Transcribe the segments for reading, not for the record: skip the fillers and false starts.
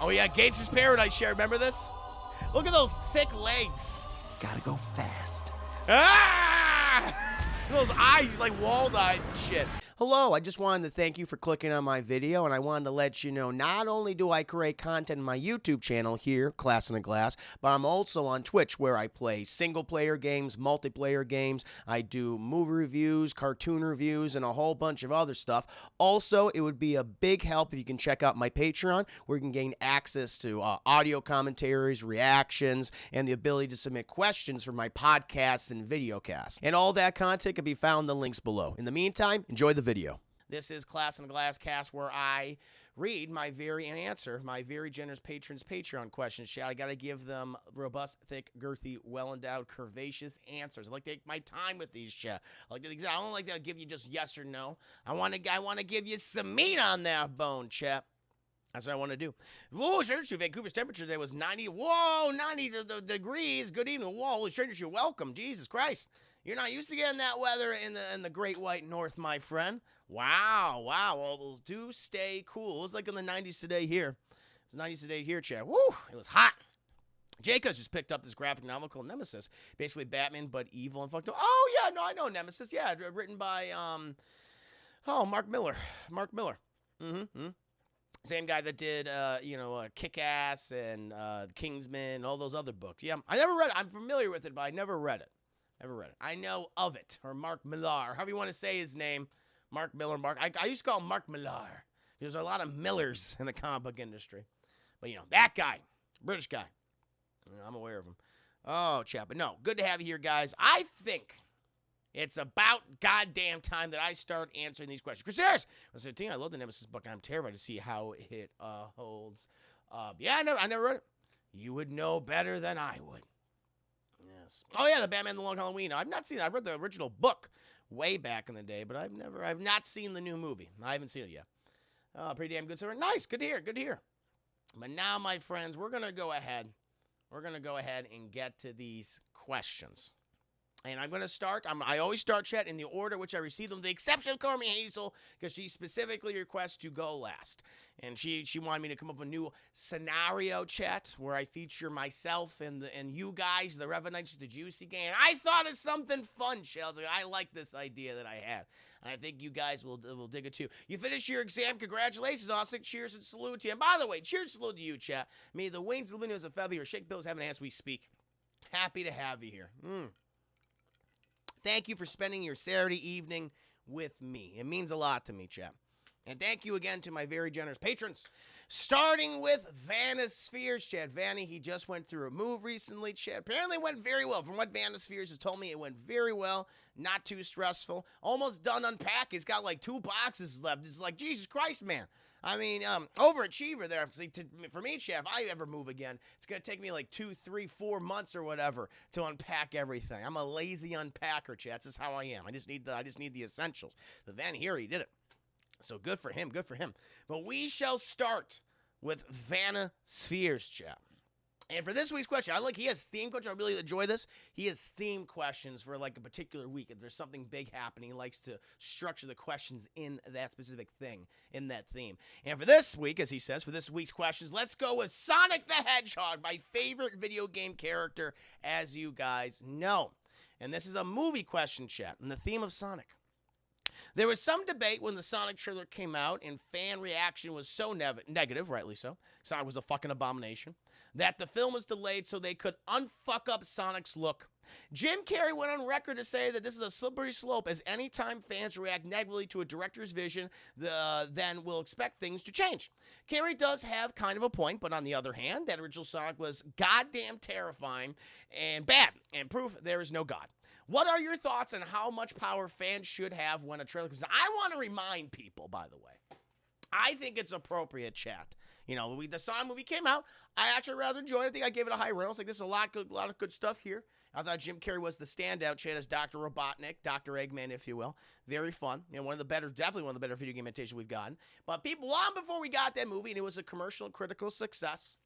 Oh, yeah, Gangsta's Paradise share. Remember this? Look at those thick legs. Gotta go fast. Ah! Those eyes like walled-eyed and shit. Hello, I just wanted to thank you for clicking on my video, and I wanted to let you know not only do I create content on my YouTube channel here, Class in a Glass, but I'm also on Twitch where I play single-player games, multiplayer games. I do movie reviews, cartoon reviews, and a whole bunch of other stuff. Also, it would be a big help if you can check out my Patreon, where you can gain access to audio commentaries, reactions, and the ability to submit questions for my podcasts and videocasts. And all that content can be found in the links below. In the meantime, enjoy the video. This is Class in a Glass cast where I read and answer my very generous patrons' Patreon questions. Chat, I got to give them robust, thick, girthy, well-endowed, curvaceous answers. I like to take my time with these, chat. I don't like to give you just yes or no. I want to give you some meat on that bone, chat. That's what I want to do. Whoa, Stranger Shoe, Vancouver's temperature today was 90. Whoa, 90 degrees. Good evening. Whoa, Stranger Shoe, welcome. Jesus Christ. You're not used to getting that weather in the Great White North, my friend. Wow. Well, do stay cool. It was like in the 90s today here. It was 90s today here, chat. Woo, it was hot. Jacobs just picked up this graphic novel called Nemesis. Basically Batman, but evil and fucked up. Oh, yeah, no, I know Nemesis. Yeah, written by, Mark Miller. Same guy that did, Kick-Ass and Kingsman and all those other books. Yeah, I never read it. I'm familiar with it, but I never read it. I know of it, or Mark Millar, however you want to say his name. Mark Miller. I used to call him Mark Millar. There's a lot of Millers in the comic book industry. But, that guy, British guy. I'm aware of him. Oh, chat. But no, good to have you here, guys. I think it's about goddamn time that I start answering these questions. Chris Harris, I love the Nemesis book. I'm terrified to see how it holds up. Yeah, I never read it. You would know better than I would. Yes. Oh yeah, the Batman: The Long Halloween. I've not seen it. I read the original book way back in the day, but I've not seen the new movie. I haven't seen it yet. Pretty damn good. So nice. Good to hear. But now, my friends, we're gonna go ahead and get to these questions. And I'm going to start, I always start, chat, in the order which I receive them, the exception of Carmi Hazel, because she specifically requests to go last. And she wanted me to come up with a new scenario, chat, where I feature myself and you guys, the Revenites, the Juicy Gang. I thought of something fun, Chelsea. I like this idea that I had. And I think you guys will dig it too. You finished your exam. Congratulations, Austin. Cheers and salute to you. And by the way, cheers and salute to you, chat. May the wings of the windows of feather, your shake bills have an as we speak. Happy to have you here. Thank you for spending your Saturday evening with me. It means a lot to me, chat. And thank you again to my very generous patrons. Starting with Vanna Spheres, chat. Vanny, he just went through a move recently, chat. Apparently it went very well. From what Vanna Spheres has told me, it went very well. Not too stressful. Almost done unpacking. He's got like 2 boxes left. It's like, Jesus Christ, man. I mean, overachiever there. For me, chat, if I ever move again, it's going to take me like 2, 3, 4 months or whatever to unpack everything. I'm a lazy unpacker, chat. That's just how I am. I just need the essentials. But Van here, he did it. So good for him. But we shall start with Vanna Spheres, chat. And for this week's question, he has theme questions. I really enjoy this. He has theme questions for like a particular week. If there's something big happening, he likes to structure the questions in that specific thing, in that theme. And for this week, as he says, for this week's questions, let's go with Sonic the Hedgehog, my favorite video game character, as you guys know. And this is a movie question, chat, and the theme of Sonic. There was some debate when the Sonic trailer came out, and fan reaction was so negative, rightly so. Sonic was a fucking abomination. That the film was delayed so they could unfuck up Sonic's look. Jim Carrey went on record to say that this is a slippery slope, as anytime fans react negatively to a director's vision, then we'll expect things to change. Carrey does have kind of a point, but on the other hand, that original Sonic was goddamn terrifying and bad, and proof there is no God. What are your thoughts on how much power fans should have when a trailer comes out? I want to remind people, by the way, I think it's appropriate, chat. The Sonic movie came out. I actually rather enjoyed it. I think I gave it a high rating. I was like, there's a lot of good stuff here. I thought Jim Carrey was the standout, chat, as Dr. Robotnik, Dr. Eggman, if you will. Very fun. Definitely one of the better video game imitations we've gotten. But people, long before we got that movie, and it was a commercial and critical success,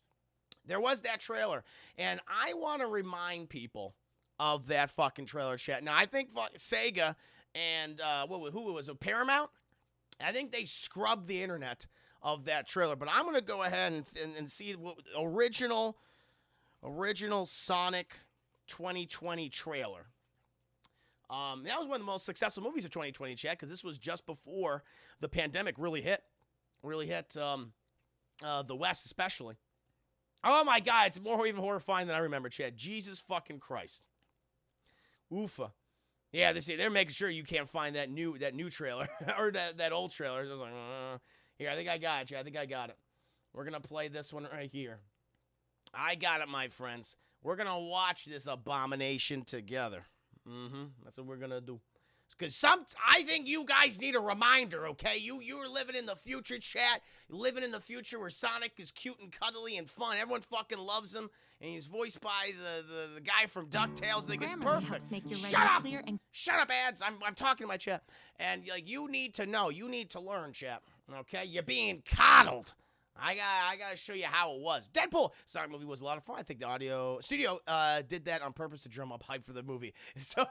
there was that trailer. And I want to remind people of that fucking trailer, chat. Now, I think Sega and, who was it, Paramount? I think they scrubbed the internet of that trailer. But I'm gonna go ahead and see what original Sonic 2020 trailer. That was one of the most successful movies of 2020, Chad, because this was just before the pandemic really hit the West especially. Oh my God, it's more even horrifying than I remember, Chad. Jesus fucking Christ. Oofa. Yeah, they're making sure you can't find that new trailer or that old trailer. I was like, here, I think I got it, Chad. I think I got it. We're gonna play this one right here. I got it, my friends. We're gonna watch this abomination together. That's what we're gonna do. Because I think you guys need a reminder, okay? You're living in the future, chat. You're living in the future where Sonic is cute and cuddly and fun. Everyone fucking loves him, and he's voiced by the guy from DuckTales. I think it's perfect. Shut up, ads. I'm talking to my chat. And like, you need to know. You need to learn, chat. Okay? You're being coddled. I gotta show you how it was. Deadpool! Sonic movie was a lot of fun. I think the audio studio did that on purpose to drum up hype for the movie. So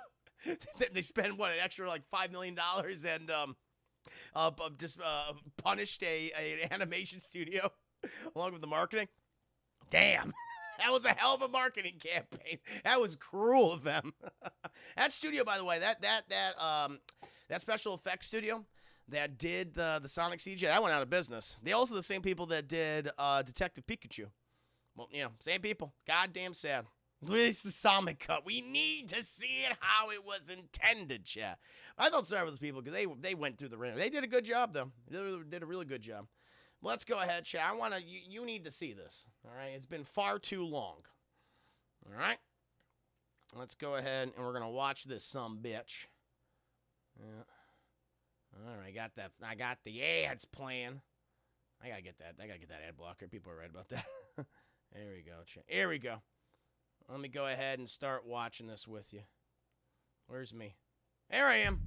they spent an extra like $5 million and just punished an animation studio along with the marketing. Damn. That was a hell of a marketing campaign. That was cruel of them. That studio, by the way, that special effects studio that did the Sonic CGI, that went out of business. They also the same people that did Detective Pikachu. Well, same people. Goddamn sad. Release the Sonic cut. We need to see it how it was intended, chat. I felt sorry for those people because they went through the ringer. They did a good job, though. They did a really good job. Let's go ahead, chat. You need to see this. All right? It's been far too long. All right? Let's go ahead and we're going to watch this bitch. Yeah. All right, I got the ads playing. I gotta get that ad blocker. People are right about that. There we go. Here we go. Let me go ahead and start watching this with you. Where's me? There I am.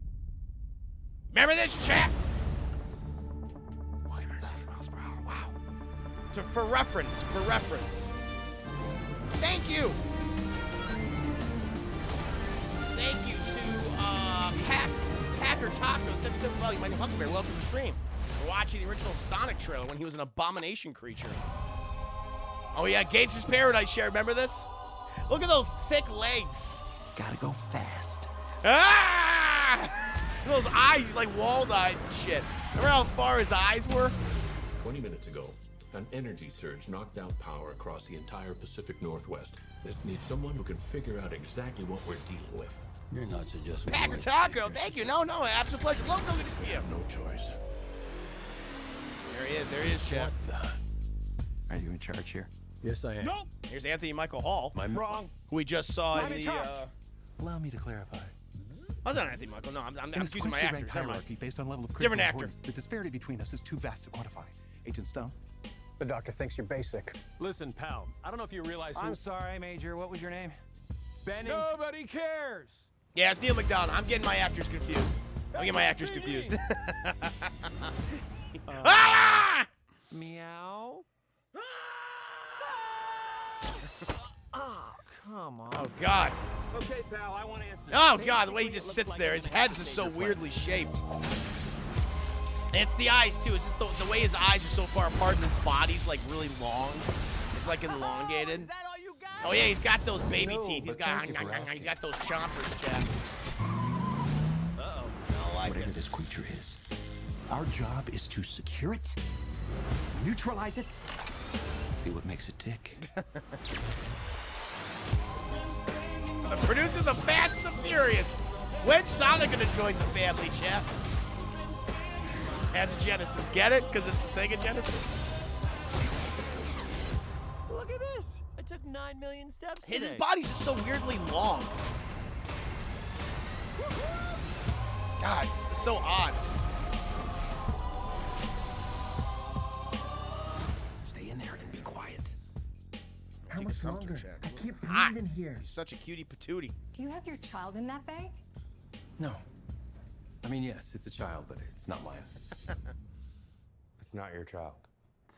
Remember this, chat? 160 miles per hour. Wow. So for reference. Thank you. Thank you to Packer Taco 77 Value, my new Huckleberry. Welcome to the stream. We're watching the original Sonic trailer when he was an abomination creature. Oh yeah, Gates' Paradise share. Remember this? Look at those thick legs. Gotta go fast. Ah! Those eyes like walled-eyed and shit. Remember how far his eyes were? 20 minutes ago, an energy surge knocked out power across the entire Pacific Northwest. This needs someone who can figure out exactly what we're dealing with. You're not suggesting. Packer Taco, thank you. No, absolute pleasure. Good to see you. No choice. There he is, Chef. Are you in charge here? Yes, I am. Nope. Here's Anthony Michael Hall. I'm wrong. Who we just saw in the. Allow me to clarify. I was not Anthony Michael. No, I'm using my actors. Never mind. Hierarchy based on level of Different actor. importance. The disparity between us is too vast to quantify. Agent Stone. The doctor thinks you're basic. Listen, pal. I don't know if you realize who... I'm sorry, Major. What was your name? Benny. Nobody cares. Yeah, it's Neil McDonald. I'm getting my actors confused. Ah! Meow. Oh, come on. Oh, God. Okay, pal, I want answers. Oh, God, the way he just sits there. His head's just so weirdly shaped. And it's the eyes, too. It's just the way his eyes are so far apart and his body's, like, really long. It's, like, elongated. Is that all you got? Oh, yeah, he's got those baby No, teeth. He's but thank you for asking. got those chompers, Chad. Uh-oh. I don't like Whatever it. this creature is, our job is to secure it, neutralize it, see what makes it tick. Producing the Fast and the Furious. When's Sonic gonna join the family, Chad? That's a Genesis. Get it? Because it's the Sega Genesis. Look at this. I took 9 million steps His today. body's just so weirdly long. God, it's so odd. Stay in there and be quiet. How much longer? I keep Ah, breathing here. He's such a cutie patootie. Do you have your child in that bag? No. I mean, yes, it's a child, but it's not mine. It's not your child.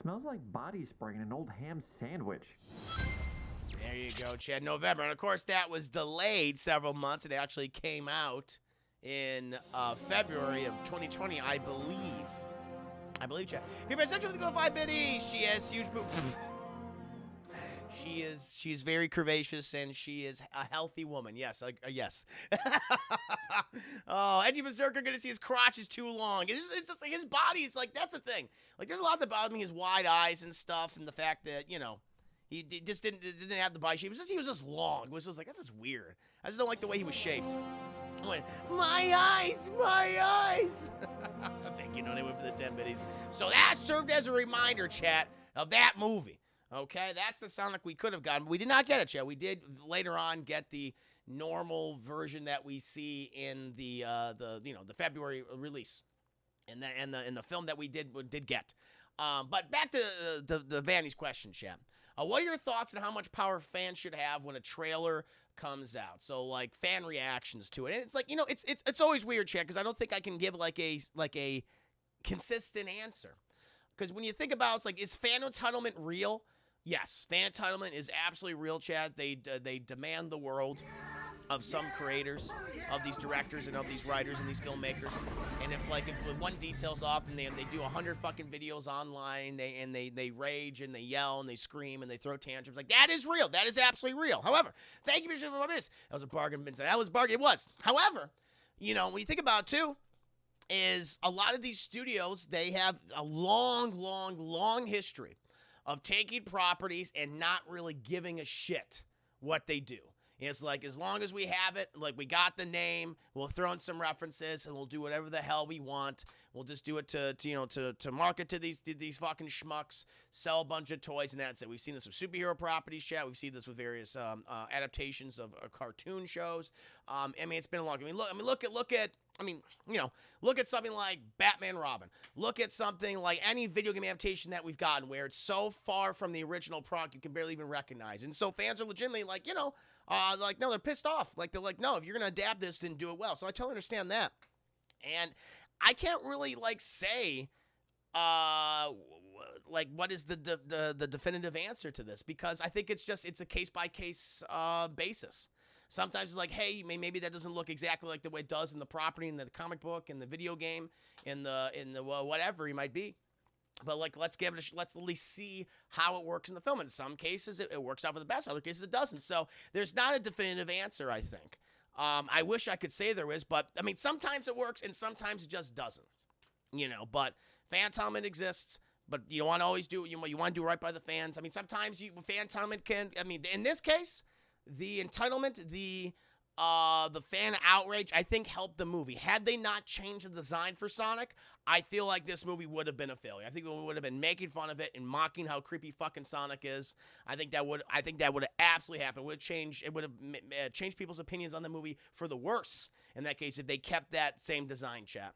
Smells like body spray in an old ham sandwich. There you go, Chad. November. And of course, that was delayed several months. It actually came out in February of 2020, I believe. I believe chat. People essentially go 5 biddies. She has huge boobs. She's very curvaceous and she is a healthy woman. Yes, yes. Oh, Edgy Berserker gonna see his crotch is too long. It's just like his body is like, that's the thing. Like there's a lot that bothers me, his wide eyes and stuff, and the fact that, he just didn't have the body shape. He was just long. It was just like, that's just weird. I just don't like the way he was shaped. I went, my eyes, my eyes. Thank you, no name for the 10 biddies. So that served as a reminder, chat, of that movie. Okay, that's the Sonic we could have gotten. But we did not get it, chat. We did later on get the normal version that we see in the February release, and the film that we did get. But back to Vanny's question, chat. What are your thoughts on how much power fans should have when a trailer comes out? So like fan reactions to it, and it's like it's always weird, chat, because I don't think I can give like a consistent answer. Because when you think about it, it's like, is fan entitlement real? Yes, fan entitlement is absolutely real, Chad. They demand the world of some creators, of these directors and of these writers and these filmmakers. And if one detail's off, and they do 100 fucking videos online, they rage and they yell and they scream and they throw tantrums, like, that is real. That is absolutely real. However, thank you for this. That was a bargain, Vincent. That was a bargain. It was. However, when you think about it too, is a lot of these studios, they have a long history of taking properties and not really giving a shit what they do. It's like, as long as we have it, like, we got the name, we'll throw in some references and we'll do whatever the hell we want. We'll just do it to market to these fucking schmucks, sell a bunch of toys, and that's it. We've seen this with superhero properties, chat. We've seen this with various adaptations of cartoon shows. It's been a long. Look at something like Batman Robin. Look at something like any video game adaptation that we've gotten, where it's so far from the original product you can barely even recognize. And so fans are legitimately like, no, they're pissed off. Like, they're like, no, if you're gonna adapt this, then do it well. So I totally understand that. And I can't really say what is the definitive answer to this, because I think it's a case by case basis. Sometimes it's like, hey, maybe that doesn't look exactly like the way it does in the property, in the comic book, in the video game, in the whatever it might be. But let's at least see how it works in the film. In some cases, it works out for the best. Other cases, it doesn't. So there's not a definitive answer, I think. I wish I could say there is, but sometimes it works and sometimes it just doesn't. But fan entitlement exists, but you want to always do you want to do right by the fans. Sometimes fan entitlement can. In this case, the entitlement, the fan outrage, I think, helped the movie. Had they not changed the design for Sonic, I feel like this movie would have been a failure. I think we would have been making fun of it and mocking how creepy fucking Sonic is. I think that would have absolutely happened. It would have changed people's opinions on the movie for the worse in that case if they kept that same design, chat.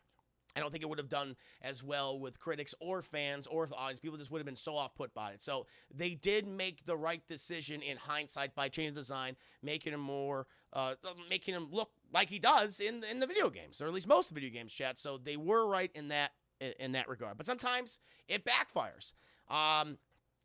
I don't think it would have done as well with critics or fans or the audience. People just would have been so off-put by it. So they did make the right decision in hindsight by changing the design, making him look like he does in the video games, or at least most of the video games, chat. So they were right in that regard. But sometimes it backfires.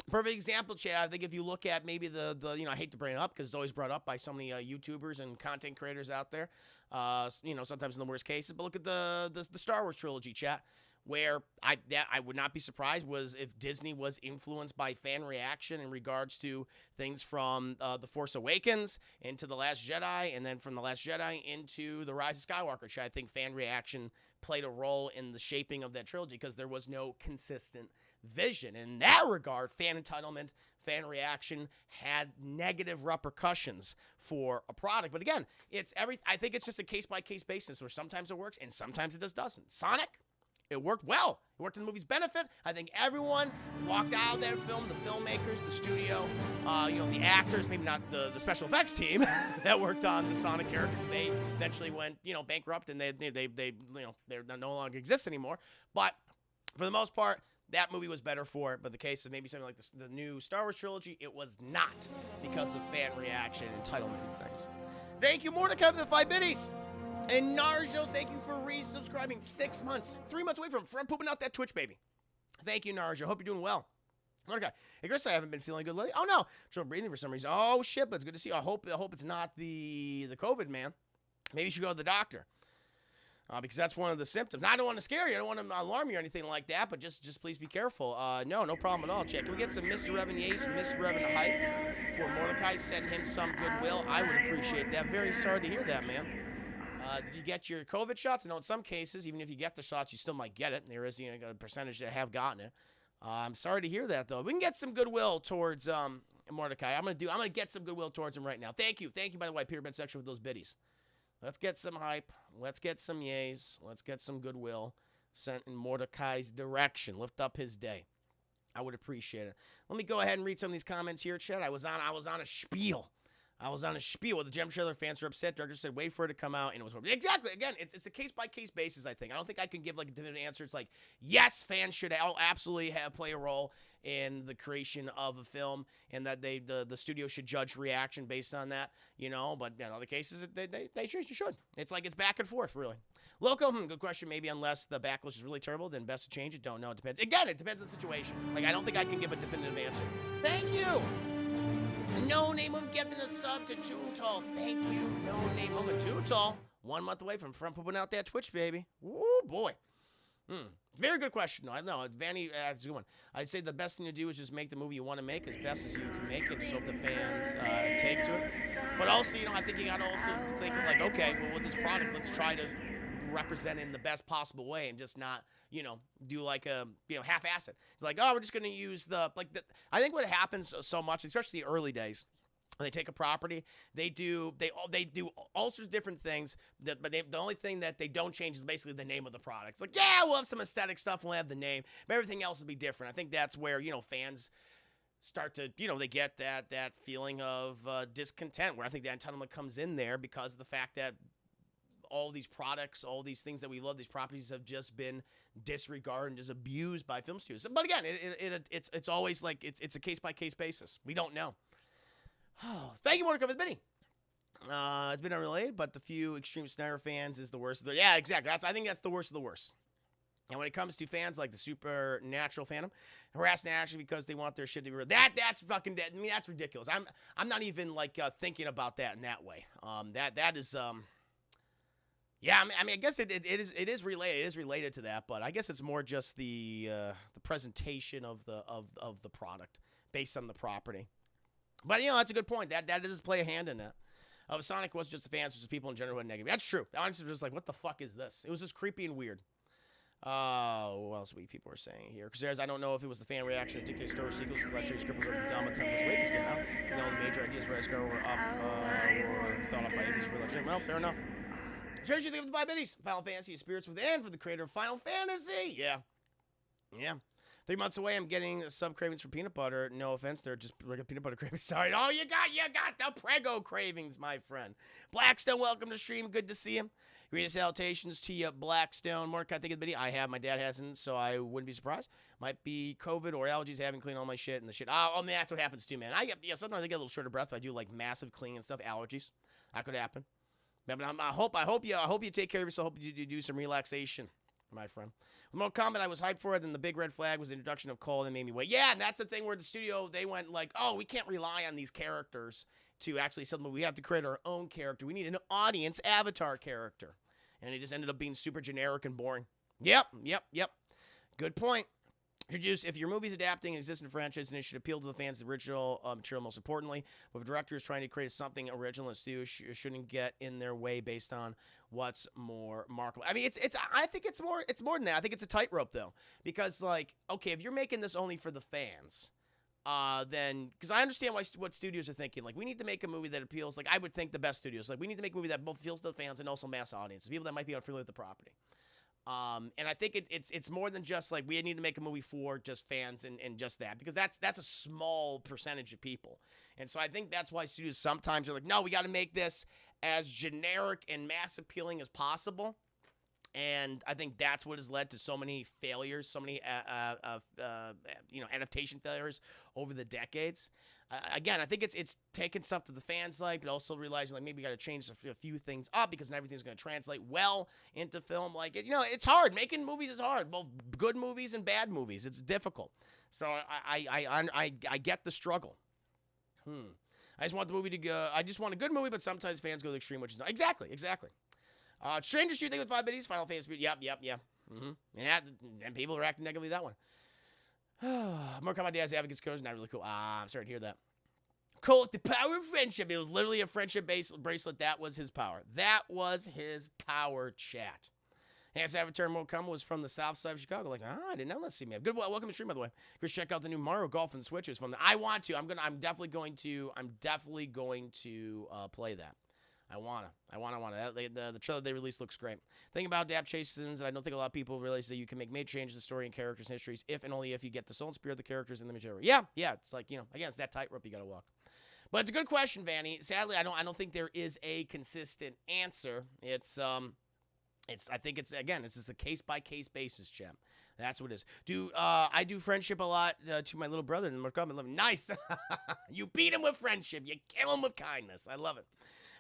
Perfect example, Chad. I think if you look at maybe the I hate to bring it up because it's always brought up by so many YouTubers and content creators out there. Sometimes in the worst cases. But look at the Star Wars trilogy, chat, where I would not be surprised was if Disney was influenced by fan reaction in regards to things from The Force Awakens into The Last Jedi, and then from The Last Jedi into The Rise of Skywalker. Chat, I think fan reaction played a role in the shaping of that trilogy because there was no consistent vision. In that regard, fan entitlement, fan reaction had negative repercussions for a product. But again, I think it's just a case-by-case basis where sometimes it works and sometimes it just doesn't. Sonic, it worked well. It worked to the movie's benefit. I think everyone walked out of that film, the filmmakers, the studio, the actors, maybe not the special effects team that worked on the Sonic characters. They eventually went, bankrupt, and they no longer exist anymore. But for the most part, that movie was better for it. But the case of maybe something like the new Star Wars trilogy, it was not because of fan reaction, entitlement, and things. Thank you, Mordecai, for the 5 biddies. And Narjo, thank you for resubscribing. 6 months, 3 months away from pooping out that Twitch baby. Thank you, Narjo. Hope you're doing well. Mordecai, hey, Chris, I haven't been feeling good lately. Oh no, trouble breathing for some reason. Oh shit, but it's good to see you. I hope it's not the COVID, man. Maybe you should go to the doctor. because that's one of the symptoms. Now, I don't want to scare you. I don't want to alarm you or anything like that, but just please be careful. No problem at all, Chet. Can we get some Mr. Revan Yates, Mr. Revan hype for Mordecai? Send him some goodwill. I would appreciate that. Very sorry to hear that, man. Did you get your COVID shots? I know in some cases, even if you get the shots, you still might get it. There is a percentage that have gotten it. I'm sorry to hear that, though. We can get some goodwill towards Mordecai. I'm gonna get some goodwill towards him right now. Thank you, by the way, Peter Ben Section, for those biddies. Let's get some hype. Let's get some yays. Let's get some goodwill sent in Mordecai's direction. Lift up his day. I would appreciate it. Let me go ahead and read some of these comments here, Chet. I was on a spiel. The Gem Trailer fans were upset. Director said, wait for it to come out, and it was horrible. Exactly. Again, it's a case-by-case basis, I think. I don't think I can give, like, a definitive answer. It's like, yes, fans should absolutely play a role in the creation of a film, and that the studio should judge reaction based on that, But in other cases, they should. It's like it's back and forth, really. Local, good question. Maybe unless the backlash is really terrible, then best to change it. Don't know. It depends. Again, it depends on the situation. Like, I don't think I can give a definitive answer. Thank you. No Name getting a sub to Too Tall. Thank you. No Name Too Tall. 1 month away from pooping out that Twitch, baby. Woo, boy. Very good question. No, I know. Vanny, that's a good one. I'd say the best thing to do is just make the movie you want to make as best as you can make it. Just hope the fans take to it. But also, I think you got to also think of like, okay, well, with this product, let's try to represent it in the best possible way and just not, do like a, half-ass it. It's like, oh, we're just going to use I think what happens so much, especially the early days, they take a property, they do all sorts of different things, but the only thing that they don't change is basically the name of the product. It's like, yeah, we'll have some aesthetic stuff, we'll have the name, but everything else will be different. I think that's where, fans start to, they get that feeling of discontent, where I think the entitlement comes in there because of the fact that all these products, all these things that we love, these properties have just been disregarded and just abused by film studios. But again, it's always like it's a case-by-case basis. We don't know. Oh, thank you, Mordecai, for the bidding. It's been unrelated, but the few extreme Snyder fans is the worst. Yeah, exactly. I think that's the worst of the worst. And when it comes to fans like the supernatural fandom, harass naturally because they want their shit to be real. That's fucking dead. I mean, that's ridiculous. I'm not even like thinking about that in that way. That is yeah, I mean, I guess it is related. It is related to that, but I guess it's more just the presentation of the product based on the property. But that's a good point. That does play a hand in that. Sonic was just the fans, just people in general who had negative. That's true. Honestly, just like, what the fuck is this? It was just creepy and weird. What else people are saying here? Because I don't know if it was the fan reaction that dictated story sequels, since last year's script was already done by the time this week is good now. The major ideas for Escar were up or thought up by ABs for election. Well, fair enough. So what did you think of the 5 biddies? Final Fantasy, Spirits Within, for the creator of Final Fantasy. Yeah. 3 months away, I'm getting sub cravings for peanut butter. No offense, they're just like a peanut butter cravings. Sorry. Oh, you got the Prego cravings, my friend. Blackstone, welcome to stream. Good to see him. Greatest salutations to you, Blackstone. Mark, I think of the video. I have. My dad hasn't, so I wouldn't be surprised. Might be COVID or allergies. I haven't cleaned all my shit and the shit. Oh man, that's what happens too, man. Sometimes I get a little short of breath. I do like massive cleaning and stuff. Allergies. That could happen. But I hope you take care of yourself. I hope you do some relaxation, my friend. With Mortal Kombat, I was hyped for it, and the big red flag was the introduction of Cole that made me wait. Yeah, and that's the thing where the studio, they went like, oh, we can't rely on these characters to actually something. We have to create our own character. We need an audience avatar character. And it just ended up being super generic and boring. Yep. Good point. If your movie's adapting an existing franchise, then it should appeal to the fans of the original material most importantly. But if a director is trying to create something original, the studio shouldn't get in their way based on what's more marketable. I mean, I think it's more than that. I think it's a tightrope though, because like, okay, if you're making this only for the fans, then because I understand what studios are thinking. Like, we need to make a movie that appeals. Like, I would think the best studios. Like, we need to make a movie that both appeals to the fans and also mass audiences, people that might be unfamiliar with the property. And I think it's more than just like we need to make a movie for just fans and just that, because that's a small percentage of people. And so I think that's why studios sometimes are like, no, we got to make this as generic and mass appealing as possible. And I think that's what has led to so many failures, so many adaptation failures over the decades. Again, I think it's taking stuff that the fans like, but also realizing like maybe we got to change a few things up because not everything's going to translate well into film. Like, it's hard. Making movies is hard, both good movies and bad movies. It's difficult. So I get the struggle. I just want the movie to go. I just want a good movie, but sometimes fans go to the extreme, which is not exactly. Strangest you think with 5 biddies? Final Fantasy. Yep. Mm-hmm. And people are acting negatively that one. More Combat Dad's Advocates Codes, not really cool. I'm sorry to hear that. Cole, the power of friendship. It was literally a friendship bracelet. That was his power. That was his power, chat. Hans Avatar Mortal Kombat was from the south side of Chicago. Like, I didn't know. Let's see, man. Good. Welcome to the stream, by the way. Chris, check out the new Mario Golf and Switch. It's fun. I want to. I'm definitely going to play that. I wanna. The trailer they released looks great. Thing about adaptations, and I don't think a lot of people realize that you can make major changes to the story and characters and histories if and only if you get the soul and spirit of the characters in the material. Yeah. It's like, again, it's that tightrope you gotta walk. But it's a good question, Vanny. Sadly, I don't think there is a consistent answer. I think it's just a case-by-case basis, champ. That's what it is. I do friendship a lot to my little brother in the Nice. You beat him with friendship. You kill him with kindness. I love it.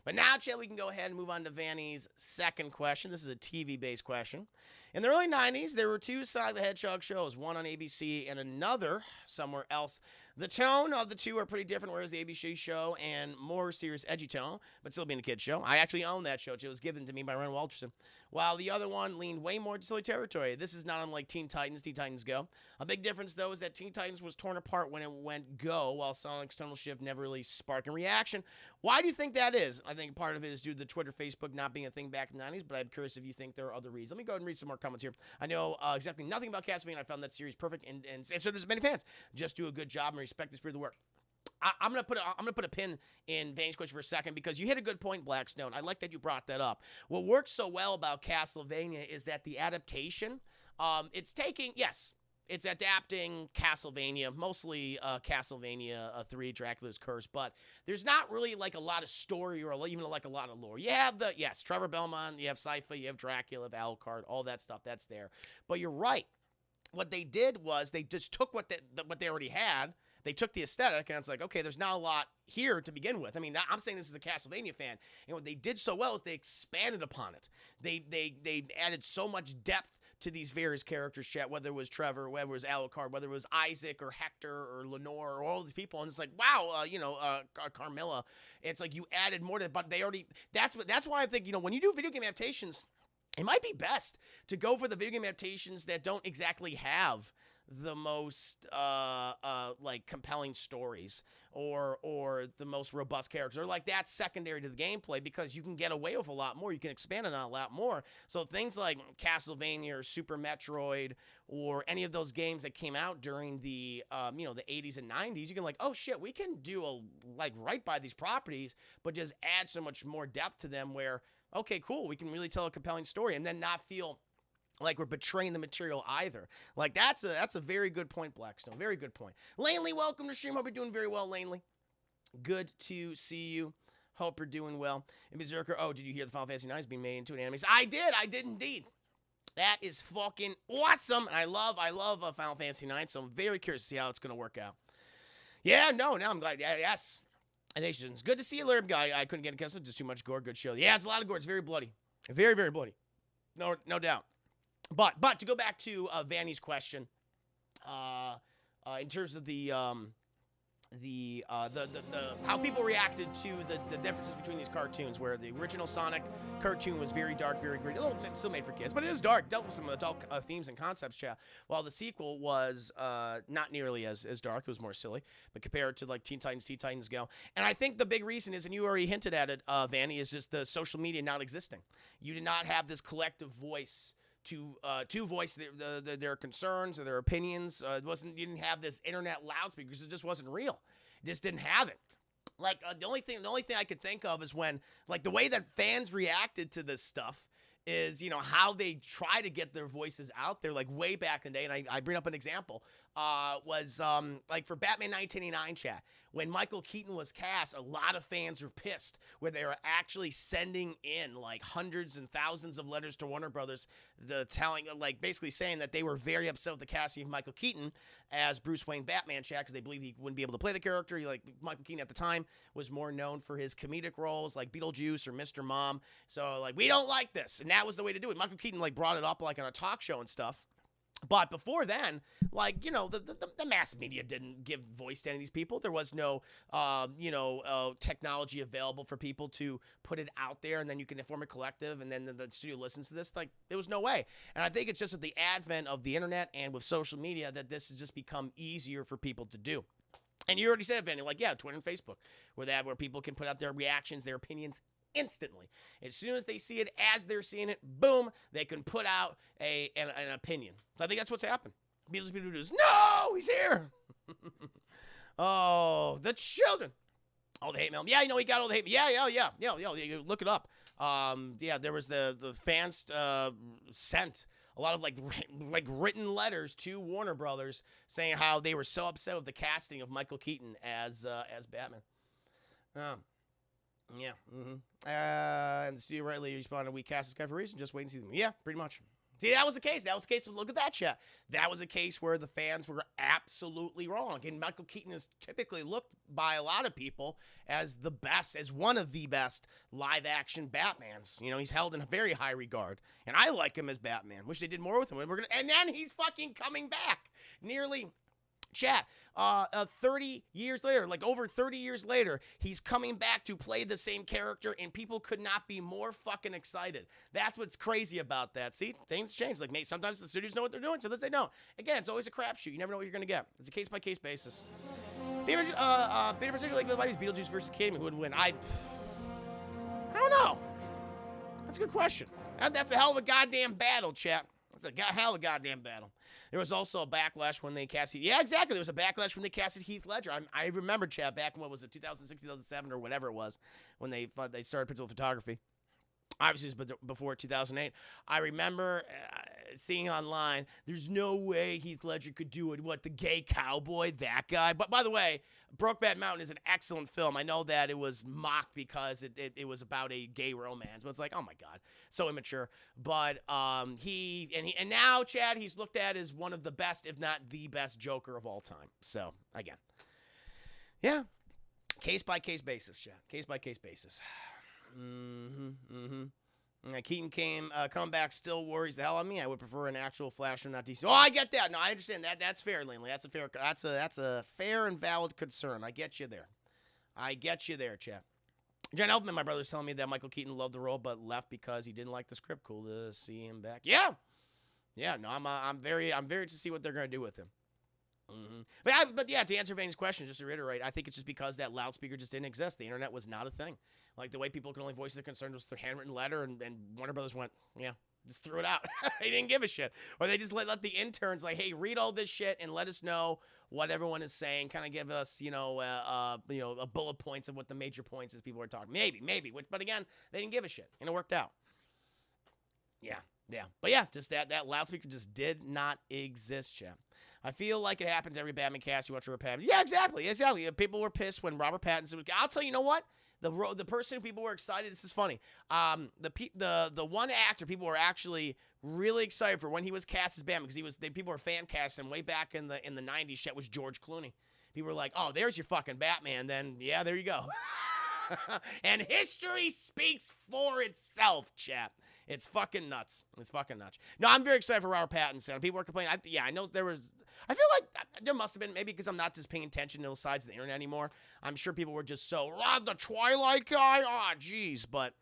But now, Chad, we can go ahead and move on to Vanny's second question. This is a TV-based question. In the early 90s, there were 2 Sonic the Hedgehog shows, one on ABC and another somewhere else. The tone of the 2 are pretty different, whereas the ABC show and more serious, edgy tone, but still being a kid's show. I actually own that show. It was given to me by Ren Walterson. While the other one leaned way more to silly territory. This is not unlike Teen Titans Go. A big difference, though, is that Teen Titans was torn apart when it went Go, while Sonic's tonal shift never really sparked a reaction. Why do you think that is? I think part of it is due to the Twitter, Facebook not being a thing back in the 90s, but I'm curious if you think there are other reasons. Let me go ahead and read some more comments here. I know exactly nothing about Castlevania. I found that series perfect, and so does many fans. Just do a good job and respect the spirit of the work. I'm gonna put a pin in Vanny's question for a second because you hit a good point, Blackstone. I like that you brought that up. What works so well about Castlevania is that the adaptation, it's adapting Castlevania, mostly Castlevania 3, Dracula's Curse, but there's not really like a lot of story or even like a lot of lore. You have Trevor Belmont, you have Sypha, you have Dracula, you have Alucard, all that stuff that's there. But you're right. What they did was they just took what they already had. They took the aesthetic, and it's like, okay, there's not a lot here to begin with. I mean, I'm saying this as a Castlevania fan, and what they did so well is they expanded upon it. They added so much depth to these various characters, chat, whether it was Trevor, whether it was Alucard, whether it was Isaac or Hector or Lenore or all these people, and it's like, wow, Carmilla. It's like you added more to it, but they already. That's why I think when you do video game adaptations, it might be best to go for the video game adaptations that don't exactly have the most compelling stories or the most robust characters, or like that's secondary to the gameplay, because you can get away with a lot more. You can expand on it a lot more. So things like Castlevania or Super Metroid or any of those games that came out during the the 80s and 90s, you can oh shit, we can do right by these properties, but just add so much more depth to them where, okay, cool, we can really tell a compelling story and then not feel like we're betraying the material either. Like that's a very good point, Blackstone. Very good point. Lanley, welcome to stream. Hope you're doing very well, Lanley. Good to see you. Hope you're doing well. And Berserker, did you hear the Final Fantasy IX is being made into an anime? I did indeed. That is fucking awesome. I love Final Fantasy IX, so I'm very curious to see how it's gonna work out. Yeah, no, I'm glad. Yeah, yes. And it's good to see you, Larry guy. I couldn't get a guess. Just too much gore. Good show. Yeah, it's a lot of gore. It's very bloody. Very, very bloody. No doubt. But to go back to Vanny's question, in terms of the how people reacted to the differences between these cartoons, where the original Sonic cartoon was very dark, very gritty, a little still made for kids, but it is dark, dealt with some adult themes and concepts, chat. While the sequel was not nearly as dark, it was more silly, but compared to like Teen Titans Go. And I think the big reason is, and you already hinted at it, Vanny, is just the social media not existing. You did not have this collective voice to voice their concerns or their opinions. You didn't have this internet loudspeaker because it just wasn't real. It just didn't have it. Like the only thing I could think of is when, like, the way that fans reacted to this stuff is, how they try to get their voices out there, like way back in the day. And I bring up an example, was like for Batman 1989, chat. When Michael Keaton was cast, a lot of fans were pissed, where they were actually sending in like hundreds and thousands of letters to Warner Brothers, basically saying that they were very upset with the casting of Michael Keaton as Bruce Wayne Batman, chat, because they believed he wouldn't be able to play the character. Michael Keaton at the time was more known for his comedic roles like Beetlejuice or Mr. Mom. So we don't like this, and that was the way to do it. Michael Keaton brought it up on a talk show and stuff. But before then, like, you know, the mass media didn't give voice to any of these people. There was no, technology available for people to put it out there, and then you can form a collective, and then the studio listens to this. Like, there was no way. And I think it's just with the advent of the internet and with social media that this has just become easier for people to do. And you already said, Vanny, like, yeah, Twitter and Facebook, where people can put out their reactions, their opinions instantly. As soon as they see it, as they're seeing it, boom, they can put out an opinion. So I think that's what's happened. People do this. No, he's here. Oh, the children. Oh, the hate mail. Yeah, you know, he got all the hate mail. Yeah. You look it up. There was the fans sent a lot of like written letters to Warner Brothers saying how they were so upset with the casting of Michael Keaton as Batman. Yeah. And the studio rightly responded, "We cast this guy for a reason. Just wait and see them." Yeah, pretty much. See, that was the case. Look at that chat. That was a case where the fans were absolutely wrong. And Michael Keaton is typically looked by a lot of people as the best, as one of the best live-action Batmans. You know, he's held in a very high regard. And I like him as Batman. Wish they did more with him. And then he's fucking coming back. Nearly... Chat, 30 years later, like over 30 years later, he's coming back to play the same character, and people could not be more fucking excited. That's what's crazy about that. See, things change. Like, sometimes the studios know what they're doing, sometimes they don't. Again, it's always a crapshoot. You never know what you're going to get. It's a case-by-case basis. Beta Precision Lake Buddies, Beetlejuice versus Candyman. Who would win? I don't know. That's a good question. That's a hell of a goddamn battle, chat. That's a hell of a goddamn battle. There was also a backlash when they casted... Yeah, exactly. There was a backlash when they casted Heath Ledger. I remember, Chad, back in, what was it, 2006, 2007, or whatever it was, when they started principal photography. Obviously, it was before 2008. I remember seeing online, there's no way Heath Ledger could do it. What, the gay cowboy, that guy? But by the way, Brokeback Mountain is an excellent film. I know that it was mocked because it was about a gay romance, but it's like, oh my God, so immature. But and now, Chad, he's looked at as one of the best, if not the best Joker of all time. So again, yeah, case by case basis, Chad, case by case basis. Keaton come back, still worries the hell out of me. I would prefer an actual Flash from not DC. Oh, I get that. No, I understand that. That's fair, Lanley. That's a fair and valid concern. I get you there. Chap. Jen Elfman, my brother's telling me that Michael Keaton loved the role but left because he didn't like the script. Cool to see him back. Yeah. No, I'm very to see what they're gonna do with him. But yeah, to answer Vanny's question, just to reiterate, I think it's just because that loudspeaker just didn't exist. The internet was not a thing. Like, the way people could only voice their concern was through handwritten letter, and Warner Brothers went, yeah, just threw it out. They didn't give a shit. Or they just let the interns, like, hey, read all this shit and let us know what everyone is saying. Kind of give us, a bullet points of what the major points is people are talking. Maybe. But again, they didn't give a shit, and it worked out. Yeah. But yeah, just that loudspeaker just did not exist, Chad. I feel like it happens every Batman cast. You watch Robert Pattinson. Yeah, exactly. People were pissed when Robert Pattinson was... I'll tell you, know what? The person people were excited... This is funny. The one actor people were actually really excited for when he was cast as Batman, because people were fan casting him way back in the 90s. Shit, was George Clooney. People were like, oh, there's your fucking Batman. Then, yeah, there you go. And history speaks for itself, chap. It's fucking nuts. No, I'm very excited for Robert Pattinson. People are complaining. I know there was... I feel like there must have been, maybe because I'm not just paying attention to those sides of the internet anymore. I'm sure people were just so, the Twilight guy? Oh, jeez. But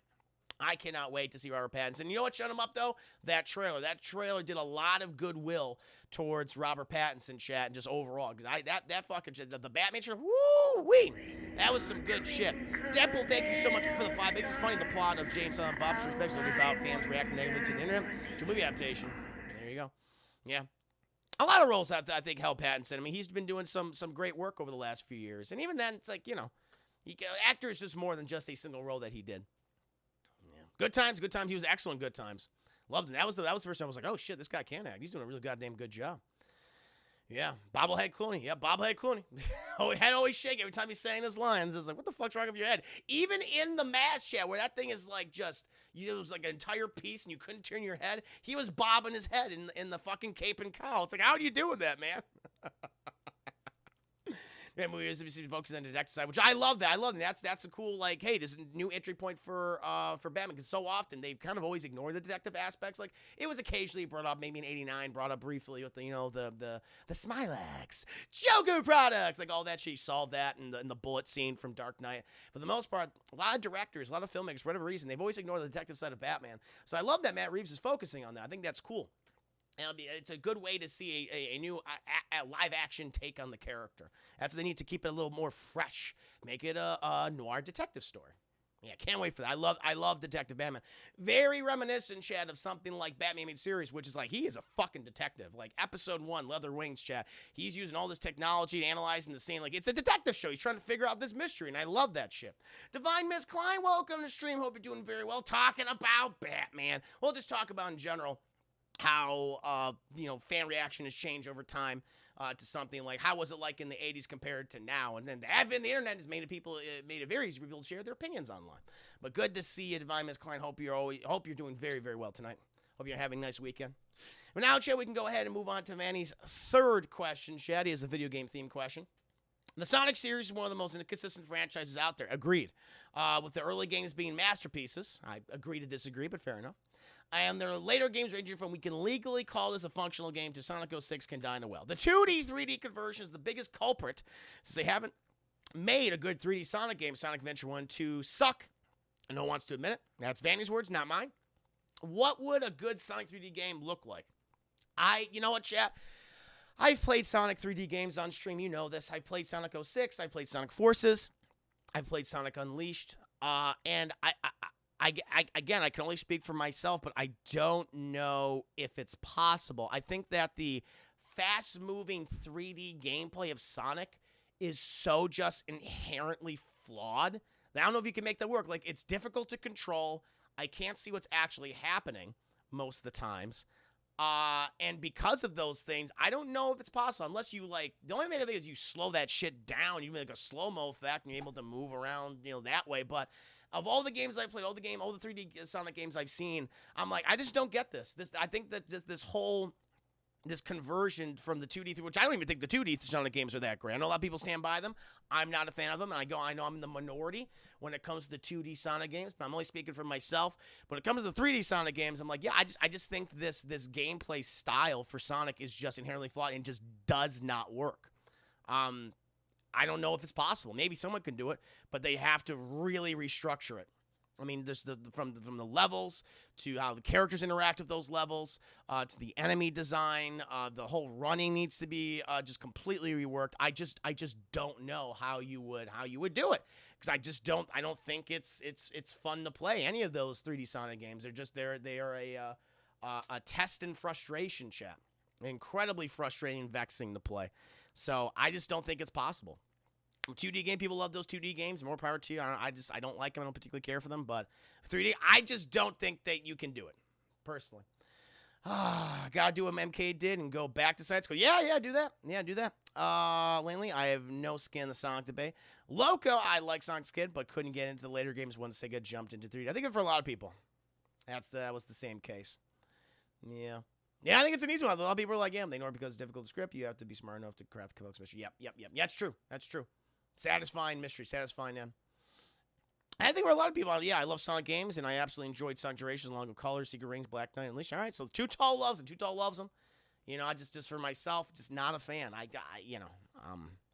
I cannot wait to see Robert Pattinson. You know what shut him up, though? That trailer. That trailer did a lot of goodwill towards Robert Pattinson, chat, and just overall. Because that fucking shit, the Batman trailer, woo-wee. That was some good shit. Deadpool, thank you so much for the 5. It's just funny, the plot of James Bob's especially about fans reacting negatively to the internet, to movie adaptation. There you go. Yeah. A lot of roles out there, I think, help Pattinson. I mean, he's been doing some great work over the last few years. And even then, it's like, actor is just more than just a single role that he did. Yeah. Good times. He was excellent Good Times. Loved him. That was the first time I was like, oh, shit, this guy can act. He's doing a really goddamn good job. Yeah. Bobblehead Clooney. Yeah, Bobblehead Clooney. Head always shake every time he's saying his lines. I was like, what the fuck's wrong with your head? Even in the Mask chat, where that thing is like just... It was like an entire piece and you couldn't turn your head. He was bobbing his head in the fucking cape and cowl. It's like, how are you doing that, man? Yeah, movie is focused on the detective side, which I love that. I love that. That's a cool, like, hey, this is a new entry point for Batman, because so often they've kind of always ignored the detective aspects. Like, it was occasionally brought up, maybe in '89, brought up briefly with the, the Smilex, Joker products, like all that shit. You solved that in the bullet scene from Dark Knight. For the most part, a lot of directors, a lot of filmmakers, for whatever reason, they've always ignored the detective side of Batman. So I love that Matt Reeves is focusing on that. I think that's cool. It's a good way to see a new live action take on the character. That's what they need to keep it a little more fresh. Make it a noir detective story. Yeah, can't wait for that. I love Detective Batman. Very reminiscent, Chad, of something like Batman Animated Series, which is like, he is a fucking detective. Like episode 1, Leather Wings, Chad. He's using all this technology to analyzing the scene. Like, it's a detective show. He's trying to figure out this mystery, and I love that shit. Divine Miss Klein, welcome to stream. Hope you're doing very well. Talking about Batman. We'll just talk about in general how fan reaction has changed over time to something like, how was it like in the 80s compared to now? And then the advent of the internet has made it very easy for people to share their opinions online. But good to see you, Divine Miss Klein. Hope you're doing very, very well tonight. Hope you're having a nice weekend. But now, Chad, we can go ahead and move on to Manny's third question. Chad, he has a video game themed question. The Sonic series is one of the most inconsistent franchises out there. Agreed. With the early games being masterpieces. I agree to disagree, but fair enough. And their later games ranging from, we can legally call this a functional game, to Sonic 06 can die in a well. The 2D, 3D conversion is the biggest culprit, since they haven't made a good 3D Sonic game. Sonic Adventure 1 2 suck, and no one wants to admit it. That's Vanny's words, not mine. What would a good Sonic 3D game look like? You know what, chat? I've played Sonic 3D games on stream. You know this. I played Sonic 06. I played Sonic Forces. I've played Sonic Unleashed. And again, I can only speak for myself, but I don't know if it's possible. I think that the fast-moving 3D gameplay of Sonic is so just inherently flawed that I don't know if you can make that work. Like, it's difficult to control. I can't see what's actually happening most of the times. And because of those things, I don't know if it's possible unless you, like, the only thing I think is you slow that shit down. You make like a slow-mo effect and you're able to move around, that way. But of all the games I've played, all the 3D Sonic games I've seen, I'm like, I just don't get this. I think that this conversion from the 2D, which I don't even think the 2D Sonic games are that great. I know a lot of people stand by them. I'm not a fan of them, and I know I'm in the minority when it comes to the 2D Sonic games, but I'm only speaking for myself. When it comes to the 3D Sonic games, I'm like, yeah, I just think this gameplay style for Sonic is just inherently flawed and just does not work. I don't know if it's possible. Maybe someone can do it, but they have to really restructure it. I mean, there's from the levels to how the characters interact with those levels, to the enemy design, the whole running needs to be just completely reworked. I just don't know how you would do it, because I don't think it's fun to play any of those 3D Sonic games. They are a test in frustration, chat. Incredibly frustrating and vexing to play. So I just don't think it's possible. 2D game, people love those 2D games. More power to you. I don't like them. I don't particularly care for them. But 3D, I just don't think that you can do it, personally. Gotta do what MK did and go back to side school. Yeah, do that. Yeah, do that. Lately, I have no skin in the Sonic debate. Loco, I like Sonic's Kid, but couldn't get into the later games once Sega jumped into 3D. I think for a lot of people, that was the same case. Yeah. Yeah, I think it's an easy one. A lot of people are like, yeah, they know it because it's difficult to script. You have to be smart enough to craft the complex mystery. Yep. Yeah, that's true. Satisfying mystery, satisfying them. I think where a lot of people are, yeah, I love Sonic games, and I absolutely enjoyed Sonic Generations along with Colors, Secret Rings, Black Knight, Unleashed. All right, so Too Tall loves them. I just for myself, just not a fan. I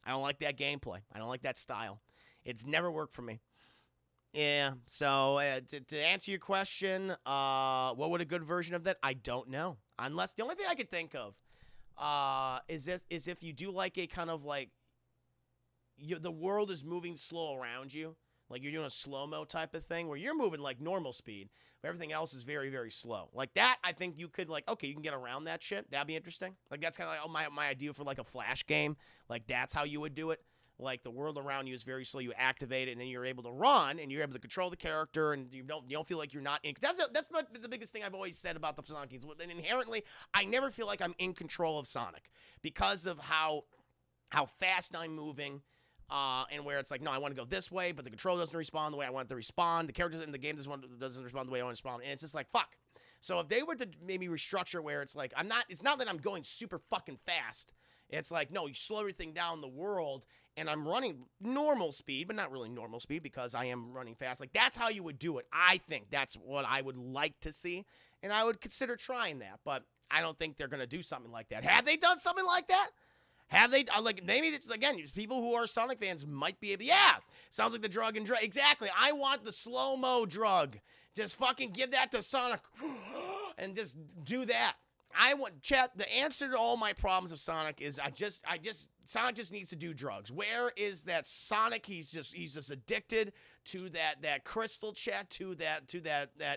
don't like that gameplay. I don't like that style. It's never worked for me. Yeah, so to answer your question, what would a good version of that? I don't know. Unless the only thing I could think of is if you do like a kind of like the world is moving slow around you, like you're doing a slow-mo type of thing where you're moving like normal speed, but everything else is very, very slow. Like that, I think you could you can get around that shit. That'd be interesting. Like that's kind of like my idea for like a Flash game. Like that's how you would do it. Like the world around you is very slow. You activate it, and then you're able to run, and you're able to control the character, and you don't feel like you're not in. That's the biggest thing I've always said about the Sonic games. And inherently, I never feel like I'm in control of Sonic because of how fast I'm moving, and where it's like, no, I want to go this way, but the controller doesn't respond the way I want it to respond. The characters in the game doesn't respond the way I want to respond, and it's just like fuck. So if they were to maybe restructure where it's like it's not that I'm going super fucking fast. It's like, no, you slow everything down in the world, and I'm running normal speed, but not really normal speed because I am running fast. Like, that's how you would do it. I think that's what I would like to see, and I would consider trying that, but I don't think they're going to do something like that. Have they done something like that? Have they, like, maybe it's, again, people who are Sonic fans might be able, yeah, sounds like the drug and drug. Exactly. I want the slow-mo drug. Just fucking give that to Sonic and just do that. I want, chat, the answer to all my problems of Sonic is Sonic just needs to do drugs. Where is that Sonic? He's just addicted to that crystal, chat, to that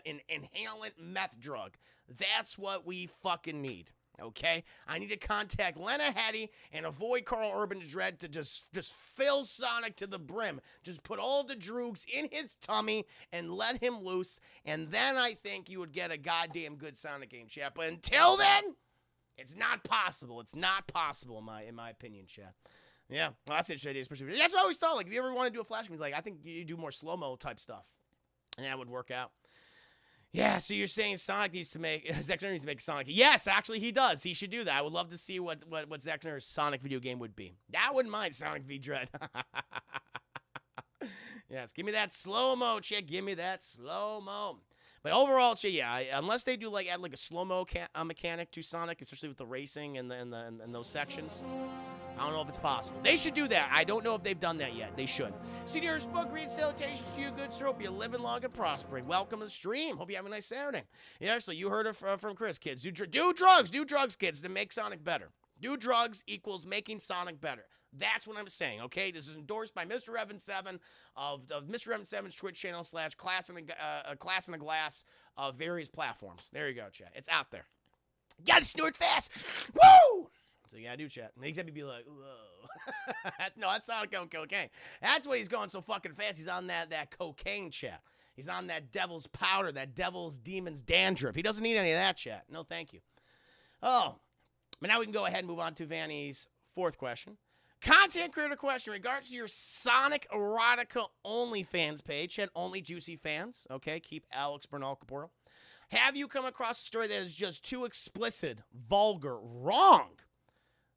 inhalant meth drug. That's what we fucking need. Okay? I need to contact Lena Headey and avoid Carl Urban's Dread to just fill Sonic to the brim. Just put all the droogs in his tummy and let him loose. And then I think you would get a goddamn good Sonic game, chat. But until then, it's not possible. It's not possible, in my opinion, chat. Yeah, well, that's an interesting idea, especially. That's what I always thought. Like, if you ever want to do a Flash game, it's like, I think you do more slow-mo type stuff. And that would work out. Yeah, so you're saying Sonic needs to make, Zack Snyder needs to make Sonic. Yes, actually he does. He should do that. I would love to see what Zack Snyder's Sonic video game would be. I wouldn't mind Sonic v. Dread. Yes, give me that slow-mo, chick. Give me that slow-mo. But overall, chick, yeah, unless they do add a slow-mo mechanic to Sonic, especially with the racing and those sections. I don't know if it's possible. They should do that. I don't know if they've done that yet. They should. CDR Spook, great salutations to you, good sir. Hope you're living long and prospering. Welcome to the stream. Hope you have a nice Saturday. Yeah, so you heard it from Chris, kids. Do drugs. Do drugs, kids, to make Sonic better. Do drugs equals making Sonic better. That's what I'm saying, okay? This is endorsed by Mr. Evan 7 of Mr. Evan 7's Twitch channel / Class in a Glass of various platforms. There you go, chat. It's out there. Gotta snort fast. Woo! So yeah, I do, chat. Makes me be like, whoa. No, that's Sonic on cocaine. That's why he's going so fucking fast. He's on that cocaine, chat. He's on that devil's powder, that devil's demon's dandruff. He doesn't need any of that, chat. No, thank you. Oh, but now we can go ahead and move on to Vanny's fourth question. Content creator question. In regards to your Sonic Erotica OnlyFans page, and only juicy fans, okay? Keep Alex Bernal Caporto. Have you come across a story that is just too explicit, vulgar, wrong,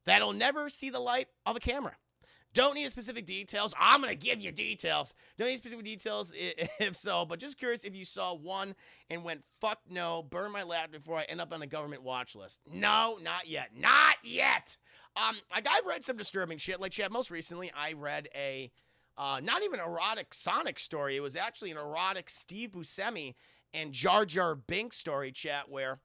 that'll never see the light of a camera? Don't need specific details. I'm going to give you details. Don't need specific details if so, but just curious if you saw one and went, fuck no, burn my lap before I end up on a government watch list. No, not yet. Not yet. I've read some disturbing shit. Like, chat, most recently I read a, not even erotic Sonic story. It was actually an erotic Steve Buscemi and Jar Jar Binks story, chat, where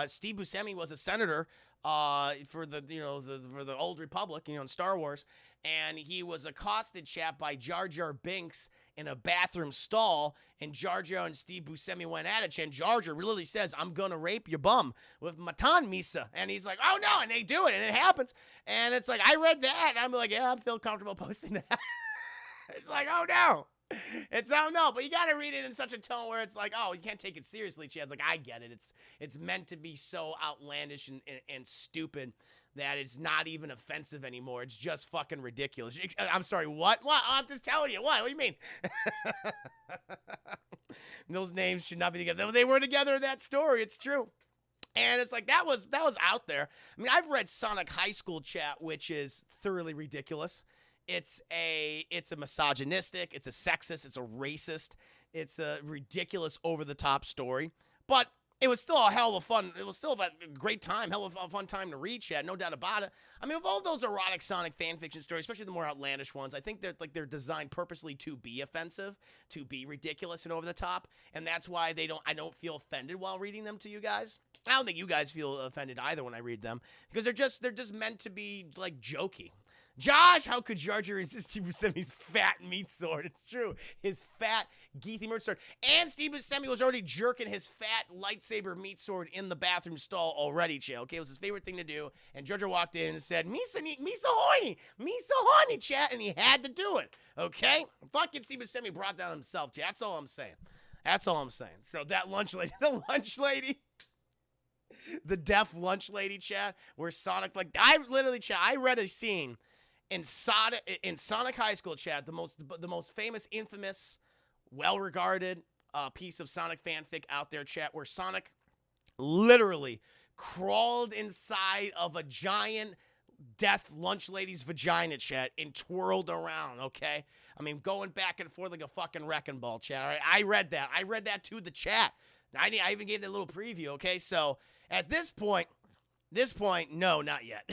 Steve Buscemi was a senator for the old Republic, in Star Wars, and he was accosted, chat, by Jar Jar Binks in a bathroom stall, and Jar Jar and Steve Buscemi went at it, and Jar Jar literally says, "I'm gonna rape your bum with Matan Misa," and he's like, "Oh no," and they do it, and it happens, and it's like, I read that, and I'm like, yeah, I feel comfortable posting that. It's like, oh no. It's oh no, but you gotta read it in such a tone where it's like, oh, you can't take it seriously, Chad. It's like, I get it. It's meant to be so outlandish and stupid that it's not even offensive anymore. It's just fucking ridiculous. I'm sorry, what? What? I'm just telling you. What do you mean? Those names should not be together. They were together in that story. It's true. And it's like, that was out there. I mean, I've read Sonic High School, chat, which is thoroughly ridiculous. It's a misogynistic, it's a sexist, it's a racist, it's a ridiculous, over-the-top story. But it was still a hell of a fun, it was still a great time, hell of a fun time to read, chat, no doubt about it. I mean, of all those erotic Sonic fanfiction stories, especially the more outlandish ones, I think they're designed purposely to be offensive, to be ridiculous and over the top, and that's why I don't feel offended while reading them to you guys. I don't think you guys feel offended either when I read them, because they're just meant to be, like, jokey. Josh, how could Jar Jar resist Steve Buscemi's fat meat sword? It's true. His fat, geethy meat sword. And Steve Buscemi was already jerking his fat lightsaber meat sword in the bathroom stall already, Chat. Okay, it was his favorite thing to do. And Jar Jar walked in and said, Misa horny, chat. And he had to do it. Okay? Fucking Steve Buscemi brought down himself, chat. That's all I'm saying. That's all I'm saying. So that lunch lady, the deaf lunch lady, chat, where Sonic, like, I read a scene in Sonic High School, chat, the most famous, infamous, well-regarded piece of Sonic fanfic out there, chat, where Sonic literally crawled inside of a giant death lunch lady's vagina, chat, and twirled around, okay? I mean, going back and forth like a fucking wrecking ball, chat, all right? I read that to the chat. I even gave that little preview, okay? So at this point, no, not yet.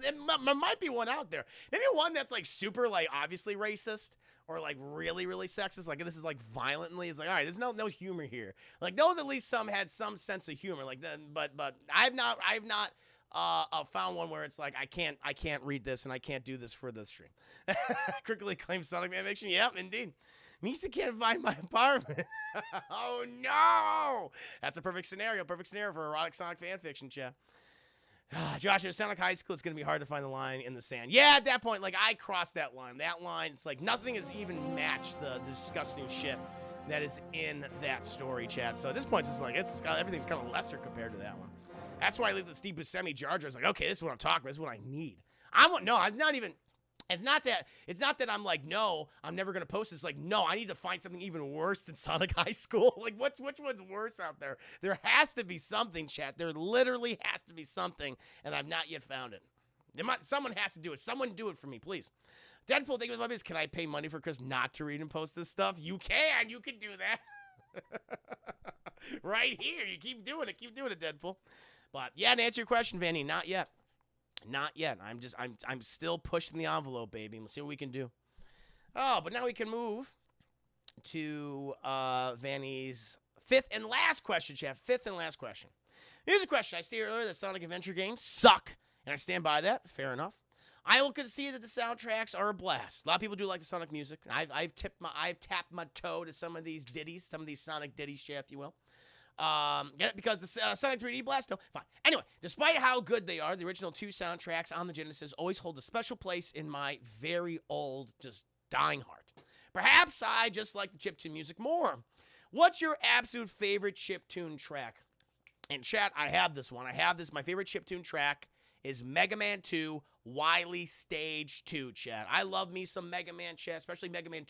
There might be one out there. Maybe one that's like super, like, obviously racist or like really, really sexist. Like, this is like violently. It's like, all right, there's no humor here. Like, those at least some had some sense of humor. Like, but I've not found one where it's like I can't read this and I can't do this for the stream. Quickly claims Sonic Man Fiction. Yep, indeed. Misa can't find my apartment. Oh no! That's a perfect scenario. Perfect scenario for erotic Sonic fan fiction, chat. Josh, at Sonic High School, it's going to be hard to find the line in the sand. Yeah, at that point, like, I crossed that line. That line, it's like nothing has even matched the disgusting shit that is in that story, chat. So at this point, it's just like, everything's kind of lesser compared to that one. That's why I leave the Steve Buscemi Jar Jar. It's like, okay, this is what I'm talking about. This is what I need. I'm not even... It's not that I'm like, no, I'm never going to post this. It's like, no, I need to find something even worse than Sonic High School. Like, which one's worse out there? There has to be something, chat. There literally has to be something, and I've not yet found it. Someone has to do it. Someone do it for me, please. Deadpool, thank you for my business. Can I pay money for Chris not to read and post this stuff? You can. You can do that. Right here. You keep doing it. Keep doing it, Deadpool. But, yeah, to answer your question, Vanny, not yet. Not yet. I'm still pushing the envelope, baby. We'll see what we can do. Oh, but now we can move to Vanny's fifth and last question, chat. Fifth and last question. Here's a question. I stated earlier that Sonic Adventure games suck, and I stand by that. Fair enough. I will concede that the soundtracks are a blast. A lot of people do like the Sonic music. I've tapped my toe to some of these ditties, some of these Sonic ditties, chat, if you will. Because the Sonic 3D Blast, no, fine. Anyway, despite how good they are, the original 2 soundtracks on the Genesis always hold a special place in my very old, just dying heart. Perhaps I just like the chiptune music more. What's your absolute favorite chiptune track? And chat, I have this one. My favorite chiptune track is Mega Man 2 Wily Stage 2, chat. I love me some Mega Man, chat, especially Mega Man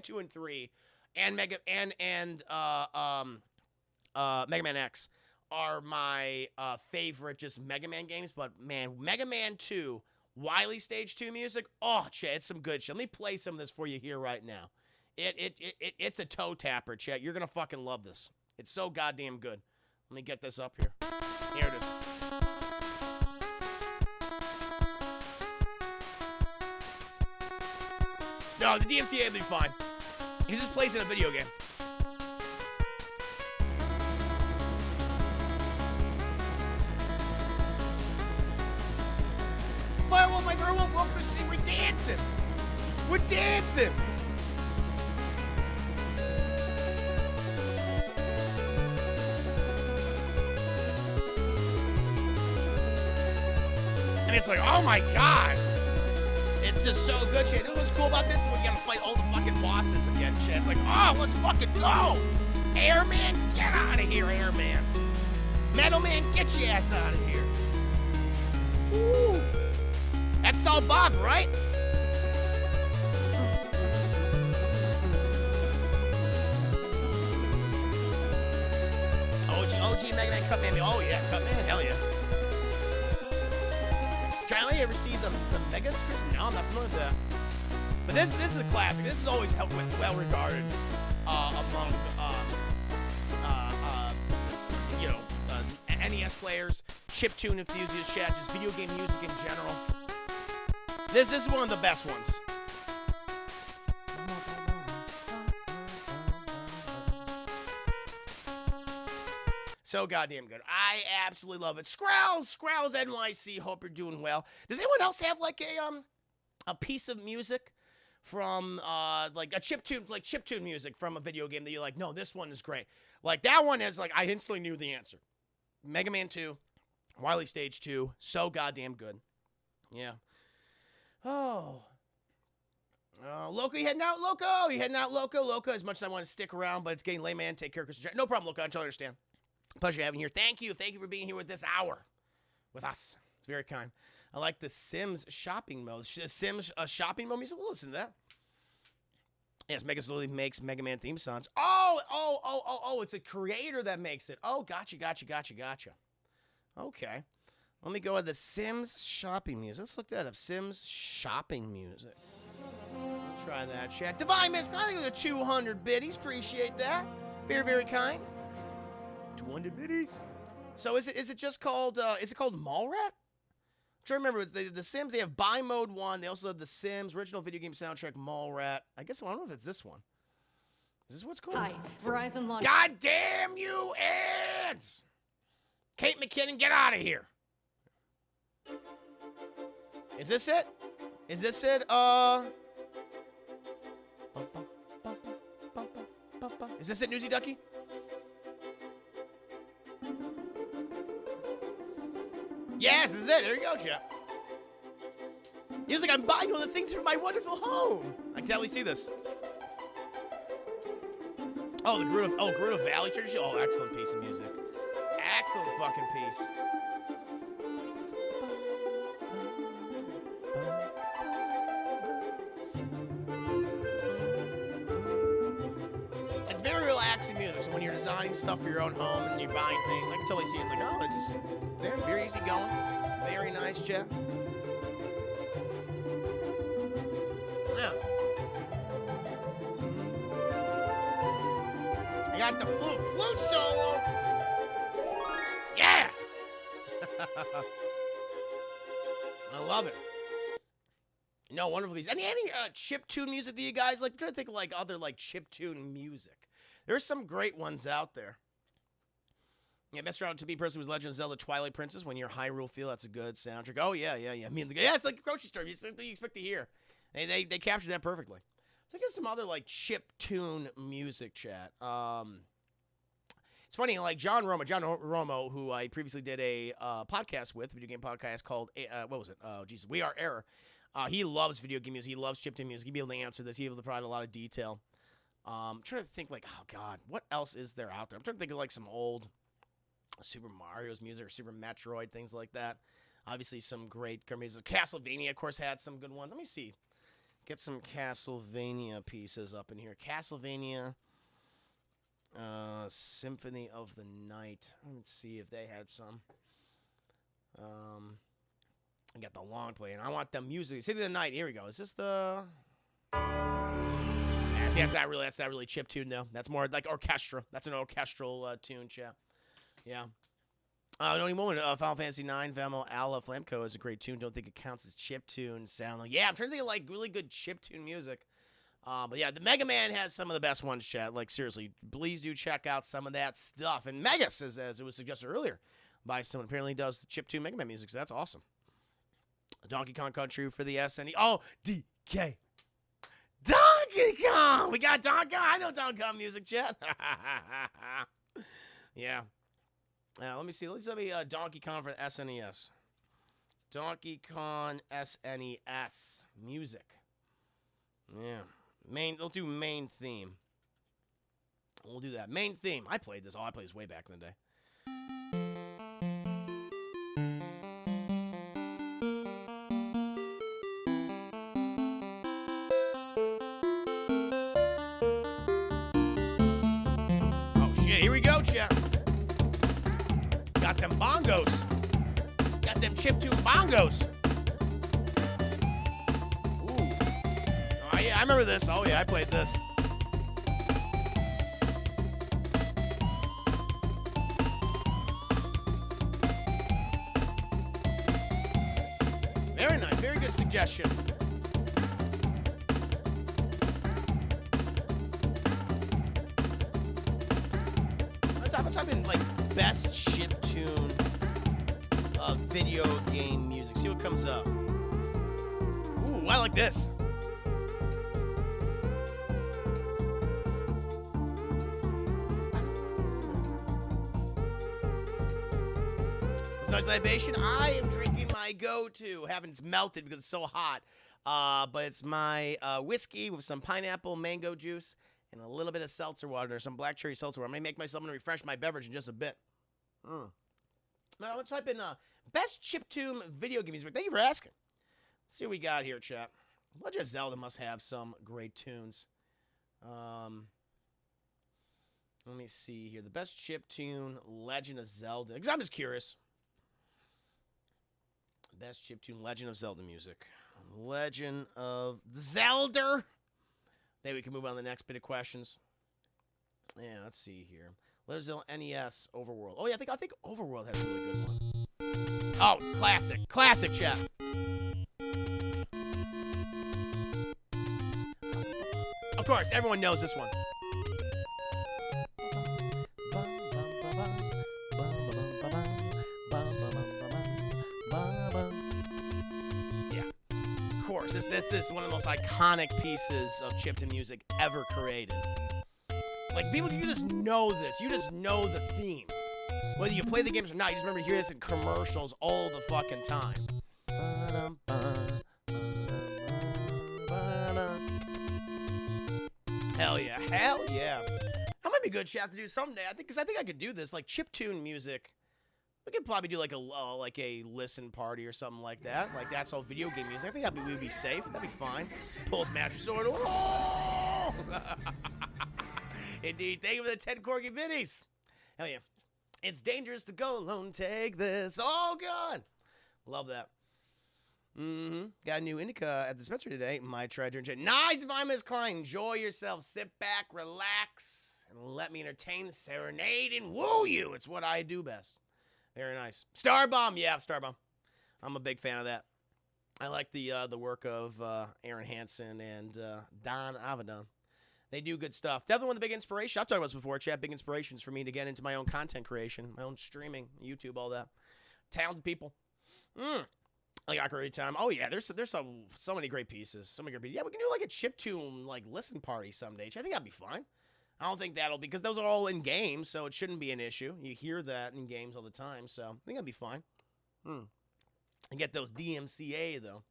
2 and 3, and Mega Man X are my favorite just Mega Man games, but man, Mega Man 2, Wily Stage 2 music, oh, chat, it's some good shit. Let me play some of this for you here right now. It's a toe tapper, chat. You're gonna fucking love this. It's so goddamn good. Let me get this up here. Here it is. No, the DMCA will be fine. He just plays in a video game. Firewolf, my Firewolf, welcome to the stream. We're dancing. We're dancing. And it's like, oh my god. It's just so good, shit. What's cool about this is when you gotta fight all the fucking bosses again, shit. It's like, oh, let's fucking go. Airman, get out of here, Airman. Metal Man, get your ass out of here. Woo. That's all Bob, right? OG Mega Man Cutman. Oh yeah, Cutman, hell yeah. Charlie, you ever see the Mega Screws? No, I'm not familiar with that. But this is a classic. This is always well regarded among NES players, chiptune enthusiasts, chat, just video game music in general. This is one of the best ones. So goddamn good. I absolutely love it. Scrowls NYC. Hope you're doing well. Does anyone else have like a piece of music from like a chiptune music from a video game that you're like, no, this one is great. Like that one is like I instantly knew the answer. Mega Man 2, Wily Stage 2, so goddamn good. Yeah. Oh. Loco, you heading out, Loco? You heading out, Loco? Loco, as much as I want to stick around, but it's getting late, man. Take care, Chris. No problem, Loco. I totally understand. Pleasure having you here. Thank you. Thank you for being here with this hour with us. It's very kind. I like the Sims shopping mode. Sims shopping mode music? We'll listen to that. Yes, Megas literally makes Mega Man theme songs. Oh, it's a creator that makes it. Oh, gotcha. Okay. Let me go with the Sims shopping music. Let's look that up. Sims shopping music. Let's try that, chat. Divine Mist, I think with a 200 biddies. Appreciate that. Very, very kind. 200 biddies. So is it just called, is it called Mallrat? I'm trying to remember, the Sims, they have Buy Mode 1. They also have the Sims, original video game soundtrack, Mallrat. I guess, I don't know if it's this one. Is this what's called? Hi, Verizon Launch. God damn you, ads! Kate McKinnon, get out of here. Is this it? Is this it? Is this it, Newsy Ducky? Yes, this is it. There you go, Jeff. He's like, I'm buying all the things for my wonderful home. I can totally see this. Oh, the Gerudo Valley Church. Oh, excellent piece of music. Excellent fucking piece. It's very relaxing music. So when you're designing stuff for your own home and you're buying things, I can totally see it. It's like, oh, it's just there, very easy going. Very nice, Jeff. Yeah. I got the flute solo. Yeah. I love it. No, wonderful piece. Any chiptune music that you guys like? I'm trying to think of like other like chiptune music. There's some great ones out there. Yeah, best route to be person was Legend of Zelda Twilight Princess. When you're Hyrule Feel, that's a good soundtrack. Oh yeah. I mean, yeah, it's like a grocery store. It's something you expect to hear. They captured that perfectly. Think of some other like chiptune music, chat. It's funny, like John Romo, who I previously did a podcast with, video game podcast called what was it? Oh Jesus, We Are Error. He loves video game music. He loves chiptune music. He'd be able to answer this. He'd be able to provide a lot of detail. I'm trying to think like, oh God, what else is there out there? I'm trying to think of like some old Super Mario's music or Super Metroid, things like that. Obviously, some great music. Castlevania, of course, had some good ones. Let me see. Get some Castlevania pieces up in here. Castlevania Symphony of the Night. Let's see if they had some. I got the long play, and I want the music. Symphony of the Night. Here we go. Is this the? Yeah, that's not really chiptune though. That's more like orchestra. That's an orchestral tune, chat. Yeah. Only moment. Final Fantasy IX, Vamo Ala Flamco is a great tune. Don't think it counts as chiptune sound. Like, yeah, I'm trying to think of like really good chiptune music. But yeah, the Mega Man has some of the best ones, chat. Like seriously, please do check out some of that stuff. And Megas, as it was suggested earlier by someone, apparently does the chiptune Mega Man music. So that's awesome. Donkey Kong Country for the SNE. Oh, DK. Donkey Kong. We got Donkey Kong. I know Donkey Kong music, chat. Yeah. Let me see. Let's me Donkey Kong for SNES. Donkey Kong SNES music. Yeah. We'll do main theme. We'll do that. Main theme. I played this. Oh, I played this way back in the day. Oh, shit. Here we go, chat. Got them bongos. Got them chiptune bongos. Ooh. Oh, yeah, I remember this. Oh, yeah, I played this. Very nice. Very good suggestion. I'm typing, like, best chiptune video game music. See what comes up. Ooh, I like this. It's nice libation. I am drinking my go-to. Haven't melted because it's so hot. But it's my whiskey with some pineapple mango juice and a little bit of seltzer water, or some black cherry seltzer water. I'm going to make myself and refresh my beverage in just a bit. Now, let's type in best chiptune video game music. Thank you for asking. Let's see what we got here, chat. Legend of Zelda must have some great tunes. Let me see here. The best chiptune, Legend of Zelda. Because I'm just curious. Best chiptune, Legend of Zelda music. Legend of Zelda. Then we can move on to the next bit of questions. Yeah, let's see here. Legend of Zelda NES Overworld. Oh yeah, I think Overworld has a really good one. Oh, classic, chat. Of course, everyone knows this one. Yeah, of course. This is one of the most iconic pieces of chiptune music ever created. Like, people, you just know this. You just know the theme. Whether you play the games or not, you just remember hearing this in commercials all the fucking time. Hell yeah. That might be a good chat to do someday. I think I could do this, like chiptune music. We could probably do like a listen party or something like that. Like that's all video game music. I think we'd be safe. That'd be fine. Pulse Master Sword. Oh! Indeed. Thank you for the 10 corgi biddies. Hell yeah. It's dangerous to go alone. Take this. Oh god. Love that. Got a new indica at the dispensary today. My treasure. Nice, Miss Klein. Enjoy yourself. Sit back, relax, and let me entertain, serenade, and woo you. It's what I do best. Very nice. Starbomb. Yeah, Starbomb. I'm a big fan of that. I like the work of Aaron Hansen and Don Avedon. They do good stuff. Definitely one of the big inspiration. I've talked about this before, chat. Big inspirations for me to get into my own content creation, my own streaming, YouTube, all that. Talented people. I got a great time. Oh yeah, there's so many great pieces. So many great pieces. Yeah, we can do like a chiptune like listen party someday. I think that'd be fine. I don't think that'll because those are all in games, so it shouldn't be an issue. You hear that in games all the time, so I think that'd be fine. And get those DMCA though.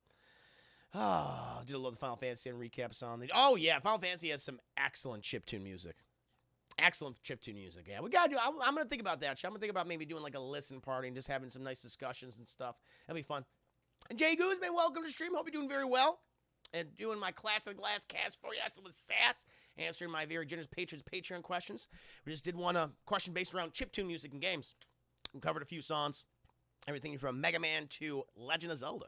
Oh, did I love the Final Fantasy and recaps on the. Oh yeah, Final Fantasy has some excellent chiptune music. Excellent chiptune music. Yeah, we gotta do. I'm gonna think about that. I'm gonna think about maybe doing like a listen party and just having some nice discussions and stuff. That'd be fun. And Jay Guzman, welcome to stream. Hope you're doing very well. And doing my Classic Glass cast for you. Yes, with Sass. Answering my very generous patrons' Patreon questions. We just did one question based around chiptune music and games. We covered a few songs. Everything from Mega Man to Legend of Zelda.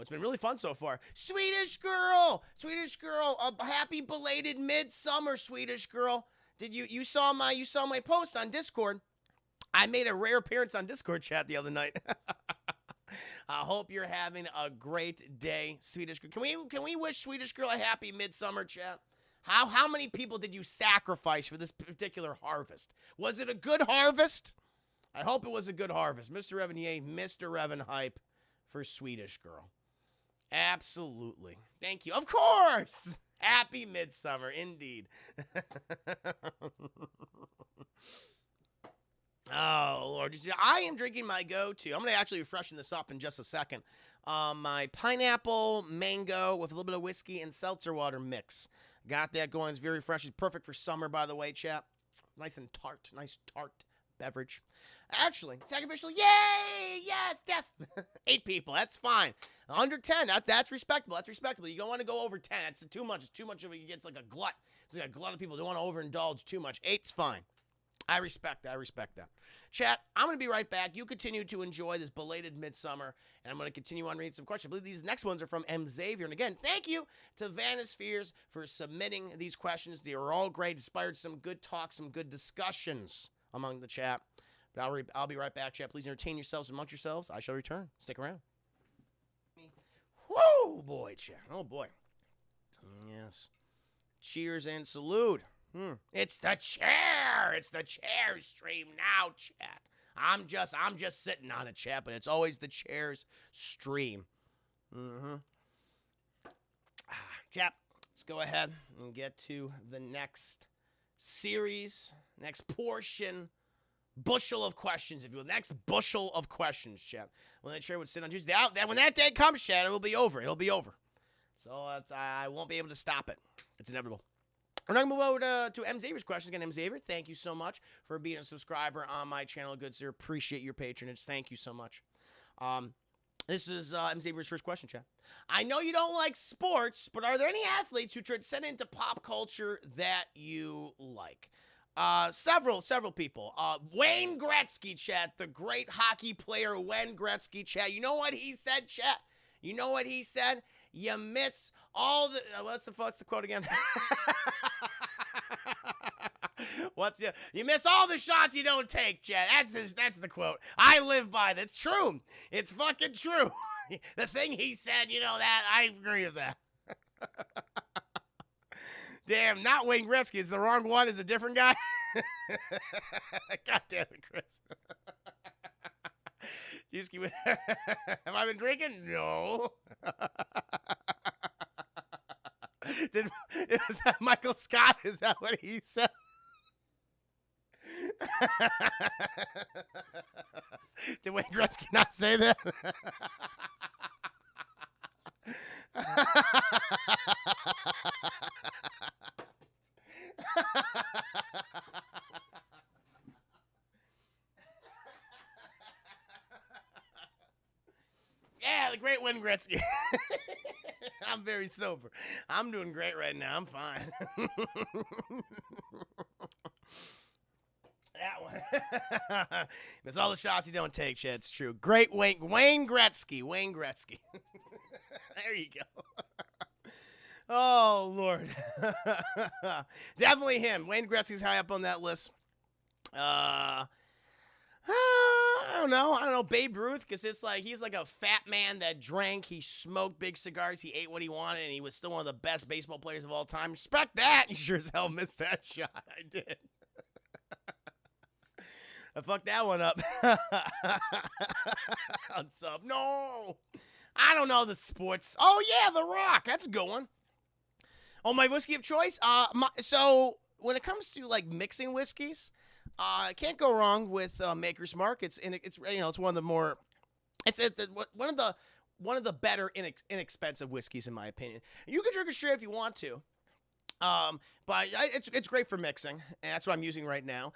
It's been really fun so far. Swedish girl, a happy belated midsummer, Swedish girl. Did you saw my post on Discord? I made a rare appearance on Discord chat the other night. I hope you're having a great day, Swedish girl. Can we wish Swedish girl a happy midsummer, chat? How many people did you sacrifice for this particular harvest? Was it a good harvest? I hope it was a good harvest. Mr. Revenier, Mr. Revan hype for Swedish girl. Absolutely. Thank you. Of course. Happy midsummer, indeed. Oh, Lord. I am drinking my go-to. I'm going to actually freshen this up in just a second. My pineapple mango with a little bit of whiskey and seltzer water mix. Got that going. It's very fresh. It's perfect for summer, by the way, chap. Nice and tart. Nice tart beverage. Actually, sacrificial. Yay! Yes, death. 8 people. That's fine. Under 10. That's respectable. That's respectable. You don't want to go over 10. That's too much. It's too much of it. It's like a glut. It's like a glut of people. Don't want to overindulge too much. 8's fine. I respect that. I respect that. Chat, I'm going to be right back. You continue to enjoy this belated midsummer, and I'm going to continue on reading some questions. I believe these next ones are from M. Xavier. And again, thank you to Vanispheres for submitting these questions. They were all great. Inspired some good talk, some good discussions among the chat. But I'll be right back, chat. Please entertain yourselves amongst yourselves. I shall return. Stick around. Whoa, boy, chat. Oh, boy. Yes. Cheers and salute. It's the chair. It's the chair stream now, chat. I'm just sitting on it, chat, but it's always the chair's stream. Chat, let's go ahead and get to the next series, next portion, bushel of questions, if you will. Next bushel of questions, chat. When the chair would sit on Tuesday, when that day comes, chat, it will be over. It'll be over. So I won't be able to stop it. It's inevitable. We're not going to move over to M. Xavier's questions. Again, M. Xavier, thank you so much for being a subscriber on my channel. Good sir. Appreciate your patronage. Thank you so much. This is M. Xavier's first question, chat. I know you don't like sports, but are there any athletes who transcend into pop culture that you like? Several people. Wayne Gretzky, chat, the great hockey player Wayne Gretzky, chat. You know what he said, chat? You know what he said? You miss all the. What's the quote again? You miss all the shots you don't take, chat. That's the quote. I live by that. It's true. It's fucking true. The thing he said, you know that I agree with that. Damn, not Wayne Gretzky. It's the wrong one. Is a different guy. God damn it, Chris. Have I been drinking? No. Was that Michael Scott? Is that what he said? Did Wayne Gretzky not say that? Yeah, the great Wayne Gretzky. I'm very sober. I'm doing great right now. I'm fine. That one. Miss all the shots you don't take, Chad. It's true. Great Wayne Gretzky. Wayne Gretzky. There you go. Oh, Lord. Definitely him. Wayne Gretzky's high up on that list. I don't know. Babe Ruth, because it's like he's like a fat man that drank, he smoked big cigars, he ate what he wanted, and he was still one of the best baseball players of all time. Respect that. You sure as hell missed that shot. I did. I fucked that one up. On sub. No. I don't know the sports. Oh, yeah, The Rock. That's a good one. Oh, my whiskey of choice? So when it comes to, like, mixing whiskeys, I can't go wrong with Maker's Mark. It's one of the more, one of the better inexpensive whiskeys in my opinion. You can drink it straight if you want to, but it's great for mixing, and that's what I'm using right now.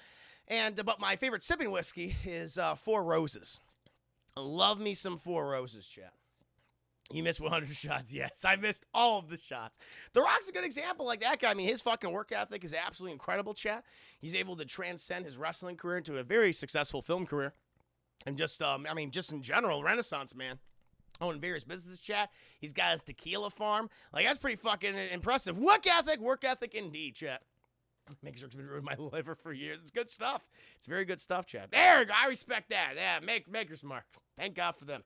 But my favorite sipping whiskey is Four Roses. I love me some Four Roses, chat. You missed 100 shots. Yes, I missed all of the shots. The Rock's a good example like that guy. I mean, his fucking work ethic is absolutely incredible, chat. He's able to transcend his wrestling career into a very successful film career. And just in general, Renaissance man. Owning various businesses, chat. He's got his tequila farm. Like, that's pretty fucking impressive. Work ethic indeed, chat. Making sure it's been ruining my liver for years. It's good stuff. It's very good stuff, chat. There we go. I respect that. Yeah, Maker's Mark. Thank God for them.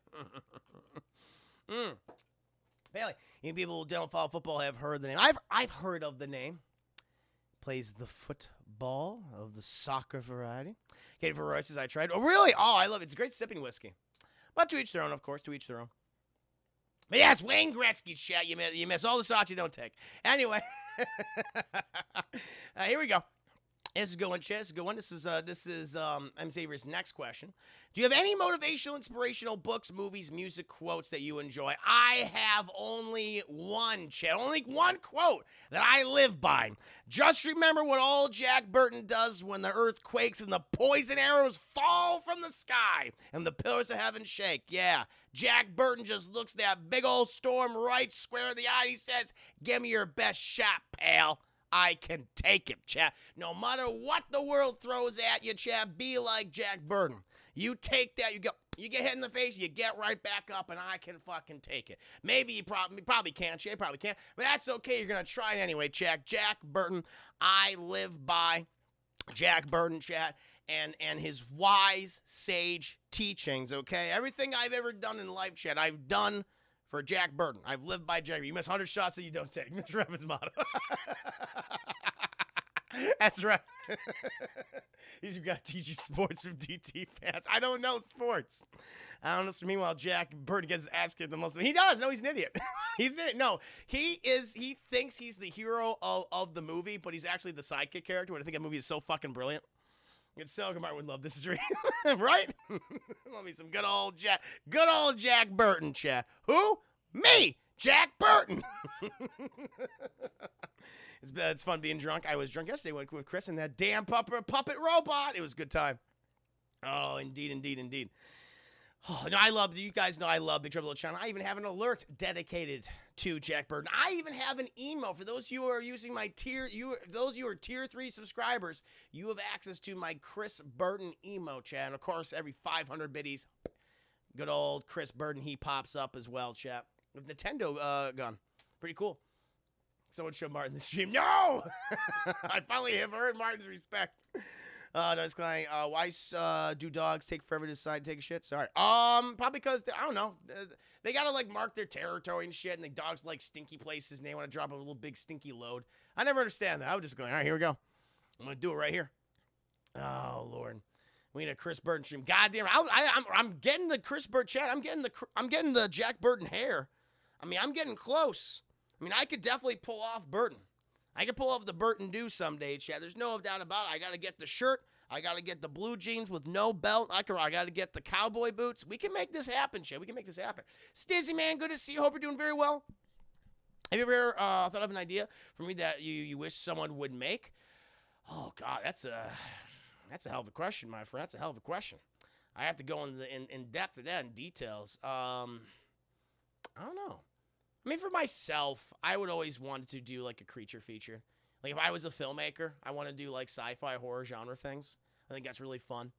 Bailey, even people who don't follow football have heard the name. I've heard of the name. Plays the football of the soccer variety. Katie for Royce's, I tried. Oh, really? Oh, I love it. It's great sipping whiskey. But to each their own, of course. To each their own. But yes, Wayne Gretzky's chat. You miss all the shots you don't take. Anyway. Here we go. This is a good one, Chad. This is a good one. This is M. Xavier's next question. Do you have any motivational, inspirational books, movies, music, quotes that you enjoy? I have only one, Chad. Only one quote that I live by. Just remember what old Jack Burton does when the earth quakes and the poison arrows fall from the sky and the pillars of heaven shake. Yeah, Jack Burton just looks that big old storm right square in the eye. He says, "Give me your best shot, pal. I can take it, chap. No matter what the world throws at you, chap, be like Jack Burton. You take that, you get hit in the face, you get right back up, and I can fucking take it. Maybe you probably can't, Jay, probably can't, but that's okay. You're going to try it anyway, Jack. Jack Burton, I live by Jack Burton, chat, and his wise, sage teachings, okay? Everything I've ever done in life, chat, I've done for Jack Burton. I've lived by Jack. You miss 100 shots that you don't take. Mr. Evans' motto. That's right. He's got to teach you sports from DT fans. I don't know sports. I don't know. So meanwhile, Jack Burton gets his ass kicked the most. He does. No, he's an idiot. He's an idiot. No, he thinks he's the hero of the movie, but he's actually the sidekick character. And I think that movie is so fucking brilliant. It's so Martin would love this is real. Right? Love me some good old Jack Burton, chat. Who? Me, Jack Burton. It's fun being drunk. I was drunk yesterday with Chris and that damn puppet robot. It was a good time. Oh, indeed. Oh, no, I love, you guys know I love Big Trouble in Little China. I even have an alert dedicated to Jack Burton. I even have an email for those of you who are using my those of you who are tier 3 subscribers. You have access to my Chris Burton emo chat. And of course, every 500 biddies, good old Chris Burton, he pops up as well, chat. With Nintendo gun. Pretty cool. Someone showed Martin the stream. No! I finally have earned Martin's respect. No, it's kind of, why do dogs take forever to decide to take a shit? Sorry. Probably because, I don't know. They got to, like, mark their territory and shit, and the dogs like stinky places, and they want to drop a little big stinky load. I never understand that. I was just going, all right, here we go. I'm going to do it right here. Oh, Lord. We need a Chris Burton stream. Goddamn. I'm getting the Chris Burton chat. I'm getting the Jack Burton hair. I mean, I'm getting close. I mean, I could definitely pull off Burton. I could pull off the Burton do someday, Chad. There's no doubt about it. I got to get the shirt. I got to get the blue jeans with no belt. I got to get the cowboy boots. We can make this happen, Chad. We can make this happen. Stizzy, man, good to see you. Hope you're doing very well. Have you ever thought of an idea for me that you wish someone would make? Oh, God, that's a hell of a question, my friend. That's a hell of a question. I have to go in depth to that in details. I don't know. I mean, for myself, I would always want to do, like, a creature feature. Like, if I was a filmmaker, I want to do, like, sci-fi horror genre things. I think that's really fun.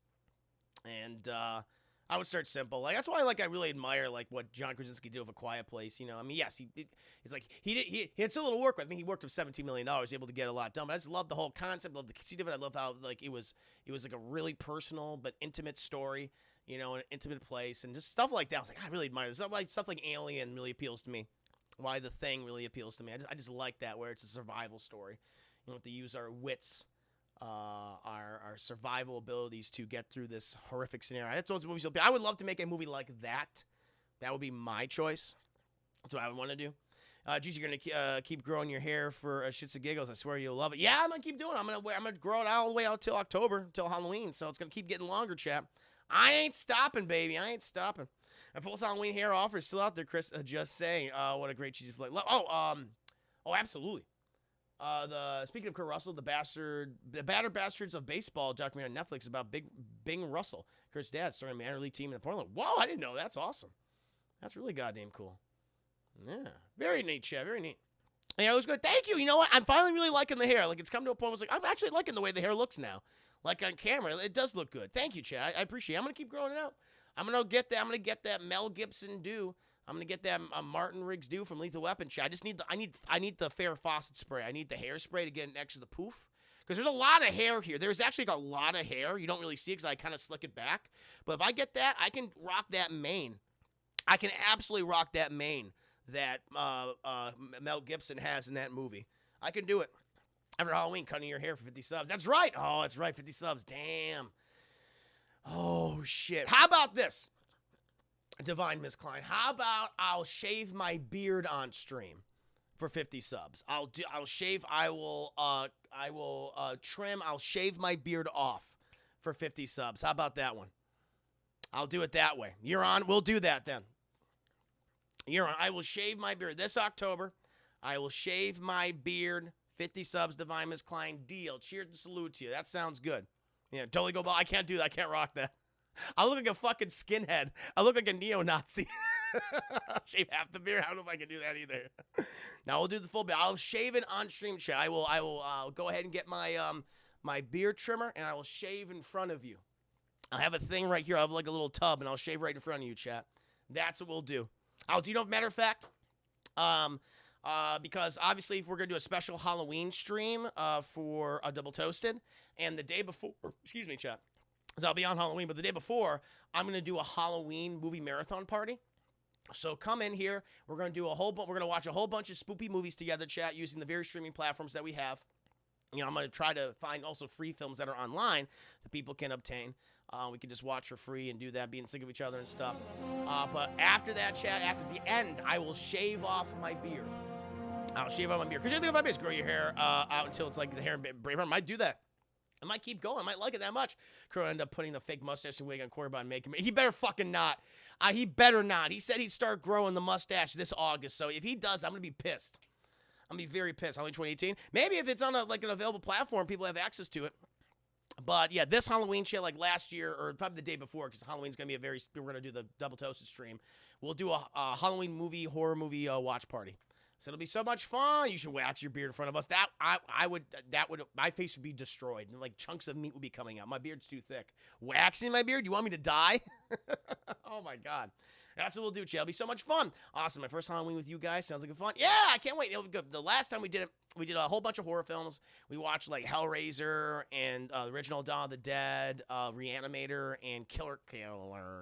And I would start simple. Like, that's why, like, I really admire, like, what John Krasinski did with A Quiet Place, you know? I mean, yes, it's like, he had so little work with. I mean, he worked with $17 million, able to get a lot done. But I just love the whole concept, love the conceit of it. I love how, like, it was like, a really personal but intimate story, you know, an intimate place. And just stuff like that. I was like, I really admire this. Stuff like Alien really appeals to me. Why The Thing really appeals to me. I just like that, where it's a survival story. You know, to use our wits, our survival abilities to get through this horrific scenario. That's those movies. I would love to make a movie like that. That would be my choice. That's what I would want to do. Geez, you're gonna keep growing your hair for shits and giggles. I swear you'll love it. Yeah, I'm gonna keep doing it. I'm gonna grow it all the way out till October, till Halloween. So it's gonna keep getting longer, chap. I ain't stopping, baby. I ain't stopping. I pulled Halloween hair offer still out there, Chris. Just saying. What a great cheesy flick. Oh, absolutely. Speaking of Kurt Russell, the Battered Bastards of Baseball documentary on Netflix about Bing Russell, Kurt's dad, starting a minor league team in Portland. Whoa, I didn't know. That's awesome. That's really goddamn cool. Yeah, very neat, Chad. Very neat. Yeah, it was good. Thank you. You know what? I'm finally really liking the hair. Like, it's come to a point where it's like, I'm actually liking the way the hair looks now. Like, on camera, it does look good. Thank you, Chad. I appreciate it. I'm gonna keep growing it out. I'm gonna get that Mel Gibson do. I'm gonna get that Martin Riggs do from Lethal Weapon. I just need I need the Farrah Fawcett spray. I need the hairspray to get next to the poof. Because there's a lot of hair here. There's actually a lot of hair. You don't really see it because I kind of slick it back. But if I get that, I can rock that mane. I can absolutely rock that mane that Mel Gibson has in that movie. I can do it. After Halloween, cutting your hair for 50 subs. That's right. Oh, that's right. 50 subs. Damn. Oh, shit. How about this? Divine Miss Klein. How about I'll shave my beard on stream for 50 subs? I'll shave. I will trim. I'll shave my beard off for 50 subs. How about that one? I'll do it that way. You're on. We'll do that then. You're on. I will shave my beard this October. I will shave my beard. 50 subs, Divine Miss Klein. Deal. Cheers and salute to you. That sounds good. Yeah, totally go. I can't do that. I can't rock that. I look like a fucking skinhead. I look like a neo-Nazi. Shave half the beard. I don't know if I can do that either. Now we'll do the full beard. I'll shave it on stream chat. I will go ahead and get my my beard trimmer, and I will shave in front of you. I'll have a thing right here. I'll have like a little tub, and I'll shave right in front of you, chat. That's what we'll do. Do you know, matter of fact, because obviously if we're going to do a special Halloween stream for a Double Toasted, and the day before, excuse me, chat, because I'll be on Halloween, but the day before, I'm going to do a Halloween movie marathon party. So come in here. We're going to do we're going to watch a whole bunch of spoopy movies together, chat, using the various streaming platforms that we have. You know, I'm going to try to find also free films that are online that people can obtain. We can just watch for free and do that, be in sync of each other and stuff. But after that, chat, after the end, I will shave off my beard. I'll shave off my beard. Because you think about this, grow your hair out until it's like the hair in Braveheart. I might do that. I might keep going. I might like it that much. Crow end up putting the fake mustache and wig on Corey and making me. He better fucking not. He better not. He said he'd start growing the mustache this August. So if he does, I'm going to be pissed. I'm going to be very pissed. Only 2018. Maybe if it's on an available platform, people have access to it. But yeah, this Halloween shit, like last year or probably the day before, because Halloween's gonna be we're gonna do the Double Toasted stream. We'll do a Halloween horror movie watch party. So it'll be so much fun. You should wax your beard in front of us. My face would be destroyed. And like chunks of meat would be coming out. My beard's too thick. Waxing my beard? You want me to die? Oh my God. That's what we'll do, Chad. It'll be so much fun. Awesome. My first Halloween with you guys. Sounds like a fun. Yeah, I can't wait. It'll be good. The last time we did it, we did a whole bunch of horror films. We watched like Hellraiser and the original Dawn of the Dead, Reanimator, and Killer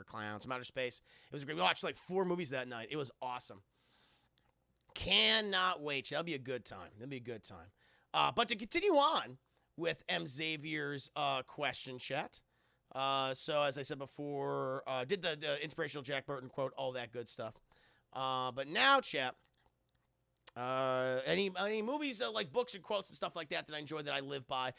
Clowns from Outer Space. It was great. We watched like 4 movies that night. It was awesome. Cannot wait. That'll be a good time. That'll be a good time. But to continue on with M. Xavier's question chat. So as I said before, did the inspirational Jack Burton quote, all that good stuff. But now, chat, any movies like books and quotes and stuff like that I enjoy that I live by?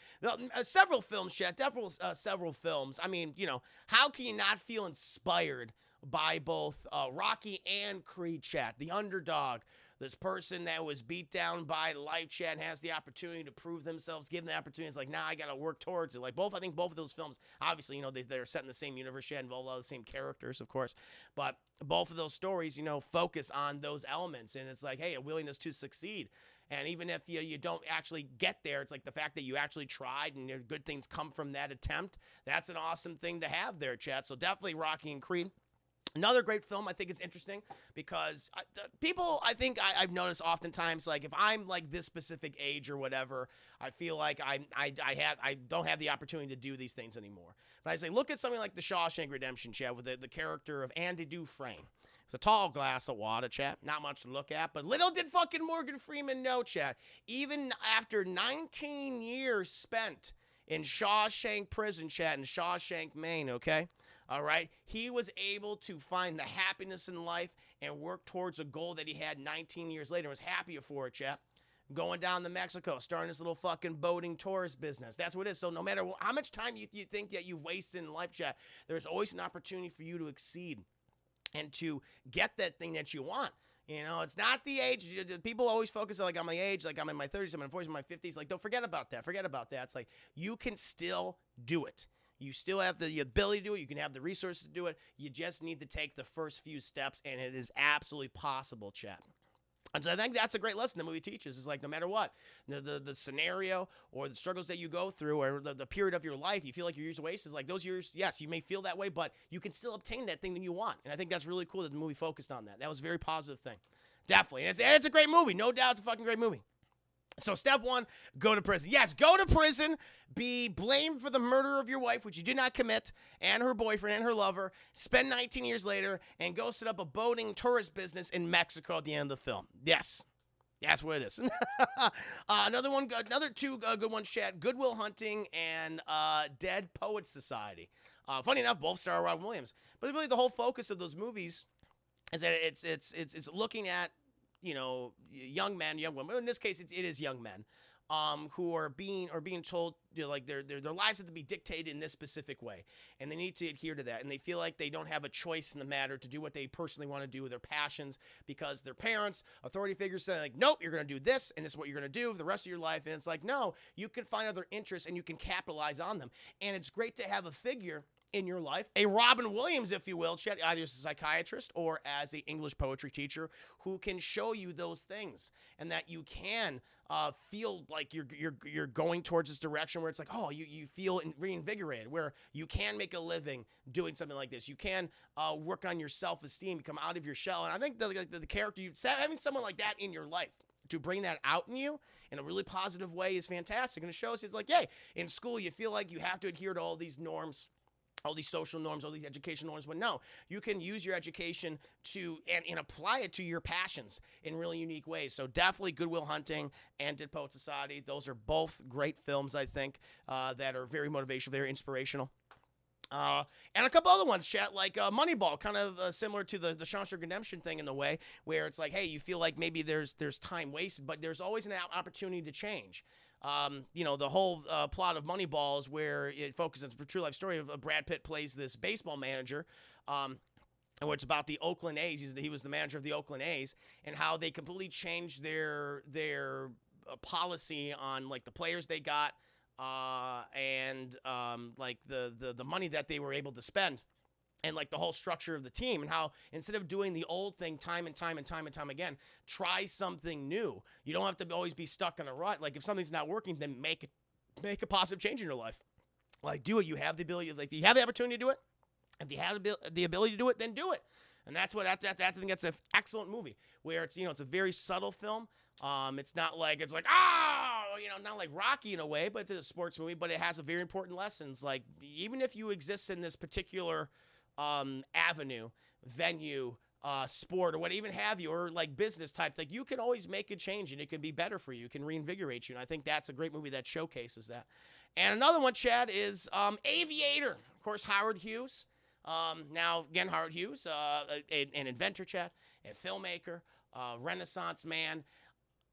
Several films, chat. Definitely several films. I mean, you know, how can you not feel inspired by both Rocky and Creed, chat? The underdog. This person that was beat down by life, chat, and has the opportunity to prove themselves, give them the opportunity. It's like, I got to work towards it. Like I think both of those films, obviously, you know, they're set in the same universe, chat, involve a lot of the same characters, of course. But both of those stories, you know, focus on those elements. And it's like, hey, a willingness to succeed. And even if you don't actually get there, it's like the fact that you actually tried and good things come from that attempt. That's an awesome thing to have there, chat. So definitely Rocky and Creed. Another great film. I think it's interesting because people, I think I've noticed oftentimes, like if I'm like this specific age or whatever, I feel like I don't have the opportunity to do these things anymore. But I say, look at something like The Shawshank Redemption, chat, with the character of Andy Dufresne. It's a tall glass of water, chat. Not much to look at, but little did fucking Morgan Freeman know, chat. Even after 19 years spent in Shawshank Prison, chat, in Shawshank, Maine, okay? All right, he was able to find the happiness in life and work towards a goal that he had 19 years later and was happier for it, chap. Going down to Mexico, starting this little fucking boating tourist business. That's what it is. So no matter how much time you think that you've wasted in life, chat, there's always an opportunity for you to exceed and to get that thing that you want. You know, it's not the age. People always focus on, like, on my age, like I'm in my 30s, I'm in my 40s, I'm in my 50s. Like, don't forget about that. Forget about that. It's like, you can still do it. You still have the ability to do it. You can have the resources to do it. You just need to take the first few steps, and it is absolutely possible, chat. And so I think that's a great lesson the movie teaches. Is like, no matter what, the scenario or the struggles that you go through or the period of your life, you feel like your years are wasted. Like those years, yes, you may feel that way, but you can still obtain that thing that you want. And I think that's really cool that the movie focused on that. That was a very positive thing. Definitely. And it's a great movie. No doubt it's a fucking great movie. So step 1, go to prison. Yes, go to prison, be blamed for the murder of your wife, which you did not commit, and her boyfriend and her lover, spend 19 years later, and go set up a boating tourist business in Mexico at the end of the film. Yes, that's what it is. Another 2 good ones, chat. Good Will Hunting and Dead Poets Society. Funny enough, both star Robin Williams. But really the whole focus of those movies is that it's looking at, you know, young men, young women. In this case, it is young men, who are being told, you know, like their lives have to be dictated in this specific way, and they need to adhere to that. And they feel like they don't have a choice in the matter to do what they personally want to do with their passions because their parents, authority figures say like, nope, you're going to do this, and this is what you're going to do for the rest of your life. And it's like, no, you can find other interests and you can capitalize on them. And it's great to have a figure in your life, a Robin Williams, if you will, Chet, either as a psychiatrist or as an English poetry teacher, who can show you those things, and that you can feel like you're going towards this direction where it's like, oh, you feel reinvigorated, where you can make a living doing something like this. You can work on your self-esteem, come out of your shell. And I think the character, having someone like that in your life to bring that out in you in a really positive way is fantastic. And it shows it's like, yay, in school you feel like you have to adhere to all these norms, all these social norms, all these education norms, but no, you can use your education to and apply it to your passions in really unique ways. So definitely Good Will Hunting and Dead Poets Society. Those are both great films, I think, that are very motivational, very inspirational. And a couple other ones, chat, like Moneyball, kind of similar to the Shawshank Redemption thing in the way, where it's like, hey, you feel like maybe there's time wasted, but there's always an opportunity to change. You know, the whole plot of Moneyball is where it focuses on a true life story of Brad Pitt plays this baseball manager, and it's about the Oakland A's. He was the manager of the Oakland A's, and how they completely changed their policy on like the players they got, and like the money that they were able to spend. And like the whole structure of the team, and how instead of doing the old thing time and time again, try something new. You don't have to always be stuck in a rut. Like if something's not working, then make a positive change in your life. Like do it. You have the ability. Like if you have the opportunity to do it, if you have the ability to do it, then do it. And that's what I think that's an excellent movie where it's it's a very subtle film. It's not like not like Rocky in a way, but it's a sports movie. But it has a very important lessons. Like even if you exist in this particular avenue, venue, sport, or what even have you, or like business type thing, you can always make a change and it can be better for you. It can reinvigorate you. And I think that's a great movie that showcases that. And another one, Chad, is Aviator. Of course, Howard Hughes. Now, again, Howard Hughes, an inventor, Chad, a filmmaker, Renaissance man,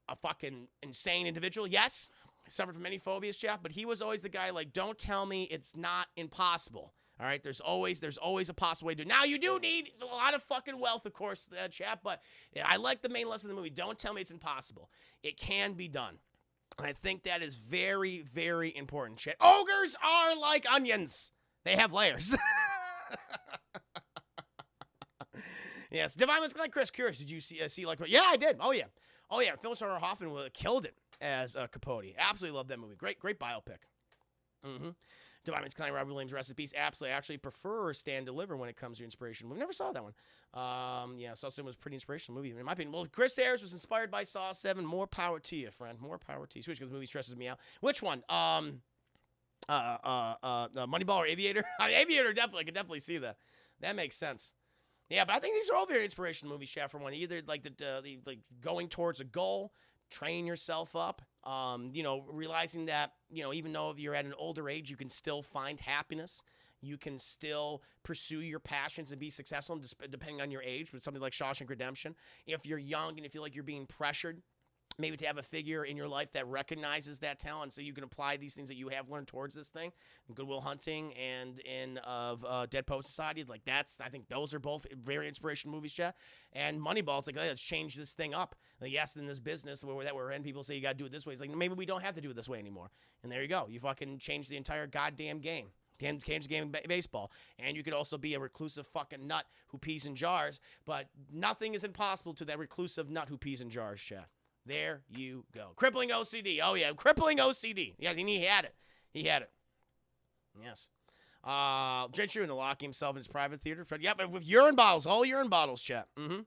a fucking insane individual. Yes, suffered from many phobias, Chad, but he was always the guy like, don't tell me it's not impossible. All right, there's always a possible way to do it. Now, you do need a lot of fucking wealth, of course, chat, but I like the main lesson of the movie. Don't tell me it's impossible. It can be done. And I think that is very, very important, chat. Ogres are like onions. They have layers. Yes, Divine was like Chris. Curious, did you see like? Yeah, I did. Oh yeah. Philip Seymour Hoffman killed it as Capote. Absolutely love that movie. Great biopic. Mm-hmm. Divine's kind of Robert Williams, rest in peace. Absolutely. I actually prefer Stand Deliver when it comes to inspiration. We never saw that one. Saw 7 was a pretty inspirational movie. In my opinion, well, if Chris Ayers was inspired by Saw 7, more power to you, friend. More power to you. Switch because the movie stresses me out. Which one? Moneyball or Aviator? Aviator, definitely. I can definitely see that. That makes sense. Yeah, but I think these are all very inspirational movies, Chad, for one. Either like the going towards a goal, train yourself up, realizing that, even though if you're at an older age, you can still find happiness. You can still pursue your passions and be successful depending on your age with something like Shawshank Redemption. If you're young and you feel like you're being pressured, maybe to have a figure in your life that recognizes that talent so you can apply these things that you have learned towards this thing. Good Will Hunting and in Dead Poet Society. Like I think those are both very inspirational movies, Chad. And Moneyball, it's like, let's change this thing up. Like, yes, in this business that we're in, people say you got to do it this way. It's like, maybe we don't have to do it this way anymore. And there you go. You fucking change the entire goddamn game. Change the game of baseball. And you could also be a reclusive fucking nut who pees in jars. But nothing is impossible to that reclusive nut who pees in jars, Chad. There you go. Crippling OCD. Oh, yeah. Crippling OCD. Yeah, and he had it. Yes. Jay True to lock himself in his private theater. Yeah, but with urine bottles. All urine bottles, chat. Mm-hmm.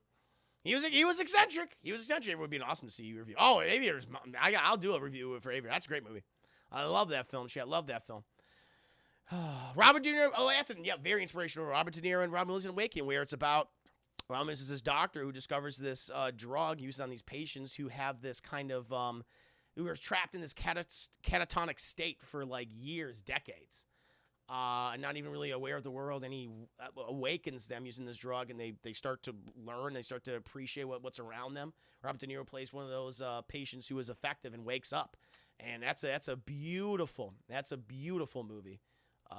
He was eccentric. It would be awesome to see you review. Oh, Aviator's. I'll do a review for Aviator. That's a great movie. I love that film, chat. Love that film. Robert De Niro. Oh, that's very inspirational. Robert De Niro and Robin Williams in Awakening, where it's about Williams is this doctor who discovers this drug used on these patients who have this kind of who are trapped in this catatonic state for like years, decades, not even really aware of the world. And he awakens them using this drug, and they start to learn, they start to appreciate what's around them. Robert De Niro plays one of those patients who is effective and wakes up, and that's a beautiful movie.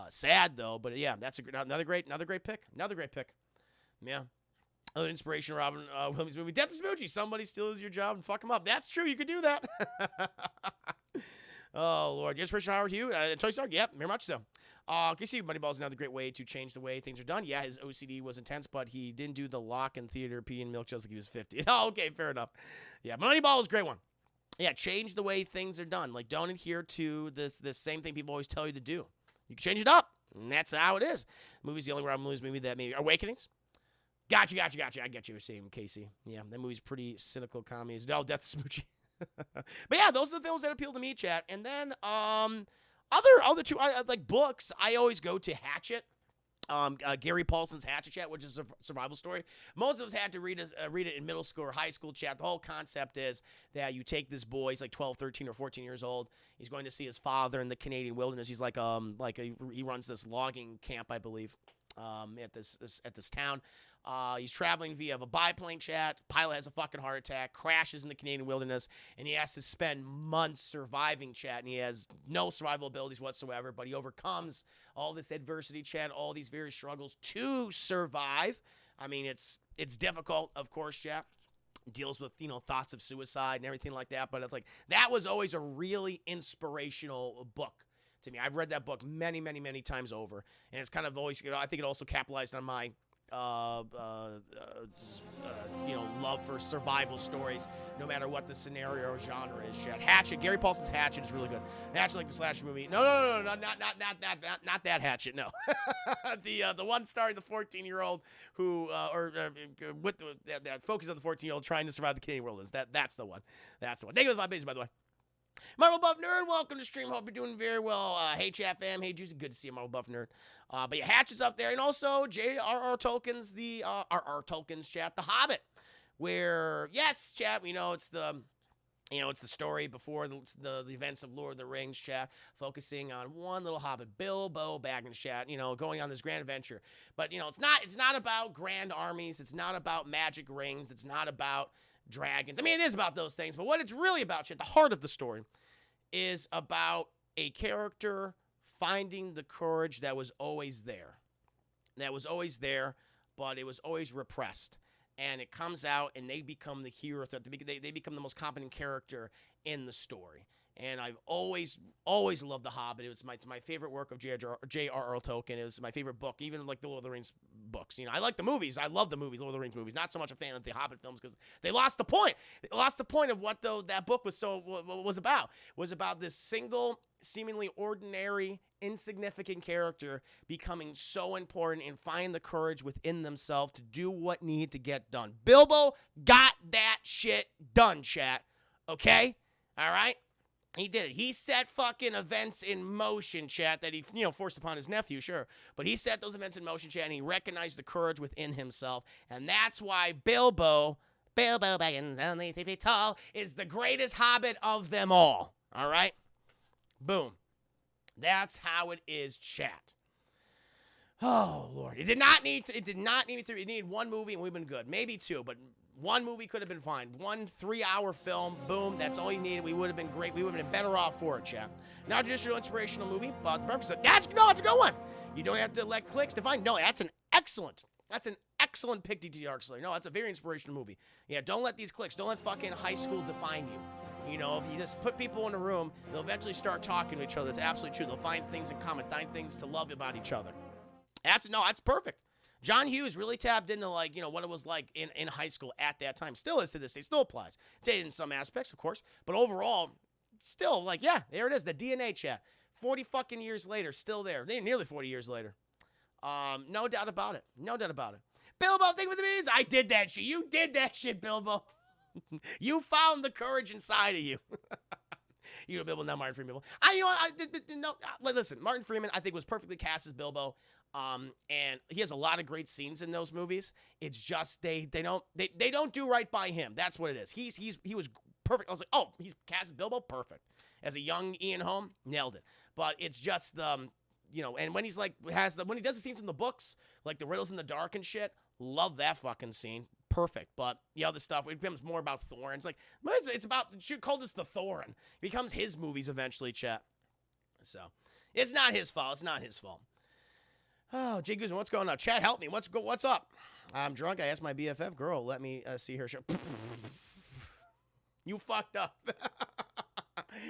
Sad though, but yeah, that's another great pick. Yeah. Other inspiration, Robin Williams movie, Death of Smoochie. Somebody steals your job and fuck him up. That's true. You could do that. Oh, Lord. Your inspiration, Howard Hughes. Toy Story? Yep, very much so. You see, Moneyball is another great way to change the way things are done. Yeah, his OCD was intense, but he didn't do the lock in theater, pee and milk just like he was 50. Oh, okay, fair enough. Yeah, Moneyball is a great one. Yeah, change the way things are done. Like, don't adhere to this same thing people always tell you to do. You can change it up, and that's how it is. The movie's the only Robin Williams movie that maybe Awakenings. Gotcha. I get you saying, Casey. Yeah, that movie's pretty cynical comedy. No, Death Smoochie. But yeah, those are the films that appeal to me, chat. And then other two, like books, I always go to Hatchet. Gary Paulson's Hatchet, Chat, which is a survival story. Most of us had to read it in middle school or high school, chat. The whole concept is that you take this boy, he's like 12, 13, or 14 years old. He's going to see his father in the Canadian wilderness. He's he runs this logging camp, I believe, at this town. He's traveling via a biplane, chat. Pilot has a fucking heart attack, crashes in the Canadian wilderness, and he has to spend months surviving, chat. And he has no survival abilities whatsoever, but he overcomes all this adversity, chat, all these various struggles to survive. I mean, it's difficult, of course, chat. Deals with, thoughts of suicide and everything like that. But it's like, that was always a really inspirational book to me. I've read that book many, many, many times over, and it's kind of always, I think it also capitalized on my love for survival stories, no matter what the scenario or genre is. Shit. Hatchet, Gary Paulson's Hatchet is really good. Hatchet, like the slasher movie. No, not that Hatchet. No, the one starring the 14-year-old who, with the focus on the 14-year-old trying to survive the Canadian world is that's the one. That's the one. Thank you for the 5 days, by the way. Marvel Buff Nerd, welcome to stream. Hope you're doing very well. Hey, Chat fam. Hey, Juicy. Good to see you, Marvel Buff Nerd. But yeah, Hatchet's up there. And also, J.R.R. Tolkien's, R.R. Tolkien's chat, The Hobbit. Where, yes, chat, we know it's the story before the events of Lord of the Rings, chat, focusing on one little hobbit, Bilbo Baggins, chat, going on this grand adventure. But, it's not about grand armies. It's not about magic rings. It's not about dragons. I mean, it is about those things, but what it's really about, shit, the heart of the story, is about a character finding the courage that was always there. But it was always repressed. And it comes out, and they become the hero. They become the most competent character in the story. And I've always loved The Hobbit. It's my favorite work of J.R.R. Tolkien. It was my favorite book, even like the Lord of the Rings books. I like the movies. I love the movies, Lord of the Rings movies. Not so much a fan of the Hobbit films because they lost the point. They lost the point of what that book was about. It was about this single, seemingly ordinary, insignificant character becoming so important and find the courage within themselves to do what needed to get done. Bilbo got that shit done, chat. Okay? All right? He did it. He set fucking events in motion, chat, that he, forced upon his nephew, sure. But he set those events in motion, chat, and he recognized the courage within himself. And that's why Bilbo Baggins, only 3 feet tall, is the greatest hobbit of them all. All right? Boom. That's how it is, chat. Oh, Lord. It did not need 3. It needed one movie, and we've been good. Maybe 2, but one movie could have been fine. 1 3-hour film, boom, that's all you needed. We would have been great. We would have been better off for it, chat. Not traditional inspirational movie, but the purpose of it's a good one. You don't have to let clicks define. No, that's an excellent pick, DT Darkslayer. No, that's a very inspirational movie. Yeah, don't let these clicks, don't let fucking high school define you. If you just put people in a room, they'll eventually start talking to each other. That's absolutely true. They'll find things in common, find things to love about each other. That's perfect. John Hughes really tapped into, what it was like in high school at that time. Still is to this day. Still applies. Dated in some aspects, of course. But overall, still, there it is. The DNA chat. 40 fucking years later, still there. Nearly 40 years later. No doubt about it. Bilbo, thank you for the videos. I did that shit. You did that shit, Bilbo. You found the courage inside of you. You know Bilbo, not Martin Freeman. Listen, Martin Freeman, I think, was perfectly cast as Bilbo. And he has a lot of great scenes in those movies. It's just they don't do right by him. That's what it is. He was perfect. I was like, oh, he's cast as Bilbo, perfect. As a young Ian Holm, nailed it. But it's just and when he's when he does the scenes in the books, like the riddles in the dark and shit, love that fucking scene. Perfect. But the other stuff, it becomes more about Thorin. It's about, should call this the Thorin. It becomes his movies eventually, chat. So, it's not his fault. Oh, Jay Guzman, what's going on? Chat, help me. What's up? I'm drunk. I asked my BFF girl, let me see her show. You fucked up.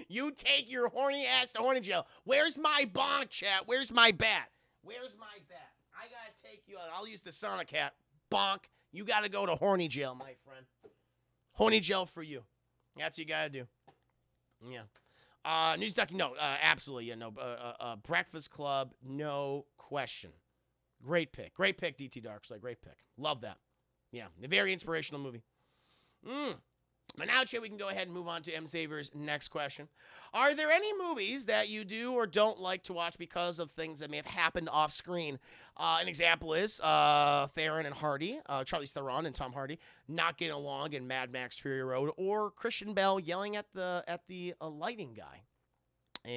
You take your horny ass to horny jail. Where's my bonk, chat? Where's my bat? I gotta take you out. I'll use the Sonic hat. Bonk. You gotta go to horny jail, my friend. Horny jail for you. That's what you gotta do. Yeah. News ducking, no, absolutely, yeah, no. Breakfast Club, no question. Great pick, DT Darkslide, great pick. Love that. Yeah, a very inspirational movie. But now, Chet, we can go ahead and move on to M. Saver's next question. Are there any movies that you do or don't like to watch because of things that may have happened off screen? An example is Theron and Hardy, Charlize Theron and Tom Hardy, not getting along in Mad Max Fury Road, or Christian Bale yelling at the lighting guy.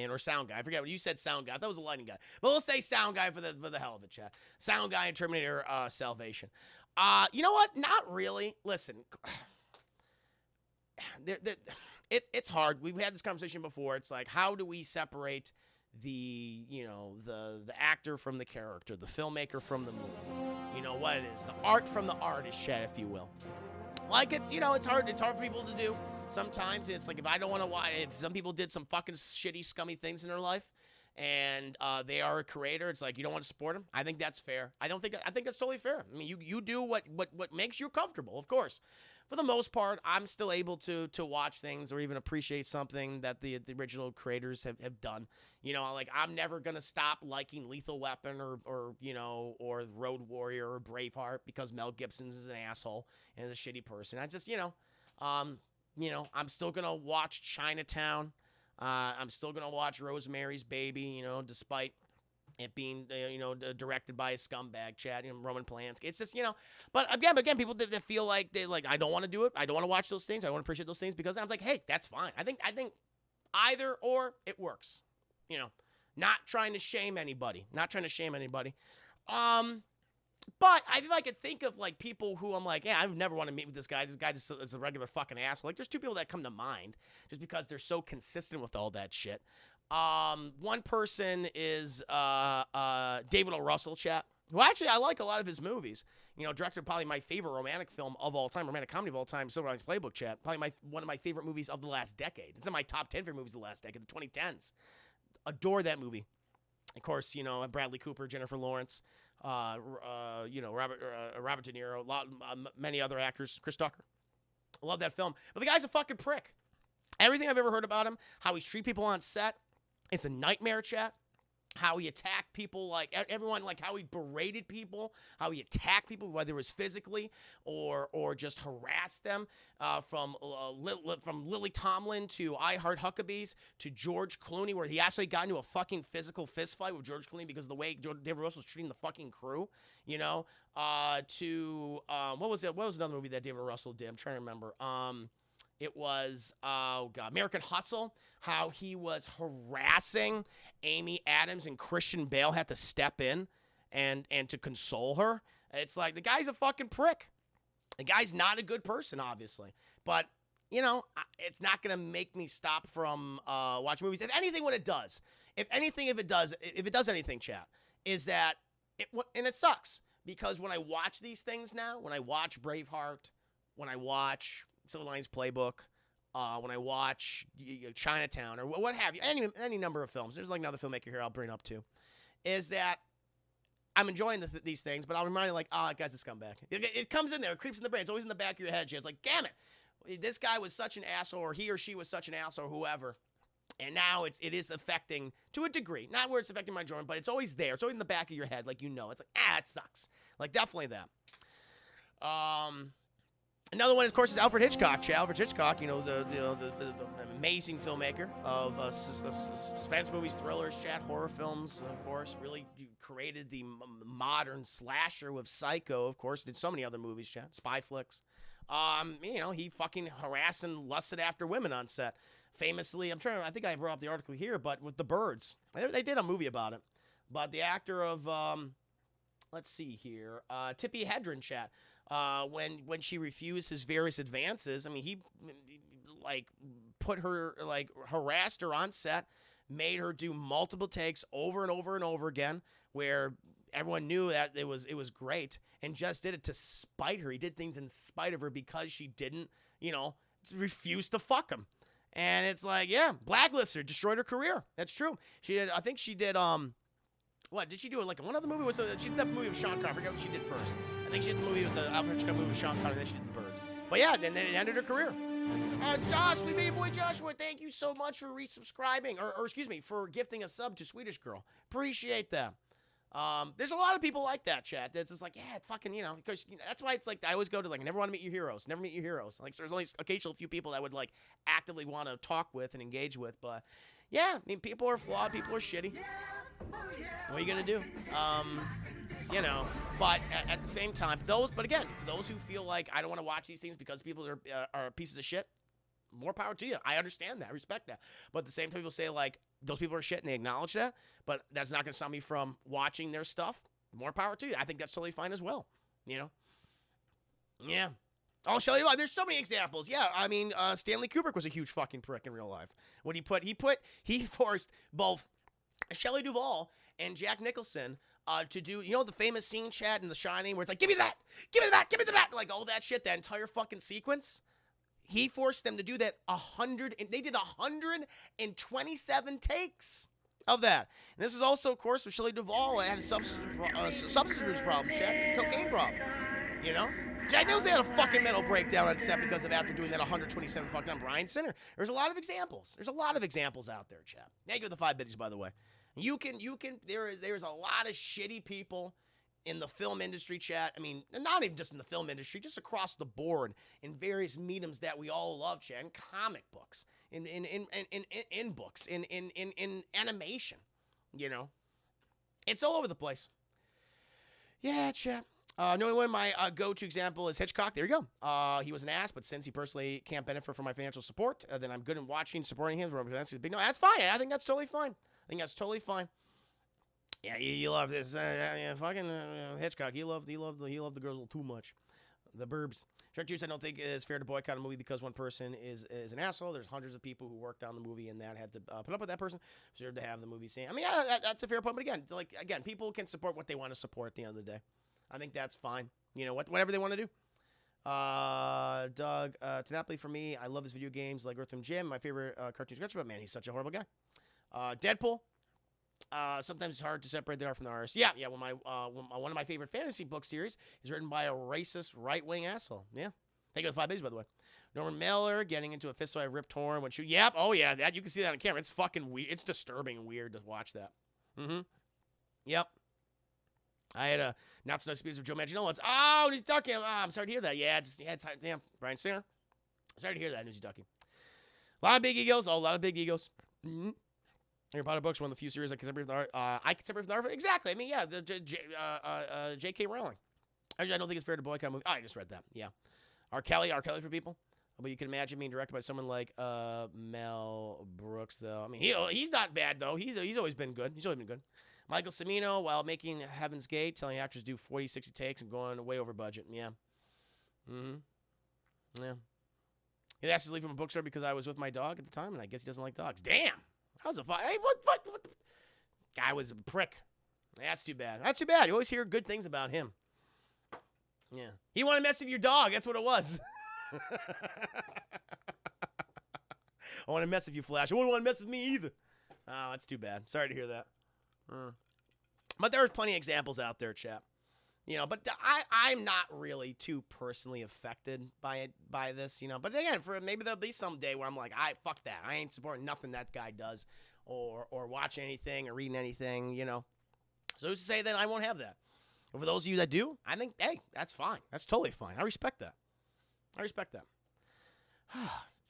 Or sound guy. I forget what you said, sound guy. I thought it was a lighting guy. But we'll say sound guy for the hell of it, chat. Sound guy in Terminator Salvation. You know what? Not really. Listen. It's hard. We've had this conversation before. It's like, how do we separate the actor from the character, the filmmaker from the movie? You know what it is. The art from the artist, chat, if you will. It's hard. It's hard for people to do. Sometimes it's like, if I don't want to watch, if some people did some fucking shitty, scummy things in their life, and they are a creator, it's like you don't want to support them. I think that's fair. I think that's totally fair. I mean, you do what makes you comfortable, of course. For the most part, I'm still able to watch things or even appreciate something that the original creators have done. You know, like I'm never gonna stop liking Lethal Weapon or or Road Warrior or Braveheart because Mel Gibson is an asshole and is a shitty person. I just I'm still gonna watch Chinatown. I'm still gonna watch Rosemary's Baby. Despite it being directed by a scumbag, Chad, Roman Polanski. It's just but again, people that feel like I don't want to do it. I don't want to watch those things. I don't want to appreciate those things because I'm like, hey, that's fine. I think either or it works. Not trying to shame anybody. But if I could think of like people who I'm like, yeah, I've never want to meet with this guy. This guy just is a regular fucking asshole. Like, there's two people that come to mind just because they're so consistent with all that shit. One person is David O. Russell, chat. Well, actually, I like a lot of his movies. Directed probably my favorite romantic film of all time, romantic comedy of all time, Silver Linings Playbook, chat. Probably one of my favorite movies of the last decade. It's in my top 10 favorite movies of the last decade, the 2010s. Adore that movie. Of course, Bradley Cooper, Jennifer Lawrence, Robert De Niro, many other actors, Chris Tucker. I love that film. But the guy's a fucking prick. Everything I've ever heard about him, how he treats people on set, it's a nightmare, chat. How he attacked people, like everyone, like how he berated people, how he attacked people, whether it was physically or just harassed them. From Lily Tomlin to I Heart Huckabees to George Clooney, where he actually got into a fucking physical fist fight with George Clooney because of the way David Russell was treating the fucking crew. What was it? What was another movie that David Russell did? I'm trying to remember. It was, American Hustle, how he was harassing Amy Adams and Christian Bale had to step in and to console her. It's like, the guy's a fucking prick. The guy's not a good person, obviously. But, it's not going to make me stop from watching movies. If anything, if it does anything, chat, is that, and it sucks. Because when I watch these things now, when I watch Braveheart, when I watch Silver Linings Playbook, when I watch Chinatown or what have you, any number of films. There's like another filmmaker here I'll bring up too, is that I'm enjoying these things, but I'll remind you like, that guy's a scumbag. It comes in there, it creeps in the brain. It's always in the back of your head. It's like, damn it, this guy was such an asshole, or he or she was such an asshole, or whoever. And now it is affecting to a degree, not where it's affecting my enjoyment, but it's always there. It's always in the back of your head, like it's like it sucks. Like definitely that. Another one, of course, is Alfred Hitchcock. Alfred Hitchcock, the amazing filmmaker of suspense movies, thrillers, horror films, of course. Really created the modern slasher with Psycho, of course. Did so many other movies, spy flicks. He fucking harassed and lusted after women on set. Famously, I think I brought up the article here, but with The Birds. They did a movie about it. But the actor of, let's see here, Tippi Hedren, chat. When she refused his various advances, he put her, harassed her on set, made her do multiple takes over and over and over again, where everyone knew that it was great, and just did it to spite her. He did things in spite of her because she didn't, refuse to fuck him. And it's like, yeah, blacklisted her, destroyed her career. That's true. I think she did, what did she do? Like one other movie was she did that movie with Sean Connery. I forget what she did first. I think she did the movie with the Alfred Hitchcock movie with Sean Connery, and then she did The Birds. But yeah, then it ended her career. Josh, we baby boy Joshua, thank you so much for resubscribing, or excuse me, for gifting a sub to Swedish Girl. Appreciate that. There's a lot of people like that, chat. That's just like, yeah, fucking, because that's why it's like I always go to like, never want to meet your heroes. Never meet your heroes. Like, so there's only occasional few people that would like actively want to talk with and engage with. But yeah, people are flawed. People are shitty. What are you gonna do? But at the same time, but again, for those who feel like I don't want to watch these things because people are pieces of shit, more power to you. I understand that. I respect that. But at the same time, people say like those people are shit and they acknowledge that, but that's not gonna stop me from watching their stuff. More power to you. I think that's totally fine as well. Yeah. Oh, Shelley Duvall. There's so many examples. Yeah, Stanley Kubrick was a huge fucking prick in real life. What he forced both Shelley Duvall and Jack Nicholson to do, the famous scene, chat, in The Shining, where it's like, give me that, like all that shit, that entire fucking sequence. He forced them to do that they did 127 takes of that. And this is also, of course, with Shelley Duvall had a substance abuse problem, Chet, cocaine problem. You know? Jack Nicholson had a fucking mental breakdown on set because of after doing that 127 fucking on Bryan Singer. There's a lot of examples. There's a lot of examples out there, Chap. Thank you for the 5 biddies, by the way. There's a lot of shitty people in the film industry, Chat. I mean, not even just in the film industry, just across the board in various mediums that we all love, Chat. In comic books, in books, in animation, you know. It's all over the place. Yeah, Chat. Knowing one of my go-to example is Hitchcock. There you go. He was an ass, but since he personally can't benefit from my financial support, then I'm good in watching, supporting him. That's big. No, that's fine. I think that's totally fine. Yeah, you love this. Fucking Hitchcock. He loved the girls a little too much. The burbs. Shark Juice, I don't think it's fair to boycott a movie because one person is an asshole. There's hundreds of people who worked on the movie and that had to put up with that person. Deserve to have the movie seen. I mean, that's a fair point. But again, people can support what they want to support at the end of the day. I think that's fine. You know, whatever they want to do. Doug, Tenapoli for me. I love his video games like Earthworm Jim. My favorite cartoon sketch, but man, he's such a horrible guy. Deadpool. Sometimes it's hard to separate the art from the artist. Yeah. When one of my favorite fantasy book series is written by a racist right-wing asshole. Yeah. Thank you for the 5 days, by the way. Norman Mailer getting into a fist fight, Rip Torn when shoot. Yep. Oh yeah. That you can see that on camera. It's fucking weird. It's disturbing and weird to watch that. Yep. I had a not so nice speech with Joe Manganiello once. Oh, and he's ducking. Oh, I'm sorry to hear that. Yeah, it's damn Bryan Singer. Sorry to hear that news. He's ducking. A lot of big egos. Oh, a lot of big egos. Harry Potter books, one of the few series I can separate from the art. I can separate from the art. Exactly. I mean, yeah, J.K. Rowling. Actually, I don't think it's fair to boycott a movie. Oh, I just read that. Yeah. R. Kelly for people. But you can imagine being directed by someone like Mel Brooks, though. I mean, he's not bad, though. He's always been good. Michael Cimino, while making Heaven's Gate, telling actors to do 40, 60 takes and going way over budget. Yeah. Yeah. He asked us to leave from a bookstore because I was with my dog at the time, and I guess he doesn't like dogs. Damn. That was a fun. Hey, what? Guy was a prick. That's too bad. You always hear good things about him. Yeah. He wanted to mess with your dog. That's what it was. I want to mess with you, Flash. I wouldn't want to mess with me either. Oh, that's too bad. Sorry to hear that. But there's plenty of examples out there, chap. You know, but I'm not really too personally affected by this, you know. But again, for maybe there'll be some day where I'm like, fuck that. I ain't supporting nothing that guy does or watching anything or reading anything, you know. So who's to say that I won't have that? And for those of you that do, I think, hey, that's fine. That's totally fine. I respect that.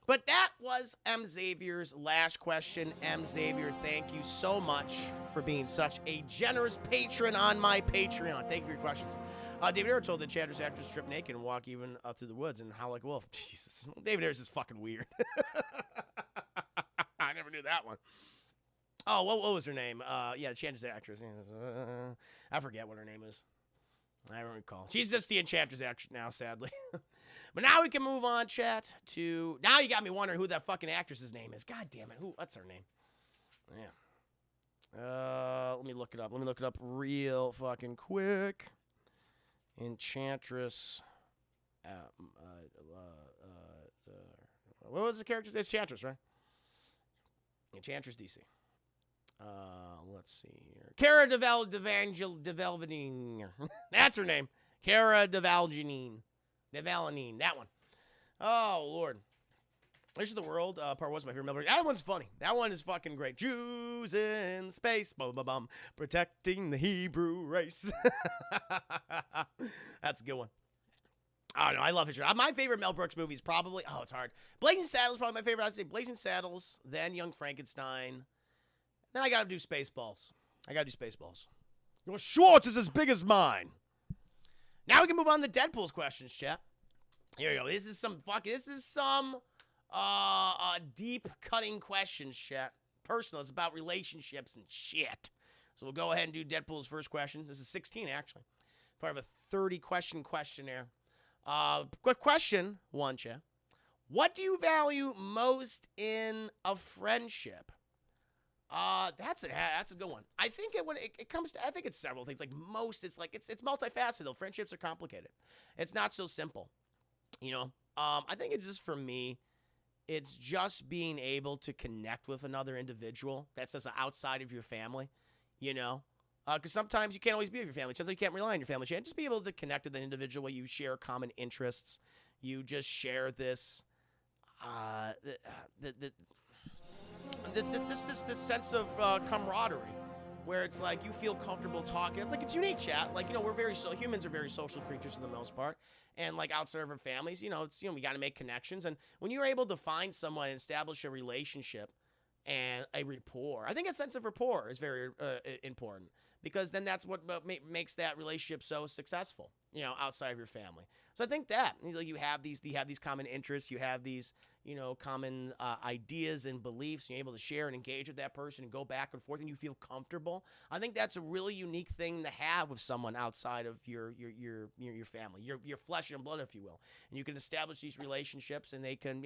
But that was M. Xavier's last question. M. Xavier, thank you so much for being such a generous patron on my Patreon. Thank you for your questions. David Ayers told the Chandler's actors strip naked and walk even through the woods and howl like a wolf. Jesus. David Ayers is fucking weird. I never knew that one. Oh, what was her name? Yeah, the Enchantress actress. I forget what her name is. I don't recall. She's just the Enchantress actress now, sadly. But now we can move on, chat, to... Now you got me wondering who that fucking actress's name is. God damn it. What's her name? Yeah. Let me look it up. Real fucking quick. Enchantress. What was the character? It's Enchantress, right? Enchantress DC. Let's see here. Cara DeValjanine. That's her name. Cara DeValjanine. That one. Oh, Lord. Edge of the World, part one's my favorite memory. That one's funny. That one is fucking great. Jews in space, protecting the Hebrew race. That's a good one. Oh, no, I love it. My favorite Mel Brooks movie is probably, it's hard. Blazing Saddles is probably my favorite. I'd say Blazing Saddles, then Young Frankenstein. Then I gotta do Spaceballs. Your Schwartz is as big as mine. Now we can move on to Deadpool's questions, chat. Here we go. This is some deep cutting questions, chat. Personal. It's about relationships and shit. So we'll go ahead and do Deadpool's first question. This is 16, actually. Part of a 30-question questionnaire. Quick question, one, chat. What do you value most in a friendship? That's a good one. I think it comes to, I think it's several things. Like most, it's multifaceted though. Friendships are complicated. It's not so simple, you know. I think it's just, for me, it's just being able to connect with another individual that's just outside of your family. you know? Because sometimes you can't always be with your family. Sometimes you can't rely on your family. Just be able to connect with an individual where you share common interests. You just share this, this sense of camaraderie, where it's like you feel comfortable talking. It's like it's unique, chat. Like, you know, humans are very social creatures for the most part, and like outside of our families, you know, we got to make connections. And when you're able to find someone and establish a relationship and a rapport, I think a sense of rapport is very important, because then that's what makes that relationship so successful, you know, outside of your family. So I think that you have these common interests, you have these, you know, common ideas and beliefs, and you're able to share and engage with that person and go back and forth, and you feel comfortable. I think that's a really unique thing to have with someone outside of your family, your flesh and blood, if you will. And you can establish these relationships, and they can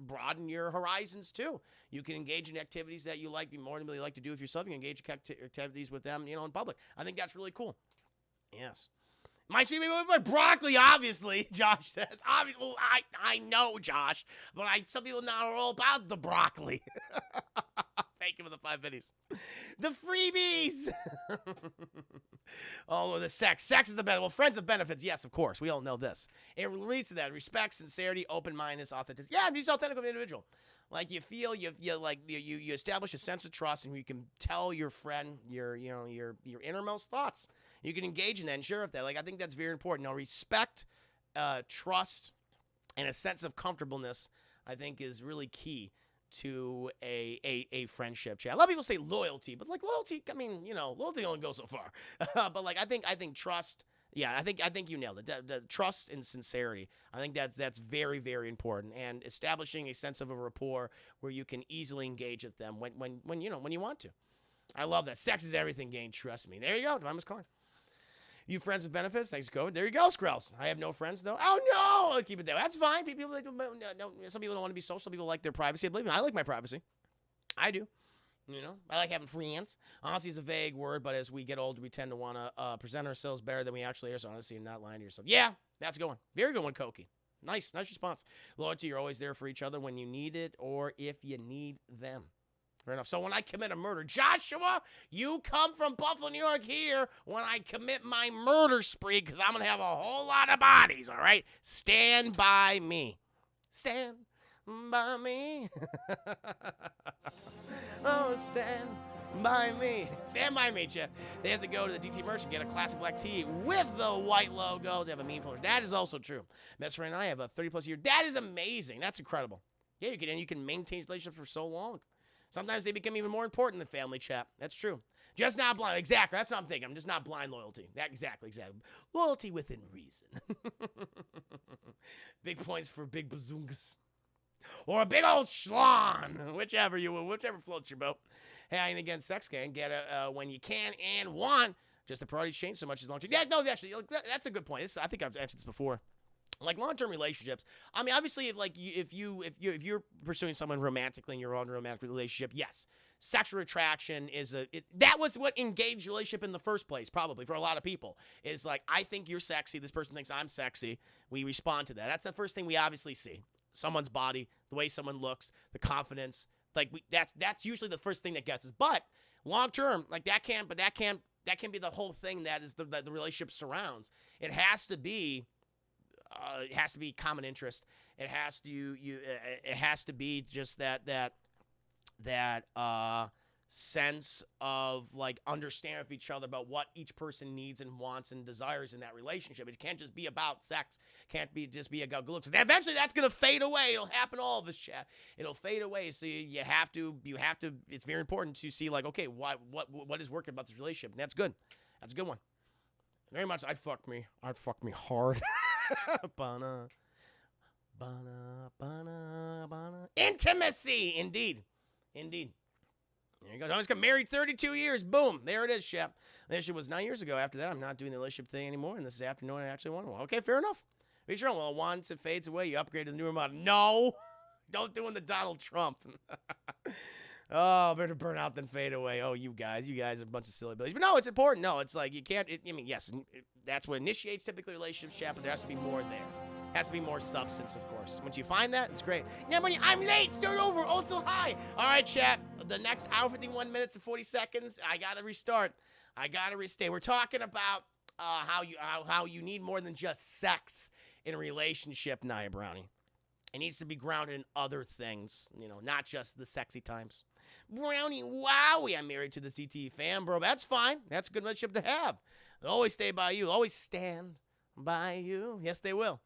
broaden your horizons too. You can engage in activities that you like more than really like to do with yourself. You can engage in activities with them, you know, in public. I think that's really cool. Yes. My sweet baby boy broccoli, obviously, Josh says. Obviously, well, I know, Josh, but some people now are all about the broccoli. Thank you for the 5 pennies. The freebies. Oh, the sex. Sex is the benefit. Well, friends of benefits, yes, of course. We all know this. It leads to that. Respect, sincerity, open-mindedness, authenticity. Yeah, he's authentic of an individual. Like, you feel, you establish a sense of trust, and you can tell your friend your innermost thoughts. You can engage in that and share with that. Like, I think that's very important. Now, respect, trust, and a sense of comfortableness, I think, is really key to a friendship. Chat. A lot of people say loyalty, but like loyalty, I mean, you know, loyalty only goes so far. But like, I think trust. Yeah, I think you nailed it. The trust and sincerity. I think that's very, very important. And establishing a sense of a rapport where you can easily engage with them when you want to. I love that. Sex is everything, gang. Trust me. There you go. I'm just calling. You friends with benefits? Thanks, Go. There you go, Skrells. I have no friends, though. Oh, no! I'll keep it there. That's fine. Some people don't want to be social. Some people like their privacy. Believe me, I like my privacy. I do. You know, I like having friends. Honesty is a vague word, but as we get older, we tend to want to present ourselves better than we actually are. So honesty and not lying to yourself. Yeah, that's a good one. Very good one, Koki. Nice response. Loyalty, you're always there for each other when you need it or if you need them. Fair enough. So when I commit a murder, Joshua, you come from Buffalo, New York here when I commit my murder spree, because I'm going to have a whole lot of bodies, all right? Stand by me. Stand by me. Oh, stand by me. Stand by me, Chip. They have to go to the DT merch and get a classic black tee with the white logo to have a meaningful. That is also true. Best friend and I have a 30-plus year. That is amazing. That's incredible. Yeah, you can maintain relationships for so long. Sometimes they become even more important than family, chat. That's true. Just not blind. Exactly. That's what I'm thinking. I'm just not blind loyalty. Exactly. Loyalty within reason. Big points for big bazoongas. Or a big old schlong. Whichever floats your boat. Hey, I ain't against sex, gang. Get it when you can and want. Just the priorities change so much as long term. Yeah, no, actually, that's a good point. I think I've answered this before. Like long-term relationships. I mean, obviously, if you're pursuing someone romantically and you're on a romantic relationship, yes, sexual attraction that was what engaged relationship in the first place. Probably for a lot of people is like, I think you're sexy. This person thinks I'm sexy. We respond to that. That's the first thing we obviously see. Someone's body, the way someone looks, the confidence. Like that's usually the first thing that gets us. But long-term, like that can be the whole thing that is the relationship surrounds. It has to be common interest. It has to be just that sense of like understanding of each other about what each person needs and wants and desires in that relationship. It can't just be about sex. Can't be just be about good looks. Eventually, that's gonna fade away. It'll happen to all of us, chat. It'll fade away. So you have to. It's very important to see like, okay, what is working about this relationship? And that's good. That's a good one. Very much. I'd fuck me hard. Bana. Intimacy, indeed. There you go. I just got married 32 years. Boom. There it is, Shep. The issue was 9 years ago. After that, I'm not doing the relationship thing anymore, and this is after knowing I actually want one. Okay, fair enough. Be sure. Well, once it fades away, you upgrade to the newer model. No. Don't do the Donald Trump. Oh, better burn out than fade away. Oh, you guys are a bunch of silly billies. But no, it's important. No, it's like you can't. Yes, that's what initiates typically relationships, chat, but there has to be more there. Has to be more substance, of course. Once you find that, it's great. Yeah, buddy, I'm late. Start over. Also, hi. All right, chat. The next hour, 51 minutes and 40 seconds, I got to restart. I got to restay. We're talking about how you need more than just sex in a relationship, Nia Brownie. It needs to be grounded in other things, not just the sexy times. Brownie, wowie, I'm married to this DTE fan, bro. That's fine. That's a good relationship to have. They'll always stay by you. They'll always stand by you. Yes, they will.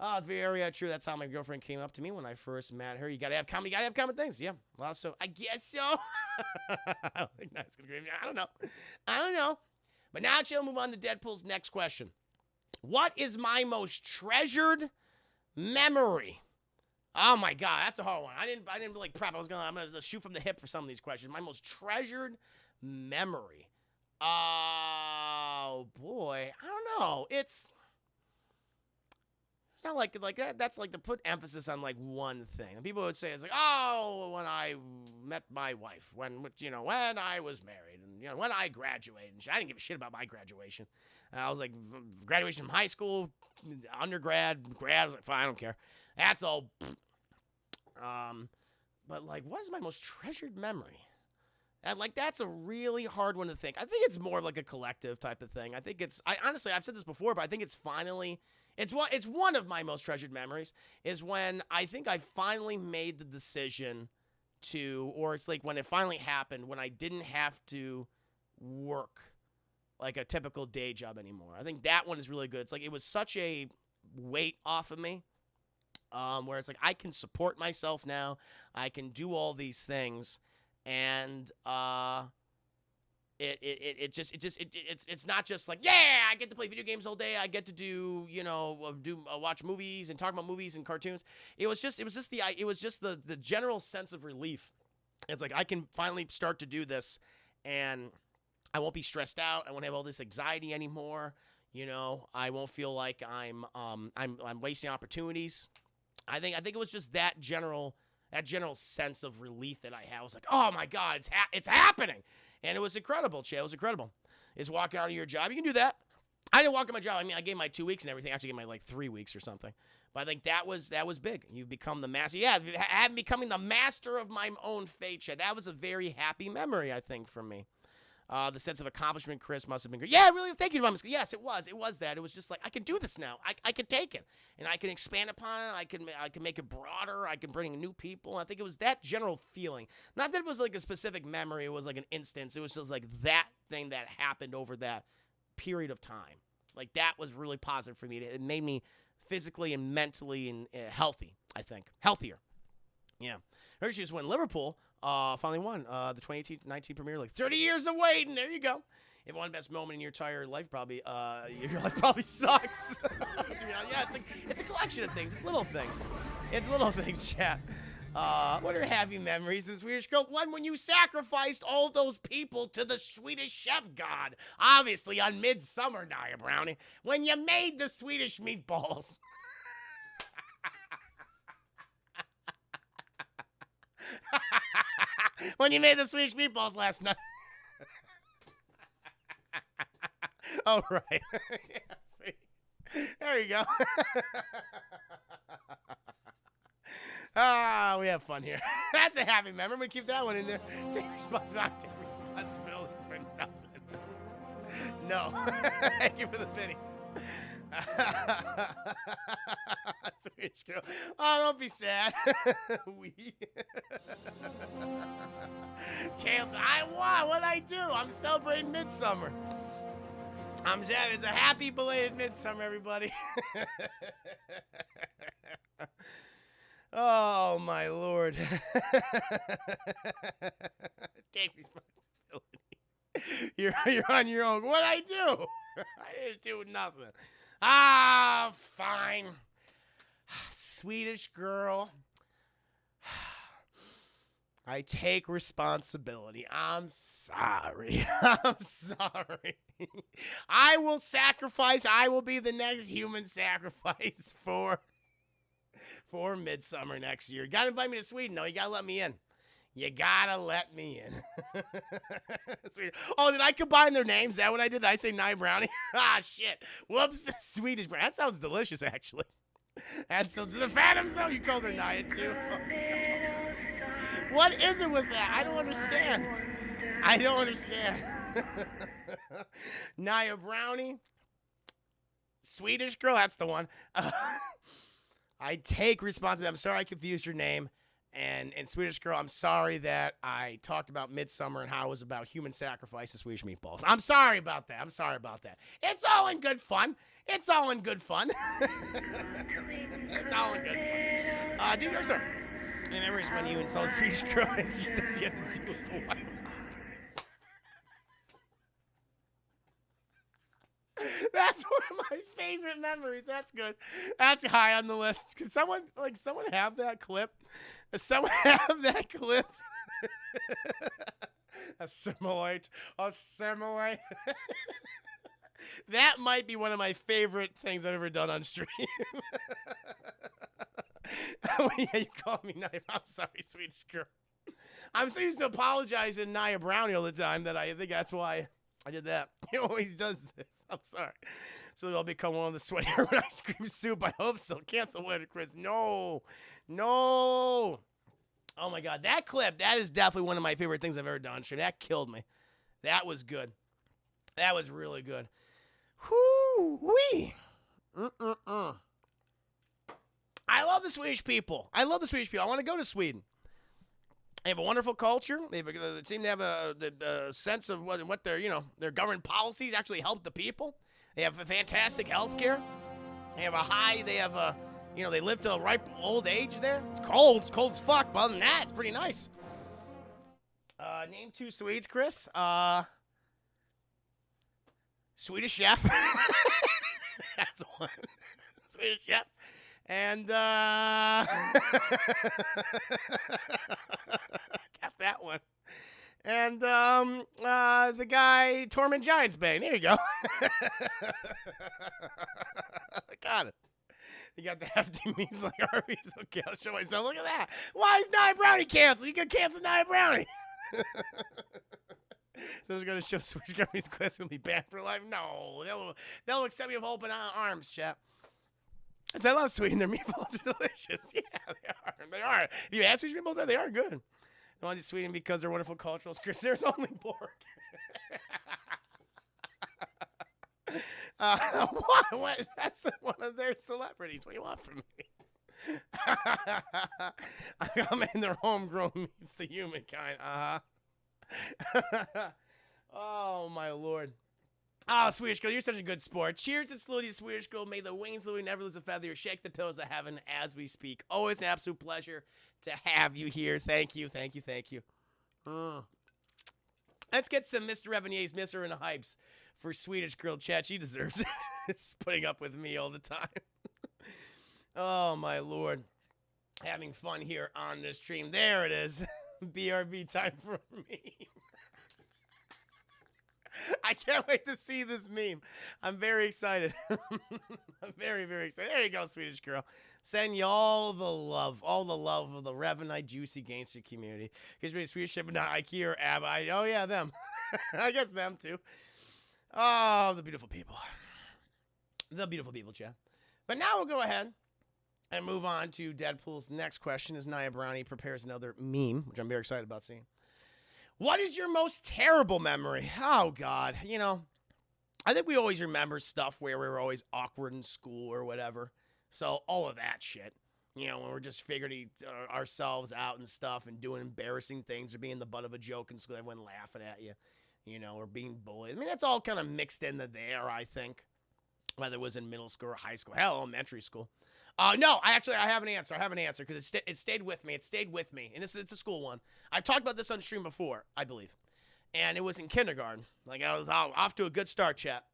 Oh, it's very true. That's how my girlfriend came up to me when I first met her. You gotta have common. You gotta have common things. Yeah. Well, so I guess so. I don't think that's gonna agree with me. I don't know. But now, chill. Move on to Deadpool's next question. What is my most treasured memory? Oh my God, that's a hard one. I didn't really prep. I'm gonna shoot from the hip for some of these questions. My most treasured memory. Oh boy, I don't know. It's not like that. That's like to put emphasis on like one thing. And people would say it's like, oh, when I met my wife, when I was married, and when I graduated. And I didn't give a shit about my graduation. I was like, graduation from high school, undergrad, grad. I was like, fine, I don't care. That's all. But like, what is my most treasured memory? And like, that's a really hard one to think. I think it's more of like a collective type of thing. I think honestly, I've said this before, but I think it's one of my most treasured memories is when I think I finally made the decision or it's like when it finally happened, when I didn't have to work like a typical day job anymore. I think that one is really good. It's like, it was such a weight off of me. Where it's like I can support myself now, I can do all these things, and it's not just like, yeah, I get to play video games all day, I get to do watch movies and talk about movies and cartoons. It was just the general sense of relief. It's like I can finally start to do this, and I won't be stressed out. I won't have all this anxiety anymore. I won't feel like I'm wasting opportunities. I think it was just that general sense of relief that I had. I was like, oh my God, it's happening. And it was incredible, Che. It was incredible. Is walk out of your job. You can do that. I didn't walk out of my job. I mean, I gave my 2 weeks and everything. I actually gave my 3 weeks or something. But I think that was big. You've become the master. Yeah, I'm becoming the master of my own fate, Che. That was a very happy memory, I think, for me. The sense of accomplishment, Chris, must have been great. Yeah, really, thank you, Mom. Yes, it was. It was that. It was just like, I can do this now. I can take it. And I can expand upon it. I can make it broader. I can bring new people. I think it was that general feeling. Not that it was like a specific memory. It was like an instance. It was just like that thing that happened over that period of time. Like, that was really positive for me. It made me physically and mentally and healthy, I think. Healthier. Yeah. Her just when Liverpool finally won the 2018-19 Premier League. 30 years of waiting. There you go. If one best moment in your entire life, probably your life probably sucks. Yeah, it's a collection of things. It's little things. It's little things, chat. What are happy memories of Swedish Girl? One when you sacrificed all those people to the Swedish chef god. Obviously on Midsummer, Nia Brownie. When you made the Swedish meatballs. When you made the Swedish meatballs last night. Oh, right. Yeah, see. There you go. We have fun here. That's a happy memory. We keep that one in there. Take responsibility for nothing. No. Thank you for the pity. Swedish Girl. Oh, don't be sad. We. Kale, I won. What'd I do? I'm celebrating Midsummer. It's a happy belated Midsummer, everybody. Oh, my Lord. Take responsibility. You're on your own. What'd I do? I didn't do nothing. Fine. Swedish Girl. I take responsibility. I'm sorry. I'm sorry. I will sacrifice. I will be the next human sacrifice for Midsummer next year. You gotta invite me to Sweden, though. You gotta let me in. You gotta let me in. Oh, did I combine their names? Is that what I did? Did I say Nia Brownie? Shit. Whoops. Swedish Brownie. That sounds delicious, actually. And so to the Phantom Zone, you called her Naya too. What is it with that? I don't understand. I don't understand. Naya Brownie. Swedish girl, that's the one. I take responsibility. I'm sorry I confused your name. And Swedish girl, I'm sorry that I talked about Midsummer and how it was about human sacrifice and Swedish meatballs. I'm sorry about that. I'm sorry about that. It's all in good fun. It's all in good fun. It's all in good fun. Do yours, sir. My memories when you insulted Swedish girl and she said she had to deal with the white. That's one of my favorite memories. That's good. That's high on the list. Can someone have that clip? Does someone have that clip? Assimilate. That might be one of my favorite things I've ever done on stream. Oh, yeah, you called me Naya. I'm sorry, Swedish girl. I'm so used to apologizing to Naya Brownie all the time that I think that's why I did that. He always does this. I'm sorry. So I'll become one of the sweaty ice cream soup. I hope so. Cancel weather, Chris. No. Oh my God. That clip, that is definitely one of my favorite things I've ever done on stream. That killed me. That was good. That was really good. Whoo-wee. I love the Swedish people. I want to go to Sweden. They have a wonderful culture. They seem to have a sense of what their government policies actually help the people. They have a fantastic health care. They live to a ripe old age there. It's cold as fuck, but other than that, it's pretty nice. Name 2 Swedes, Chris. Swedish chef. That's one. Swedish chef. And, got that one. And, the guy, Tormund Giantsbane. There you go. Got it. You got the hefty meats like Arby's. Okay, I'll show myself. Look at that. Why is Nia Brownie canceled? You can cancel Nia Brownie. So we're going to show Switch Gummies clips going to be banned for life? No. They'll accept me with open arms, chap. Because I love Sweden. Their meatballs are delicious. Yeah, they are. If you ask Swedish meatballs, they are good. I want to Sweden because they're wonderful cultural. Chris, there's only pork. What? That's one of their celebrities. What do you want from me? I'm in their homegrown meats, the humankind. Oh, my Lord. Oh, Swedish girl, you're such a good sport. Cheers to Slutty, Swedish girl. May the wings of never lose a feather. Shake the pillows of heaven as we speak. Always an absolute pleasure to have you here. Thank you. Let's get some Mr. Revenier's Mr. and Hypes for Swedish girl chat. She deserves it. It's putting up with me all the time. Oh, my Lord. Having fun here on this stream. There it is. BRB time for a meme. I can't wait to see this meme. I'm very excited. I'm very, very excited. There you go, Swedish girl. Send you all the love of the Revenite Juicy Gangster community. Here's me Swedish ship, not IKEA or ABBA. Oh, yeah, them. I guess them, too. Oh, the beautiful people. The beautiful people, chat. But now we'll go ahead and move on to Deadpool's next question as Nia Brownie prepares another meme, which I'm very excited about seeing. What is your most terrible memory? Oh, God. I think we always remember stuff where we were always awkward in school or whatever. So all of that shit. When we're just figuring ourselves out and stuff and doing embarrassing things or being the butt of a joke in school, everyone laughing at you, or being bullied. I mean, that's all kind of mixed into there, I think. Whether it was in middle school or high school. Hell, elementary school. No, I have an answer because it stayed with me. And it's a school one. I've talked about this on stream before, I believe. And it was in kindergarten. Like, I was off to a good start, chat.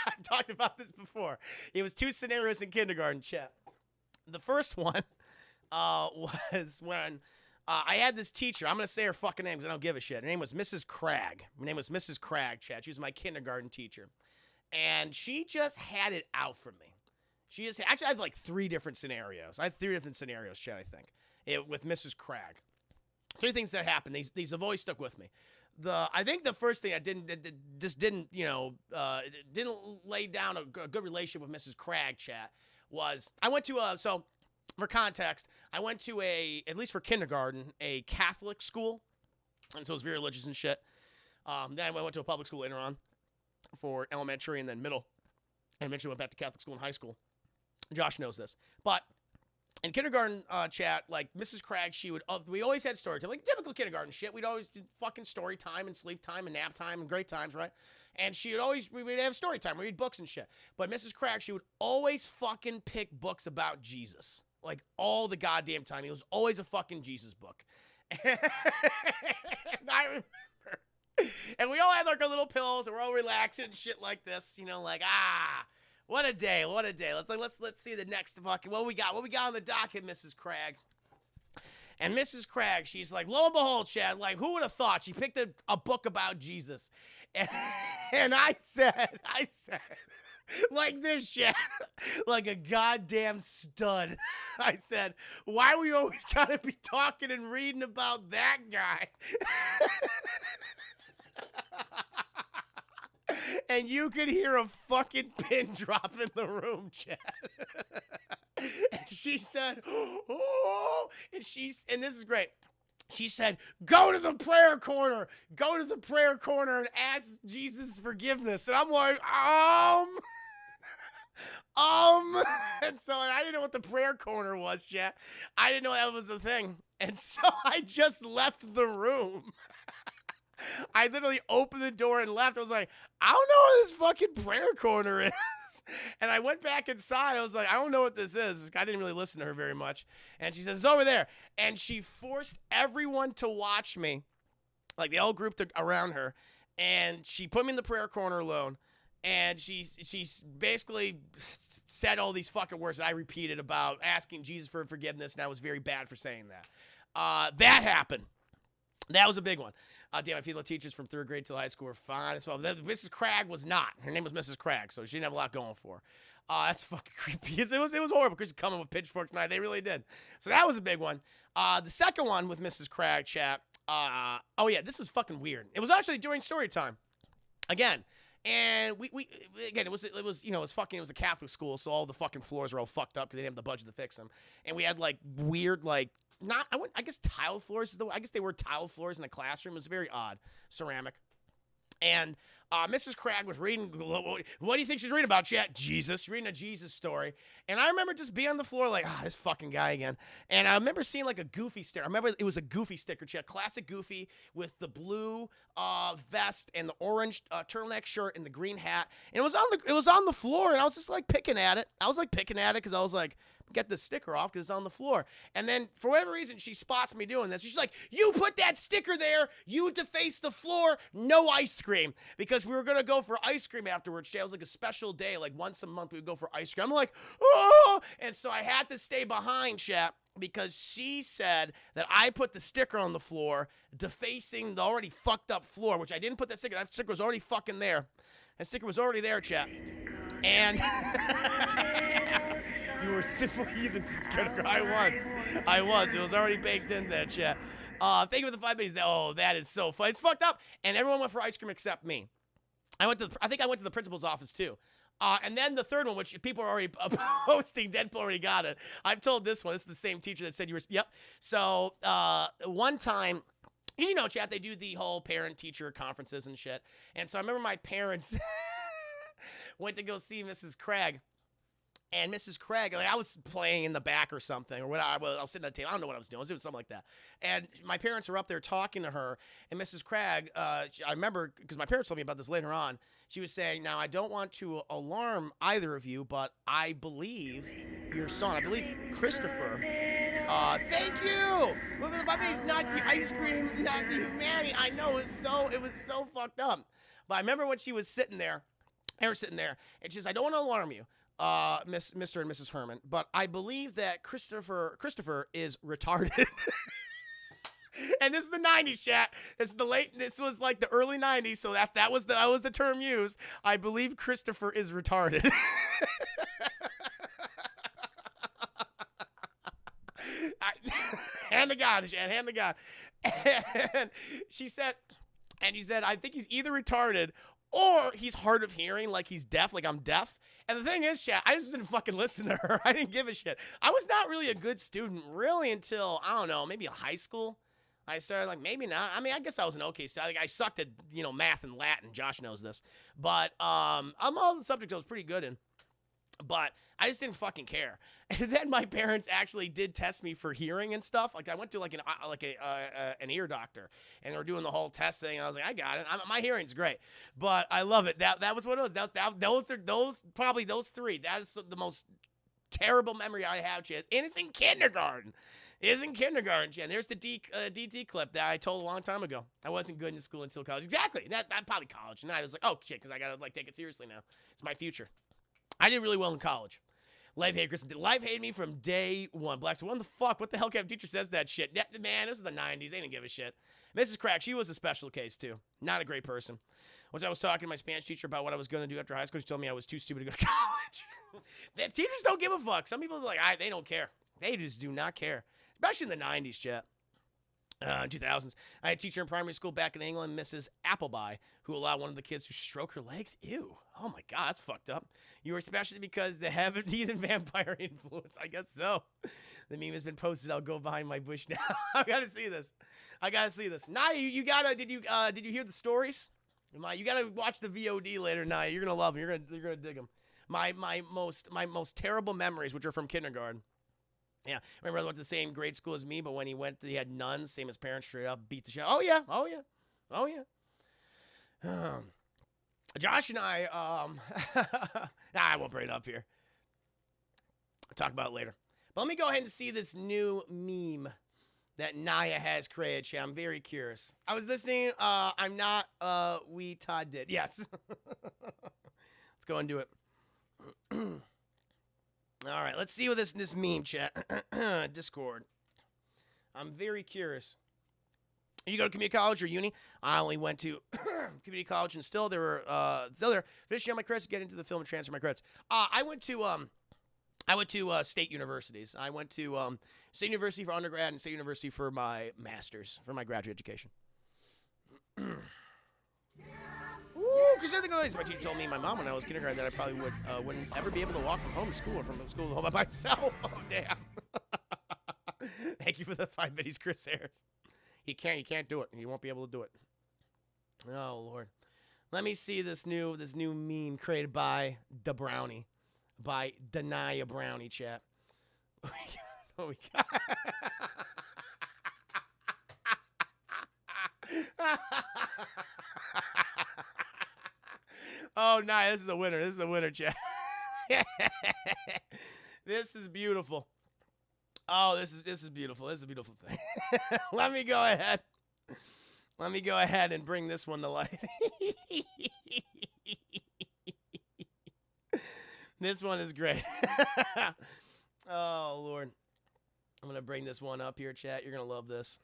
I talked about this before. It was 2 scenarios in kindergarten, chat. The first one was when I had this teacher. I'm going to say her fucking name because I don't give a shit. Her name was Mrs. Cragg. Chat. She was my kindergarten teacher. And she just had it out for me. Actually, I had like 3 different scenarios. I had 3 different scenarios, Chad, I think, with Mrs. Cragg. 3 things that happened. These have always stuck with me. I think the first thing I didn't lay down a good relationship with Mrs. Cragg, chat, was I went to so for context, I went to at least for kindergarten, a Catholic school. And so it was very religious and shit. Then I went to a public school later on for elementary and then middle. And eventually went back to Catholic school in high school. Josh knows this. But in kindergarten chat, like Mrs. Cragg, we always had story time. Like typical kindergarten shit. We'd always do fucking story time and sleep time and nap time and great times, right? And we'd have story time. We'd read books and shit. But Mrs. Cragg, she would always fucking pick books about Jesus. Like all the goddamn time. It was always a fucking Jesus book. And I remember, and we all had like our little pillows, and we're all relaxing and shit like this, you know, like what a day, what a day. Let's see the next fucking what we got on the docket, Mrs. Cragg. And Mrs. Cragg, she's like, lo and behold, Chad, like who would have thought she picked a book about Jesus, and I said. Like this shit, like a goddamn stud. I said, why we always gotta be talking and reading about that guy? And you could hear a fucking pin drop in the room, Chad. And she said, oh, and this is great. She said, go to the prayer corner and ask Jesus forgiveness. And I'm like, and so I didn't know what the prayer corner was, chat. I didn't know that was the thing. And so I just left the room. I literally opened the door and left. I was like, I don't know what this fucking prayer corner is. And I went back inside. I was like, I don't know what this is. I didn't really listen to her very much. And she says, it's over there. And she forced everyone to watch me. Like they all grouped around her. And she put me in the prayer corner alone. And she's basically said all these fucking words that I repeated about asking Jesus for forgiveness. And I was very bad for saying that. That happened. That was a big one. Damn, I feel the teachers from 3rd grade till high school were fine as well. Mrs. Cragg was not. Her name was Mrs. Cragg, so she didn't have a lot going for her. That's fucking creepy. It was horrible because coming with pitchforks and they really did. So that was a big one. The second one with Mrs. Cragg, chat. Oh yeah, this was fucking weird. It was actually during story time. Again. And we again, it was a Catholic school, so all the fucking floors were all fucked up because they didn't have the budget to fix them. And we had like weird, like, I guess tile floors. I guess they were tile floors in the classroom. It was very odd. Ceramic. And Mrs. Cragg was reading, what do you think she's reading about, chat? Jesus. She's reading a Jesus story. And I remember just being on the floor like, this fucking guy again. And I remember seeing like a Goofy sticker. I remember it was a Goofy sticker, chat. Classic Goofy with the blue vest and the orange turtleneck shirt and the green hat. And it was on the floor, and I was just like picking at it. I was like picking at it because I was like, get the sticker off because it's on the floor. And then for whatever reason, she spots me doing this. She's like, you put that sticker there, you deface the floor, no ice cream. Because we were going to go for ice cream afterwards. It was like a special day, like once a month we would go for ice cream. I'm like, oh! And so I had to stay behind, chat, because she said that I put the sticker on the floor, defacing the already fucked up floor, which I didn't put that sticker. That sticker was already fucking there. That sticker was already there, chat. And you were sinful heathens since kindergarten. I was. It was already baked in there, chat. Thank you for the 5 minutes. Oh, that is so fun. It's fucked up. And everyone went for ice cream except me. I think I went to the principal's office too. And then the third one, which people are already posting, Deadpool already got it. I've told this one. This is the same teacher that said you were. Yep. So one time, you know, chat, they do the whole parent-teacher conferences and shit. And so I remember my parents went to go see Mrs. Cragg. And Mrs. Cragg, like, I was playing in the back or something, or whatever. I was sitting at the table. I don't know what I was doing. I was doing something like that. And my parents were up there talking to her. And Mrs. Cragg, I remember, because my parents told me about this later on, she was saying, now, I don't want to alarm either of you, but I believe your son, I believe Christopher. Thank you! Moving the puppies, not the ice cream, not the humanity. I know, it was so fucked up. But I remember when she was sitting there, and she says, I don't want to alarm you. Mr. and Mrs. Herman, but I believe that Christopher is retarded. And this is the 90s, chat. This was like the early 90s, so that was the term used. I believe Christopher is retarded. Hand to God, Shan, hand to God. And she said, I think he's either retarded or he's hard of hearing, like he's deaf, like I'm deaf. And the thing is, chat, I just didn't fucking listen to her. I didn't give a shit. I was not really a good student really until, I don't know, maybe high school. I started like, maybe not. I mean, I guess I was an okay student. I sucked at, math and Latin. Josh knows this. But on all the subjects I was pretty good in. But I just didn't fucking care. And then my parents actually did test me for hearing and stuff. Like I went to an ear doctor, and they were doing the whole test thing. And I was like, I got it. My hearing's great, but I love it. That was what it was. Those three. That is the most terrible memory I have, Chad. And it's in kindergarten. There's the DT clip that I told a long time ago. I wasn't good in school until college. Exactly. That probably college. And I was like, oh shit, because I gotta take it seriously now. It's my future. I did really well in college. Life hated Kristen. Life hated me from day one. Black said, what the fuck? What the hell kind of teacher says that shit? Man, this is the 90s. They didn't give a shit. Mrs. Crack, she was a special case, too. Not a great person. Once I was talking to my Spanish teacher about what I was going to do after high school, she told me I was too stupid to go to college. The teachers don't give a fuck. Some people are like, they don't care. They just do not care. Especially in the 90s, chat. 2000s. I had a teacher in primary school back in England, Mrs. Appleby, who allowed one of the kids to stroke her legs. Ew. Oh my God, that's fucked up. You were especially because they have a heathen vampire influence. I guess so. The meme has been posted. I'll go behind my bush now. I gotta see this. Nah, you gotta. Did you hear the stories? You gotta watch the VOD later. Nah, you're gonna love them. You're gonna dig them. My most terrible memories, which are from kindergarten. Yeah, my brother went to the same grade school as me, but when he went, he had nuns, same as parents, straight up, beat the shit. Oh yeah. Josh and I, I won't bring it up here. I'll talk about it later. But let me go ahead and see this new meme that Naya has created. Chat. I'm very curious. I was listening. I'm not. We Todd did. Yes. Let's go and do it. All right, let's see what this meme, chat. Discord. I'm very curious. You go to community college or uni? I only went to community college, and still there. Finishing up my credits, get into the film and transfer my credits. I went to state universities. I went to State University for undergrad and State University for my master's, for my graduate education. Because I think my teacher told me and my mom when I was kindergarten that I probably wouldn't ever be able to walk from home to school or from school to home by myself. Oh, damn. Thank you for the 5 minutes, Chris Ayers. You can't do it. You won't be able to do it. Oh, Lord. Let me see this new meme created by the Brownie. By Denia Brownie, chat. Oh, we got. Oh, nice. This is a winner, chat. This is beautiful. Oh, this is beautiful. This is a beautiful thing. Let me go ahead and bring this one to light. This one is great. Oh, Lord. I'm going to bring this one up here, chat. You're going to love this.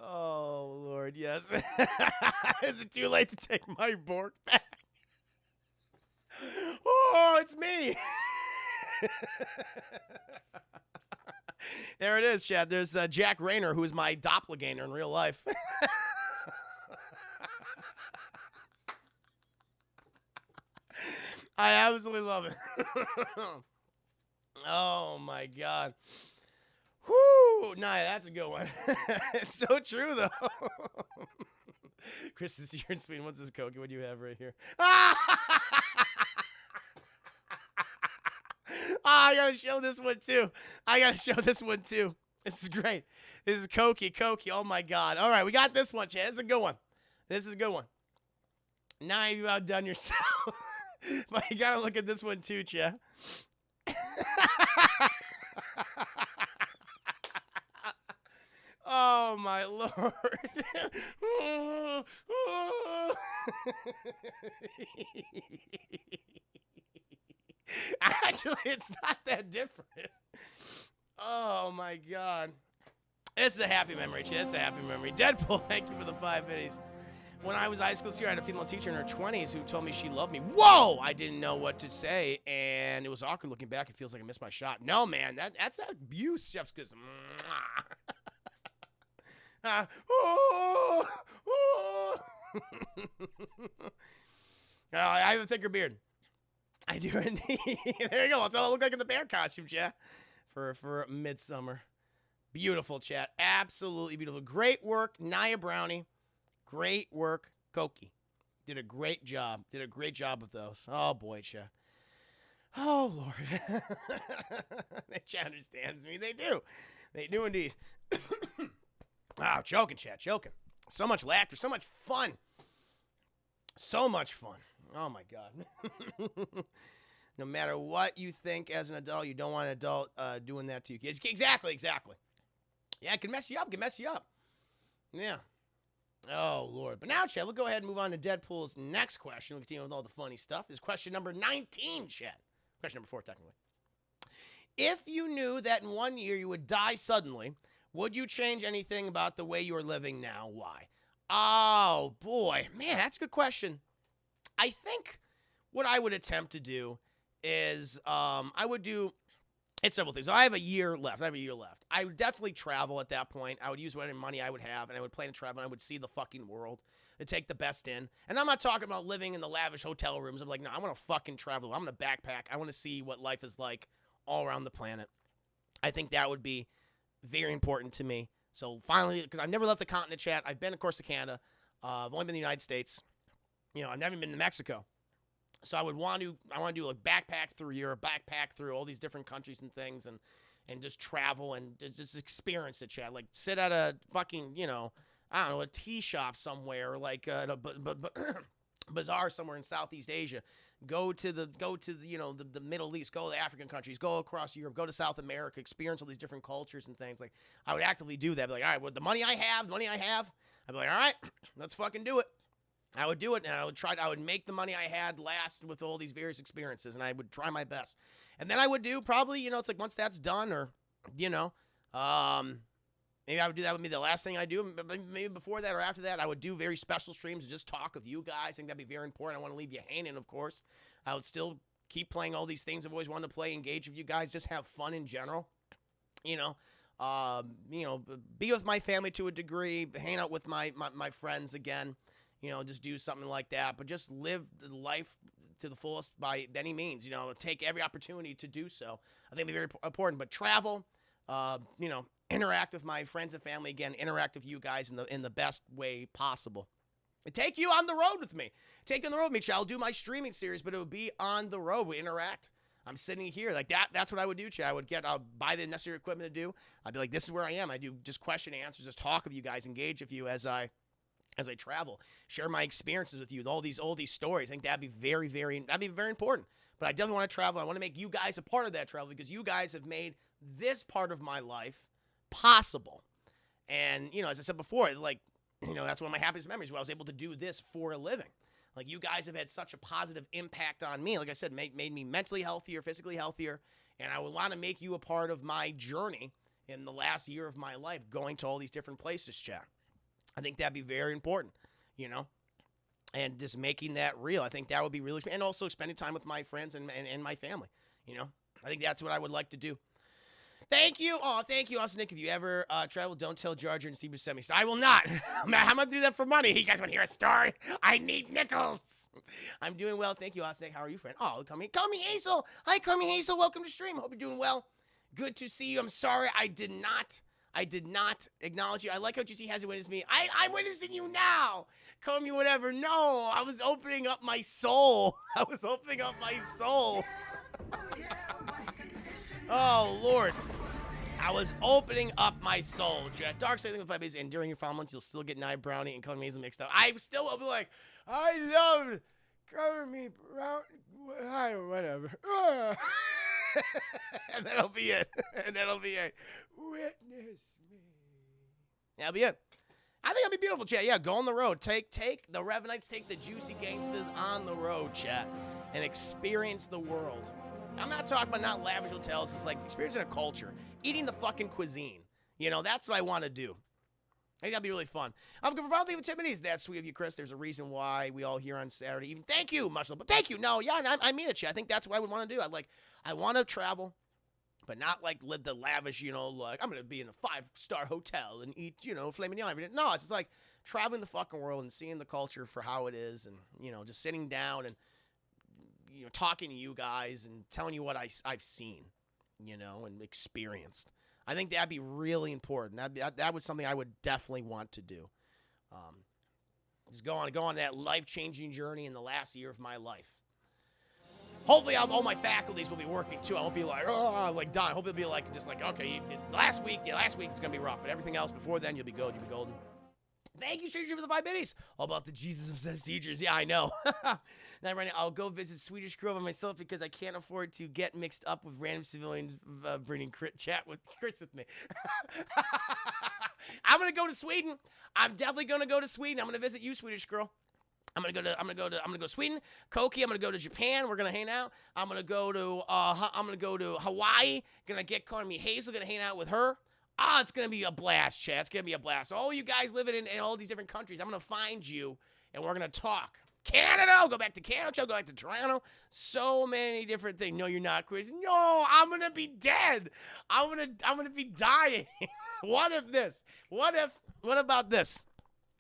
Oh, Lord, yes. Is it too late to take my board back? Oh, it's me. There it is, Chad. There's Jack Rayner, who is my doppelganger in real life. I absolutely love it. Oh, my God. Whoo! Nah, that's a good one. It's so true, though. Chris, this is your Sweden. What's this, Cokie? What do you have right here? I gotta show this one, too. This is great. This is Cokie. Oh, my God. All right, we got this one, Chad. This is a good one. Now you outdone yourself. But you gotta look at this one, too, Chad. Oh, my Lord. Actually, it's not that different. Oh, my God. This is a happy memory, Chad. This is a happy memory. Deadpool, thank you for the 5 minutes. When I was high school senior, I had a female teacher in her 20s who told me she loved me. Whoa! I didn't know what to say, and it was awkward looking back. It feels like I missed my shot. No, man, that's abuse. Jeff's because. I have a thicker beard. I do indeed. There you go. That's all I look like in the bear costume, chat. For midsummer. Beautiful, chat. Absolutely beautiful. Great work, Nia Brownie. Great work, Koki. Did a great job. Did a great job with those. Oh, boy, chat. Oh, Lord. Chat understands me. They do. They do indeed. Wow, joking, chat, joking. So much laughter, so much fun. So much fun. Oh, my God. No matter what you think as an adult, you don't want an adult doing that to you kids. Exactly. Yeah, it can mess you up. Yeah. Oh, Lord. But now, chat, we'll go ahead and move on to Deadpool's next question. We'll continue with all the funny stuff. This is question number 19, chat. Question number 4, technically. If you knew that in 1 year you would die suddenly, would you change anything about the way you're living now? Why? Oh, boy. Man, that's a good question. I think what I would attempt to do is I would do, it's several things. So I have a year left. I would definitely travel at that point. I would use whatever money I would have, and I would plan to travel, and I would see the fucking world and take the best in. And I'm not talking about living in the lavish hotel rooms. I'm like, no, I want to fucking travel. I'm going to backpack. I want to see what life is like all around the planet. I think that would be very important to me. So finally, because I've never left the continent, chat. I've been, of course, to Canada. I've only been in the United States. I've never been to Mexico. So I want to do like backpack through Europe, backpack through all these different countries and things, and just travel and just experience it, chat. Like sit at a fucking, I don't know, a tea shop somewhere, like a bazaar somewhere in Southeast Asia. Go to the the Middle East, go to the African countries, go across Europe, go to South America, experience all these different cultures and things. Like I would actively do that. Be like, all right, with the money I have, I'd be like, all right, let's fucking do it. I would do it, and I would make the money I had last with all these various experiences, and I would try my best. And then I would do probably, it's like once that's done, or, maybe I would do that with me the last thing I do. Maybe before that or after that, I would do very special streams and just talk with you guys. I think that'd be very important. I want to leave you hanging, of course. I would still keep playing all these things I've always wanted to play, engage with you guys, just have fun in general. Be with my family to a degree, hang out with my friends again. Just do something like that, but just live the life to the fullest by any means, take every opportunity to do so. I think it'd be very important, but travel, interact with my friends and family again, interact with you guys in the best way possible. And take you on the road with me. I'll do my streaming series, but it would be on the road. We interact. I'm sitting here like that. That's what I would do, Chad. I'll buy the necessary equipment to do. I'd be like, this is where I am. I do just question and answers, just talk with you guys, engage with you as I travel, share my experiences with you, all these stories. I think that'd be very, very important. But I definitely want to travel. I want to make you guys a part of that travel because you guys have made this part of my life possible. And, as I said before, like, that's one of my happiest memories where I was able to do this for a living. Like, you guys have had such a positive impact on me. Like I said, made me mentally healthier, physically healthier. And I would want to make you a part of my journey in the last year of my life, going to all these different places, chat. I think that'd be very important, and just making that real. I think that would be really, and also spending time with my friends and my family, I think that's what I would like to do. Thank you. Oh, thank you. Also, Nick, if you ever travel, don't tell Jar and Steve Buscemi. I will not. I'm going to do that for money. You guys want to hear a story? I need nickels. I'm doing well. Thank you, Austin. How are you, friend? Oh, call me Hazel. Hi, Carmi Hazel. Welcome to stream. Hope you're doing well. Good to see you. I'm sorry I did not acknowledge you. I like how GC hasn't witnessed me. I'm witnessing you now. Call me whatever. No, I was opening up my soul. Oh, Lord. I was opening up my soul. Dark Side of 5 days, and during your 5 months, you'll still get Nia Brownie and Color Me Hazel mixed up. I still will be like, I love Color Me Brownie. Whatever. And that'll be it. Witness me. That'll be it. I think it'll be beautiful, chat. Yeah, go on the road. Take the Revenites, take the Juicy Gangsters on the road, chat, and experience the world. I'm not talking about not lavish hotels. It's like experiencing a culture, eating the fucking cuisine. That's what I want to do. I think that'd be really fun. I'm going to probably leave 10 minutes. That's sweet of you, Chris. There's a reason why we all here on Saturday evening. Thank you, much love. But thank you. No, yeah, I mean it, chat. I think that's what I would want to do. I want to travel. But not like live the lavish, like I'm going to be in a 5-star hotel and eat, filet mignon every day. No, it's just like traveling the fucking world and seeing the culture for how it is and, just sitting down and, talking to you guys and telling you what I've seen, and experienced. I think that'd be really important. That was something I would definitely want to do. Just go on that life-changing journey in the last year of my life. Hopefully, all my faculties will be working too. I won't be like, oh, like dying. I hope it'll be like, just like, okay, last week it's gonna be rough, but everything else before then, you'll be good. You'll be golden. Thank you, Stranger, for the 5 biddies. All about the Jesus-obsessed teachers. Yeah, I know. Now, right now, I'll go visit Swedish Girl by myself because I can't afford to get mixed up with random civilians bringing chat with Chris with me. I'm gonna go to Sweden. I'm definitely gonna go to Sweden. I'm gonna visit you, Swedish Girl. I'm gonna go to Sweden, Koki. I'm gonna go to Japan. We're gonna hang out. I'm gonna go to Hawaii. Gonna get calling me Hazel. Gonna hang out with her. It's gonna be a blast, chat. It's gonna be a blast. All you guys living in all these different countries, I'm gonna find you and we're gonna talk. Canada, I'll go back to Canada. I'll go back to Toronto. So many different things. No, you're not, Chris. No, I'm gonna be dead. I'm gonna be dying. What about this?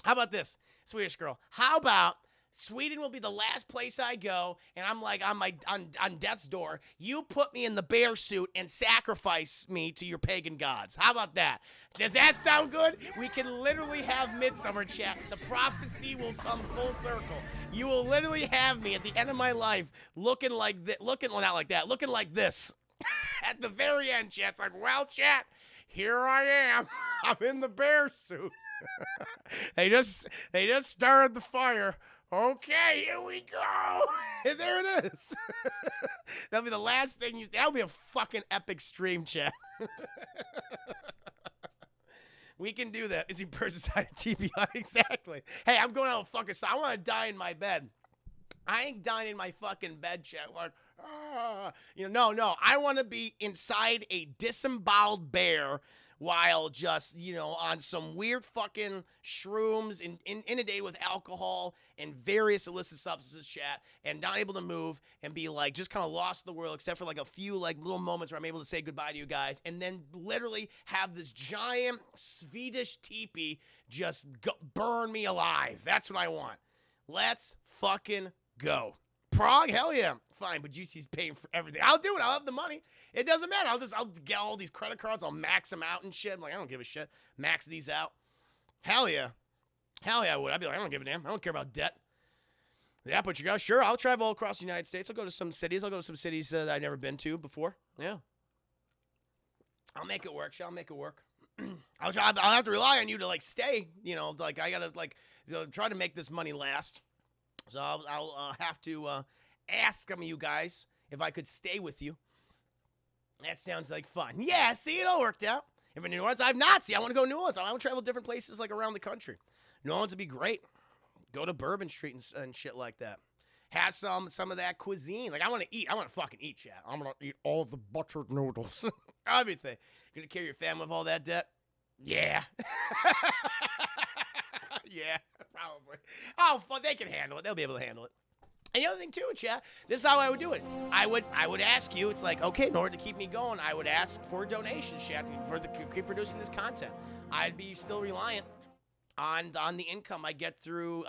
How about this, Swedish Girl? How about Sweden will be the last place I go, and I'm like on death's door. You put me in the bear suit and sacrifice me to your pagan gods. How about that? Does that sound good? We can literally have midsummer chat. The prophecy will come full circle. You will literally have me at the end of my life looking like this. At the very end, chat. It's like, well, chat, here I am. I'm in the bear suit. They just started the fire. Okay, here we go. And there it is. That'll be the last thing that'll be a fucking epic stream, chat. We can do that. Is he personified TBI? Exactly. Hey, I'm going out with fucking I want to die in my bed. I ain't dying in my fucking bed, chat. Like, no. I want to be inside a disemboweled bear while just, on some weird fucking shrooms inundated with alcohol and various illicit substances, chat, and not able to move and be like just kind of lost in the world except for like a few like little moments where I'm able to say goodbye to you guys and then literally have this giant Swedish teepee just burn me alive. That's what I want. Let's fucking go. Prague? Hell yeah. Fine, but Juicy's paying for everything. I'll do it. I'll have the money. It doesn't matter. I'll get all these credit cards. I'll max them out and shit. I'm like, I don't give a shit. Max these out. Hell yeah. Hell yeah, I would. I'd be like, I don't give a damn. I don't care about debt. Yeah, but you guys, sure. I'll travel all across the United States. I'll go to some cities. That I've never been to before. Yeah. I'll make it work. I'll make it work. I'll have to rely on you to, like, stay. Like, I got to, try to make this money last. So I'll have to ask some of you guys if I could stay with you. That sounds like fun. Yeah, see, it all worked out. If in New Orleans, I want to go to New Orleans. I want to travel different places like around the country. New Orleans would be great. Go to Bourbon Street and shit like that. Have some of that cuisine. Like, I want to eat. I want to fucking eat, chat. I'm going to eat all the buttered noodles. Everything. Going to carry your family with all that debt? Yeah. Yeah, probably. Oh, fuck, they can handle it. They'll be able to handle it. And the other thing, too, chat, this is how I would do it. I would ask you, it's like, okay, in order to keep me going, I would ask for donations, chat, for keep producing this content. I'd be still reliant on the income I get through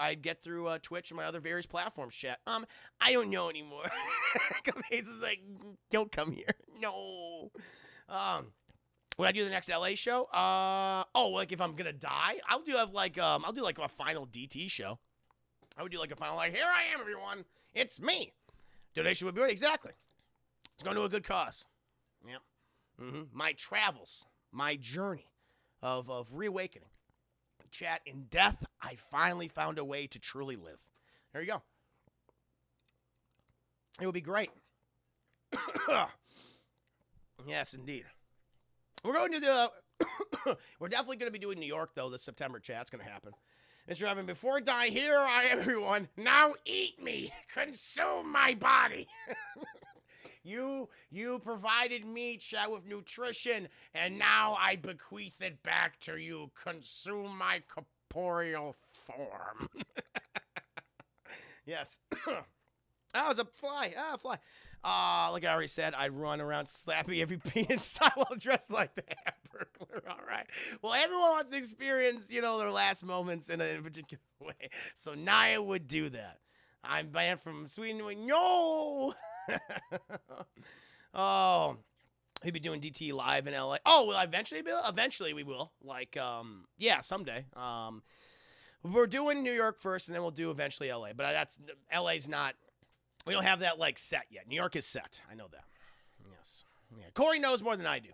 Twitch and my other various platforms, chat. I don't know anymore. It's like, don't come here. No. Would I do the next LA show? Like if I'm gonna die, I'll do like a final DT show. I would do like a final, like, here I am, everyone. It's me. Donation would be exactly. It's going to a good cause. Yeah. My travels, my journey of reawakening. Chat, in death, I finally found a way to truly live. There you go. It would be great. Yes, indeed. We're going to we're definitely going to be doing New York, though, this September, chat. It's going to happen. Mr. Evan, before I die, here I am, everyone. Now eat me. Consume my body. You provided me, chat, with nutrition, and now I bequeath it back to you. Consume my corporeal form. Yes. Oh, it's a fly. Ah, fly. Like I already said, I'd run around slapping every pea in sight while dressed like the Hamburglar. All right. Well, everyone wants to experience, their last moments in a particular way. So Naya would do that. I'm banned from Sweden. No. Oh. We'll be doing DT live in LA. Oh, well, eventually, Bill. Eventually, we will. Like, yeah, someday. We're doing New York first, and then we'll do eventually LA. But LA's not. We don't have that like set yet. New York is set. I know that. Yes. Yeah. Corey knows more than I do.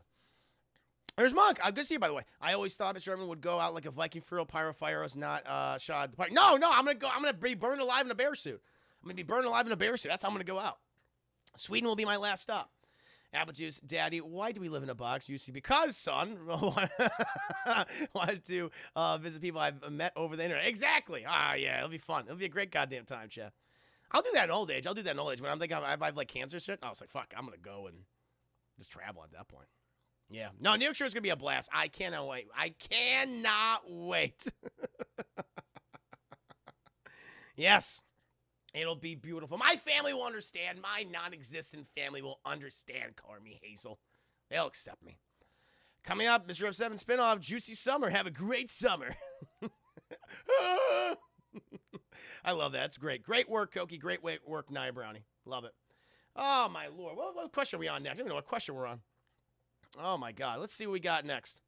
There's Monk. Good to see you, by the way. I always thought Mr. Irvin would go out like a Viking for real. Pyro Fire was not shot at the party. No. I'm gonna be burned alive in a bear suit. I'm gonna be burned alive in a bear suit. That's how I'm gonna go out. Sweden will be my last stop. Apple Juice, Daddy, why do we live in a box? You see, because, son, wanted to visit people I've met over the internet. Exactly. Yeah, it'll be fun. It'll be a great goddamn time, Chad. I'll do that in old age. When I'm thinking I have like cancer shit, I was like, fuck, I'm going to go and just travel at that point. Yeah. No, New York sure is going to be a blast. I cannot wait. Yes. It'll be beautiful. My family will understand. My non-existent family will understand. Color me Hazel. They'll accept me. Coming up, Mr. F7 spinoff, Juicy Summer. Have a great summer. I love that. It's great. Great work, Koki. Great work, Nia Brownie. Love it. Oh, my Lord. What question are we on next? I don't even know what question we're on. Oh, my God. Let's see what we got next.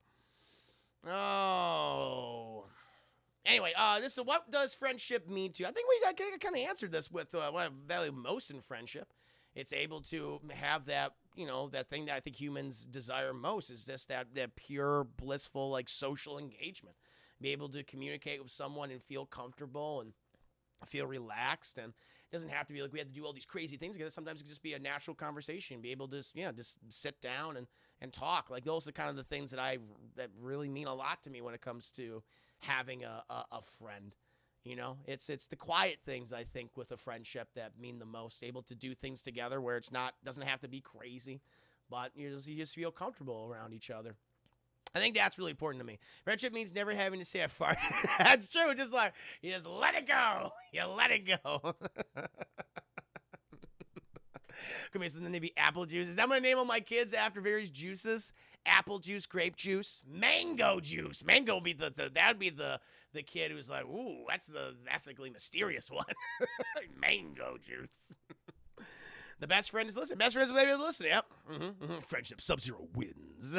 Oh... Anyway, this is what does friendship mean to you? I think we kind of answered this with what I value most in friendship. It's able to have that, that thing that I think humans desire most is just that pure, blissful, like social engagement. Be able to communicate with someone and feel comfortable and feel relaxed. And it doesn't have to be like we have to do all these crazy things together. Sometimes it can just be a natural conversation. Be able to just sit down and talk. Like those are kind of the things that really mean a lot to me when it comes to having a friend. It's the quiet things I think with a friendship that mean the most. Able to do things together where doesn't have to be crazy, but you just feel comfortable around each other. I think that's really important to me. Friendship means never having to say I farted. That's true. Just like you just let it go. You let it go. Come here, so then they'd be apple juices. I'm gonna name all my kids after various juices. Apple juice, grape juice, mango juice. Mango would be that'd be the kid who's like, ooh, that's the ethically mysterious one. Mango juice. The best friend is listening. Best friends are maybe listening. Yep. Friendship Sub-Zero wins.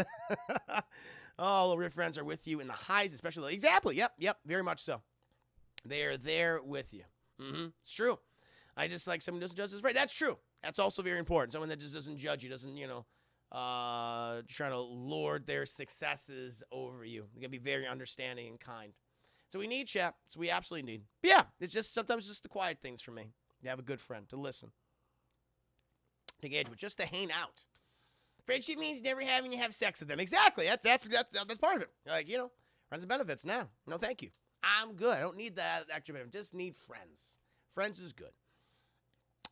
Oh, real friends are with you in the highs, especially. Exactly. Yep. Very much so. They are there with you. It's true. I just like someone who doesn't judge us right. That's true. That's also very important. Someone that just doesn't judge you, doesn't, trying to lord their successes over you. They're going to be very understanding and kind. So we need chat. So we absolutely need. But yeah, it's just sometimes just the quiet things for me. To have a good friend, to listen, to engage with, just to hang out. Friendship means never having to have sex with them. Exactly. That's part of it. Like, friends and benefits. No, thank you. I'm good. I don't need that extra benefit. Just need friends. Friends is good.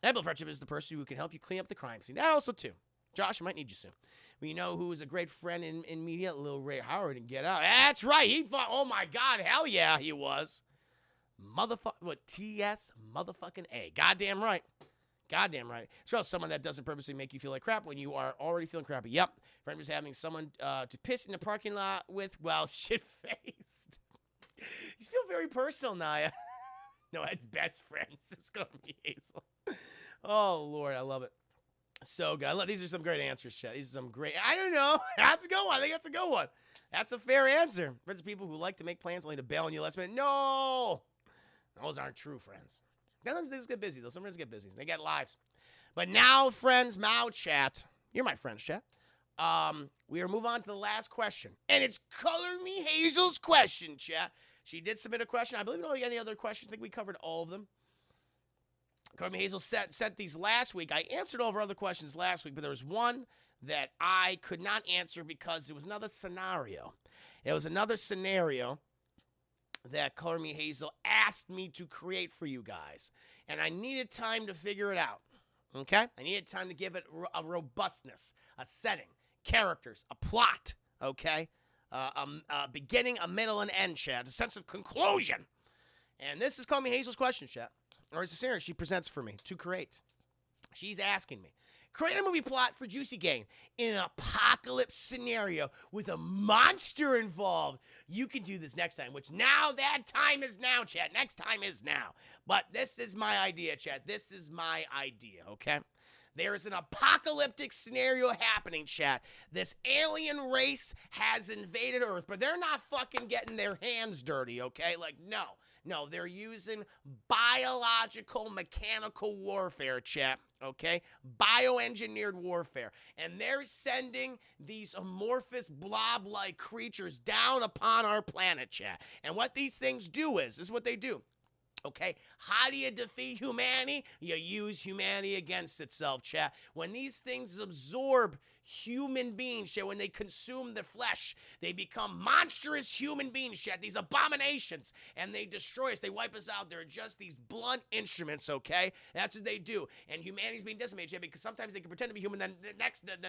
Able friendship is the person who can help you clean up the crime scene. That also, too. Josh, I might need you soon. We know who is a great friend in media, Lil Ray Howard and Get Out. That's right. He fought. Oh, my God. Hell yeah, he was. TS motherfucking A. Goddamn right. So someone that doesn't purposely make you feel like crap when you are already feeling crappy. Yep. Friend is having someone to piss in the parking lot with while shit-faced. These feel very personal, Naya. No, I had best friends. It's going to be Hazel. Oh, Lord, I love it. So good. These are some great answers, Chet. These are some great. I don't know. That's a good one. I think that's a good one. That's a fair answer. Friends are people who like to make plans only to bail on you last minute. No. Those aren't true friends. Sometimes they just get busy, though. Some friends get busy. They get lives. But now, friends, Chat. You're my friends, Chat. We are moving on to the last question. And it's Color Me Hazel's question, Chat. She did submit a question. I believe we don't have any other questions. I think we covered all of them. Color Me Hazel sent these last week. I answered all of our other questions last week, but there was one that I could not answer because it was another scenario. It was another scenario that Color Me Hazel asked me to create for you guys. And I needed time to figure it out. Okay? I needed time to give it a robustness, a setting, characters, a plot. Okay? A beginning, a middle, and end, chat. A sense of conclusion. And this is Color Me Hazel's question, chat. Or it's a scenario she presents for me to create. She's asking me. Create a movie plot for Juicy Gang in an apocalypse scenario with a monster involved. You can do this next time, which now that time is now, chat. Next time is now. But this is my idea, chat. This is my idea, okay? There is an apocalyptic scenario happening, chat. This alien race has invaded Earth, but they're not fucking getting their hands dirty, okay? Like, no. No, they're using biological, mechanical warfare, chat, okay? Bioengineered warfare. And they're sending these amorphous blob-like creatures down upon our planet, chat. And what these things do is, this is what they do. Okay, how do you defeat humanity? You use humanity against itself, chat. When these things absorb human beings, chat, when they consume the flesh, they become monstrous human beings, chat, these abominations, and they destroy us, they wipe us out. They're just these blunt instruments, okay? That's what they do. And humanity's being decimated, chat, because sometimes they can pretend to be human, then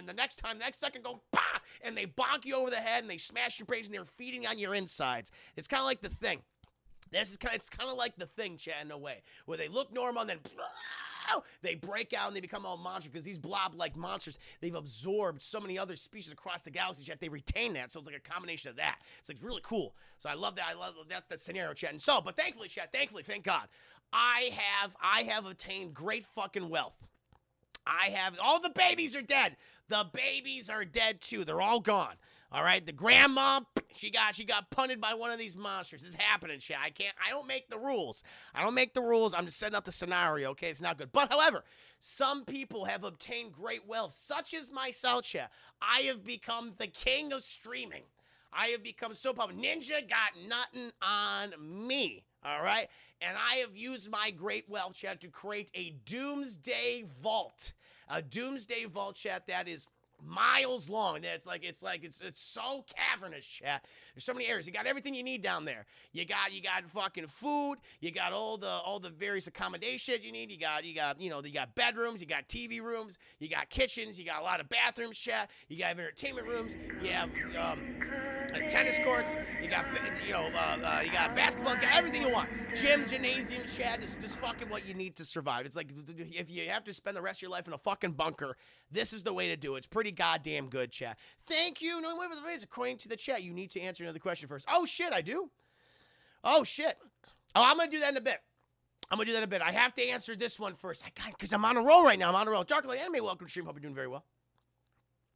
the next second go, bah! And they bonk you over the head, and they smash your brains, and they're feeding on your insides. It's kind of like The Thing. It's kind of like The Thing, chat, in a way, where they look normal and then they break out and they become all monsters because these blob-like monsters, they've absorbed so many other species across the galaxy, chat. They retain that, so it's like a combination of that. It's like really cool. So I love that. That's the scenario, chat. And so, but thankfully, chat, thank God, I have attained great fucking wealth. All the babies are dead. The babies are dead too. They're all gone. All right, the grandma, she got punted by one of these monsters. It's happening, chat. I don't make the rules. I'm just setting up the scenario, okay? It's not good. But, however, some people have obtained great wealth, such as myself, chat. I have become the king of streaming. I have become so popular. Ninja got nothing on me, all right? And I have used my great wealth, chat, to create a doomsday vault. A doomsday vault, chat, that is miles long. It's so cavernous, chat. There's so many areas. You got everything you need down there. You got fucking food. You got all the various accommodations you need. You got bedrooms. You got TV rooms. You got kitchens. You got a lot of bathrooms, chat. You got entertainment rooms. You have tennis courts. You got basketball. You got everything you want. Gym, gymnasium, chat. It's just fucking what you need to survive. It's like if you have to spend the rest of your life in a fucking bunker, this is the way to do it. It's pretty goddamn good, chat. Thank you. No, wait, according to the chat, you need to answer another question first. Oh, shit, I do? Oh, shit. Oh, I'm going to do that in a bit. I have to answer this one first. Because I'm on a roll right now. Dark Light Anime, welcome to stream. Hope you're doing very well.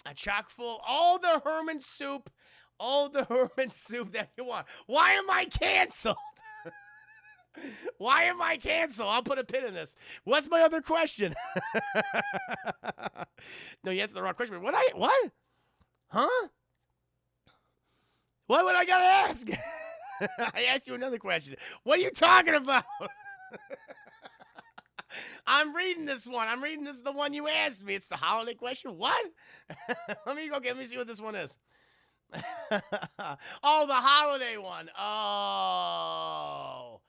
A chock full. All the Herman soup that you want. Why am I canceled? Why am I canceled? I'll put a pin in this. What's my other question? No, you answered the wrong question. What? Huh? What would I gotta ask? I asked you another question. What are you talking about? I'm reading this one. This is the one you asked me. It's the holiday question. What? Let me see what this one is. Oh, the holiday one. Oh.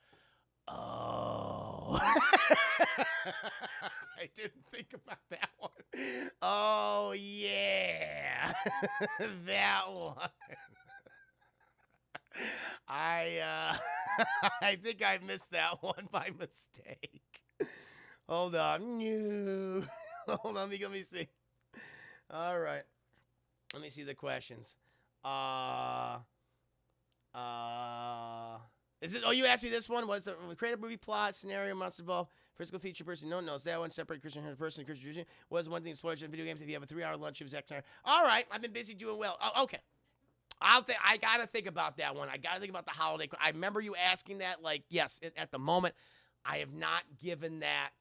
I didn't think about that one. Oh, yeah. That one. I think I missed that one by mistake. Hold on. No. Hold on, let me see. All right. Let me see the questions. Is it? Oh, you asked me this one. Was the create a movie plot scenario must involve physical feature person? No, it's that one. Separate Christian person, Christian Jersey. Was one thing explosion in video games if you have a 3-hour lunch of exact time. All right, I've been busy doing well. Oh, okay. I gotta think about that one. I gotta think about the holiday. I remember you asking that. Like, yes, at the moment, I have not given that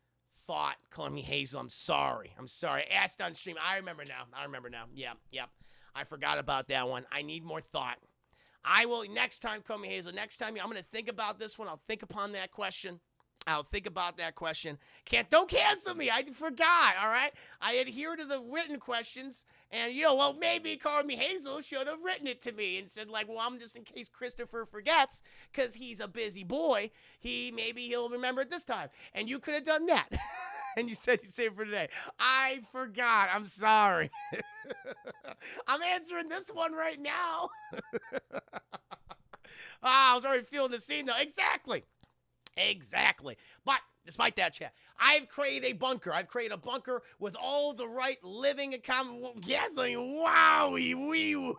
thought. Calling me Hazel. I'm sorry. I asked on stream. I remember now. Yeah. I forgot about that one. I need more thought. I will next time, Call Me Hazel. Next time, I'm going to think about this one. I'll think upon that question. Don't cancel me. I forgot, all right? I adhere to the written questions. And, maybe Call Me Hazel should have written it to me and said, I'm just in case Christopher forgets because he's a busy boy. Maybe he'll remember it this time. And you could have done that. And you said you saved for today. I forgot. I'm sorry. I'm answering this one right now. I was already feeling the scene, though. Exactly. Exactly. But despite that, chat, I've created a bunker. I've created a bunker with all the right living and common gasoline. Wowie wee woo.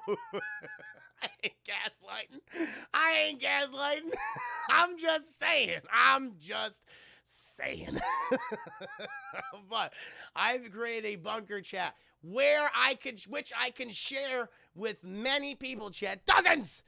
I ain't gaslighting. I ain't gaslighting. I'm just saying. But I've created a bunker, chat, which I can share with many people, chat. Dozens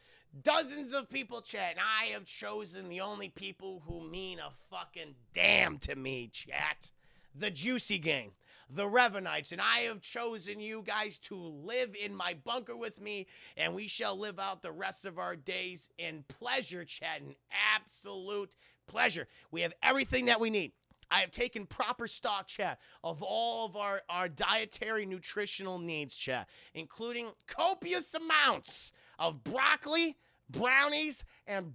of people, chat. And I have chosen the only people who mean a fucking damn to me, chat. The Juicy Gang, the Revenites, and I have chosen you guys to live in my bunker with me, and we shall live out the rest of our days in pleasure, chat, in absolute pleasure. We have everything that we need. I have taken proper stock, chat, of all of our dietary nutritional needs, chat, including copious amounts of broccoli, brownies, and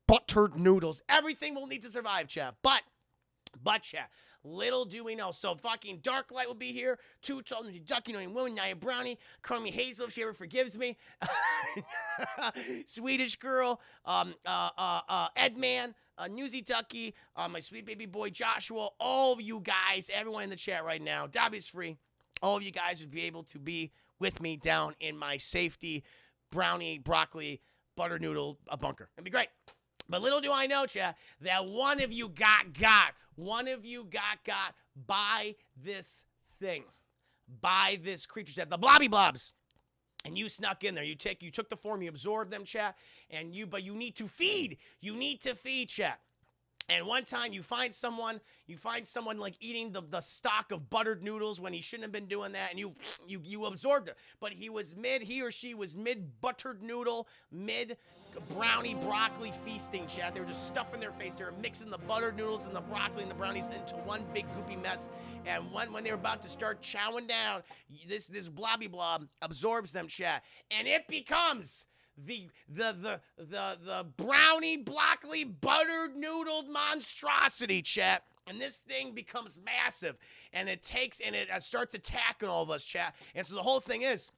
buttered noodles. Everything we'll need to survive, chat. But chat, little do we know. So fucking Darklight will be here. Two told me Ducky, Woman, Naya Brownie, call me Hazel if she ever forgives me. Swedish Girl, Edman, Newsy Ducky, my sweet baby boy Joshua, all of you guys, everyone in the chat right now, Dobby's free. All of you guys would be able to be with me down in my safety brownie, broccoli, butter noodle bunker. It'd be great. But little do I know, chat, that one of you got by this thing, by this creature, chat, the blobby blobs. And you snuck in there. You took the form, you absorbed them, chat, but you need to feed. You need to feed, chat. And one time you find someone like eating the stock of buttered noodles when he shouldn't have been doing that, and you absorbed it. But he or she was mid buttered noodle, mid brownie broccoli feasting, chat. They were just stuffing their face. They were mixing the buttered noodles and the broccoli and the brownies into one big goopy mess. And when they were about to start chowing down, this blobby blob absorbs them, chat, and it becomes the brownie broccoli buttered noodled monstrosity, chat. And this thing becomes massive, and it starts attacking all of us, chat. And so the whole thing is,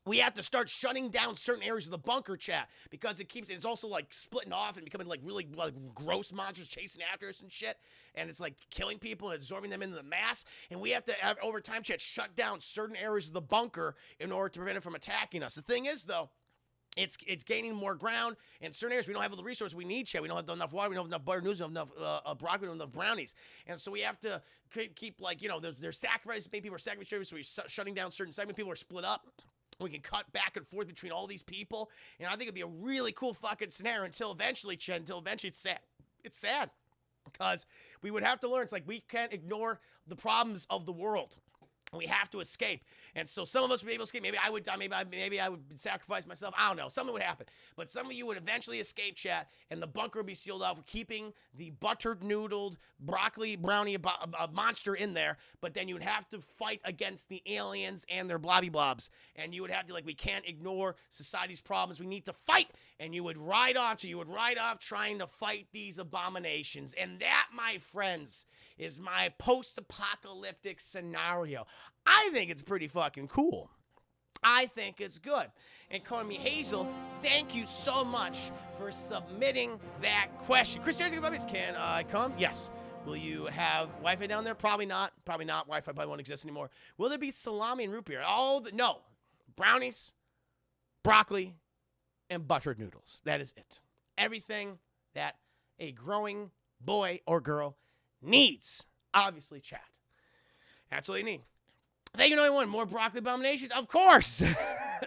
we have to start shutting down certain areas of the bunker, chat, because it's also like splitting off and becoming like really like gross monsters chasing after us and shit. And it's like killing people and absorbing them into the mass. And we have to, over time, chat, shut down certain areas of the bunker in order to prevent it from attacking us. The thing is, though, it's gaining more ground. In certain areas, we don't have all the resources we need, chat. We don't have enough water. We don't have enough butter noodles. We don't have enough broccoli. We don't have enough brownies. And so we have to keep like, there's sacrifices. Maybe people are sacrificing, so we're shutting down certain segments. People are split up. We can cut back and forth between all these people. And I think it'd be a really cool fucking scenario until eventually it's sad. It's sad. Because we would have to learn. It's like we can't ignore the problems of the world. We have to escape. And so some of us would be able to escape. Maybe I would die. Maybe I would sacrifice myself. I don't know. Something would happen. But some of you would eventually escape, chat, and the bunker would be sealed off, keeping the buttered noodled broccoli brownie monster in there. But then you would have to fight against the aliens and their blobby blobs. And you would have to, we can't ignore society's problems. We need to fight. And you would ride off. So you would ride off trying to fight these abominations. And that, my friends, is my post-apocalyptic scenario. I think it's pretty fucking cool. I think it's good. And calling me Hazel, thank you so much for submitting that question. Chris, can I come? Yes. Will you have Wi-Fi down there? Probably not. Probably not. Wi-Fi probably won't exist anymore. Will there be salami and root beer? No. Brownies, broccoli, and buttered noodles. That is it. Everything that a growing boy or girl needs. Obviously, chat. That's all you need. Thank you, everyone. More broccoli abominations? Of course.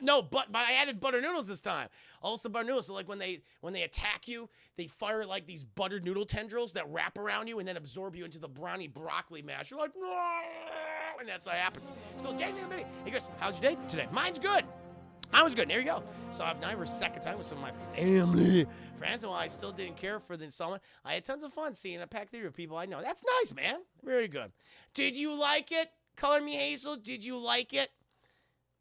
No, but I added butter noodles this time. Also butter noodles. So like when they attack you, they fire like these buttered noodle tendrils that wrap around you and then absorb you into the brownie broccoli mash. You're like, no! And that's what happens. So Jason, hey Chris, how's your day today? Mine's good. Mine was good. There you go. So I've now for a second time with some of my family friends, and while I still didn't care for the installment, I had tons of fun seeing a packed theater of people I know. That's nice, man. Very good. Did you like it? Color me Hazel. Did you like it?